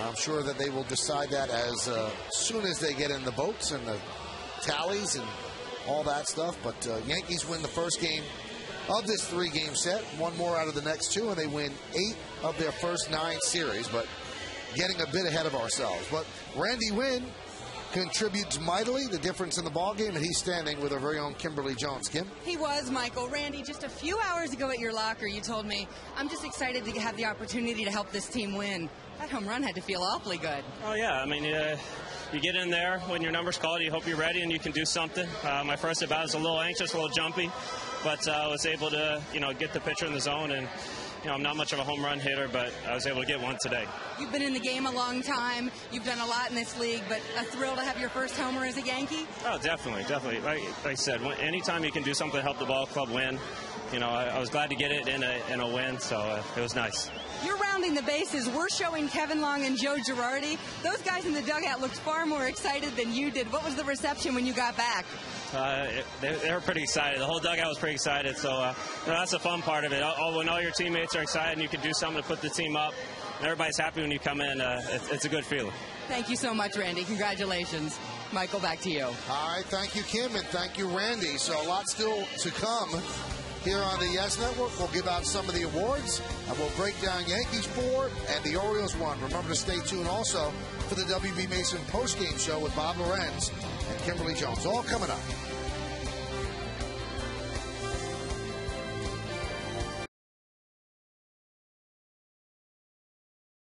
I'm sure that they will decide that as soon as they get in the votes and the tallies and all that stuff. But Yankees win the first game of this 3-game set. 1 more out of the next 2, and they win 8 of their first 9 series. But getting a bit ahead of ourselves. But Randy Wynn contributes mightily, the difference in the ballgame, and he's standing with our very own Kimberly Jones. Kim? He was, Michael. Randy, just a few hours ago at your locker, you told me, I'm just excited to have the opportunity to help this team win. That home run had to feel awfully good. Oh, yeah. I mean, you get in there when your number's called, you hope you're ready and you can do something. My first at bat was a little anxious, a little jumpy, but I was able to, get the pitcher in the zone. And, I'm not much of a home run hitter, but I was able to get one today. You've been in the game a long time. You've done a lot in this league, but a thrill to have your first homer as a Yankee? Oh, definitely. Like I said, anytime you can do something to help the ball club win, I was glad to get it in a win, so it was nice. You're rounding the bases. We're showing Kevin Long and Joe Girardi. Those guys in the dugout looked far more excited than you did. What was the reception when you got back? They were pretty excited. The whole dugout was pretty excited, so that's the fun part of it. When all your teammates are excited and you can do something to put the team up, and everybody's happy when you come in, it's a good feeling. Thank you so much, Randy. Congratulations. Michael, back to you. All right, thank you, Kim, and thank you, Randy. So a lot still to come here on the Yes Network. We'll give out some of the awards, and we'll break down Yankees 4 and the Orioles 1. Remember to stay tuned also for the WB Mason postgame show with Bob Lorenz and Kimberly Jones. All coming up.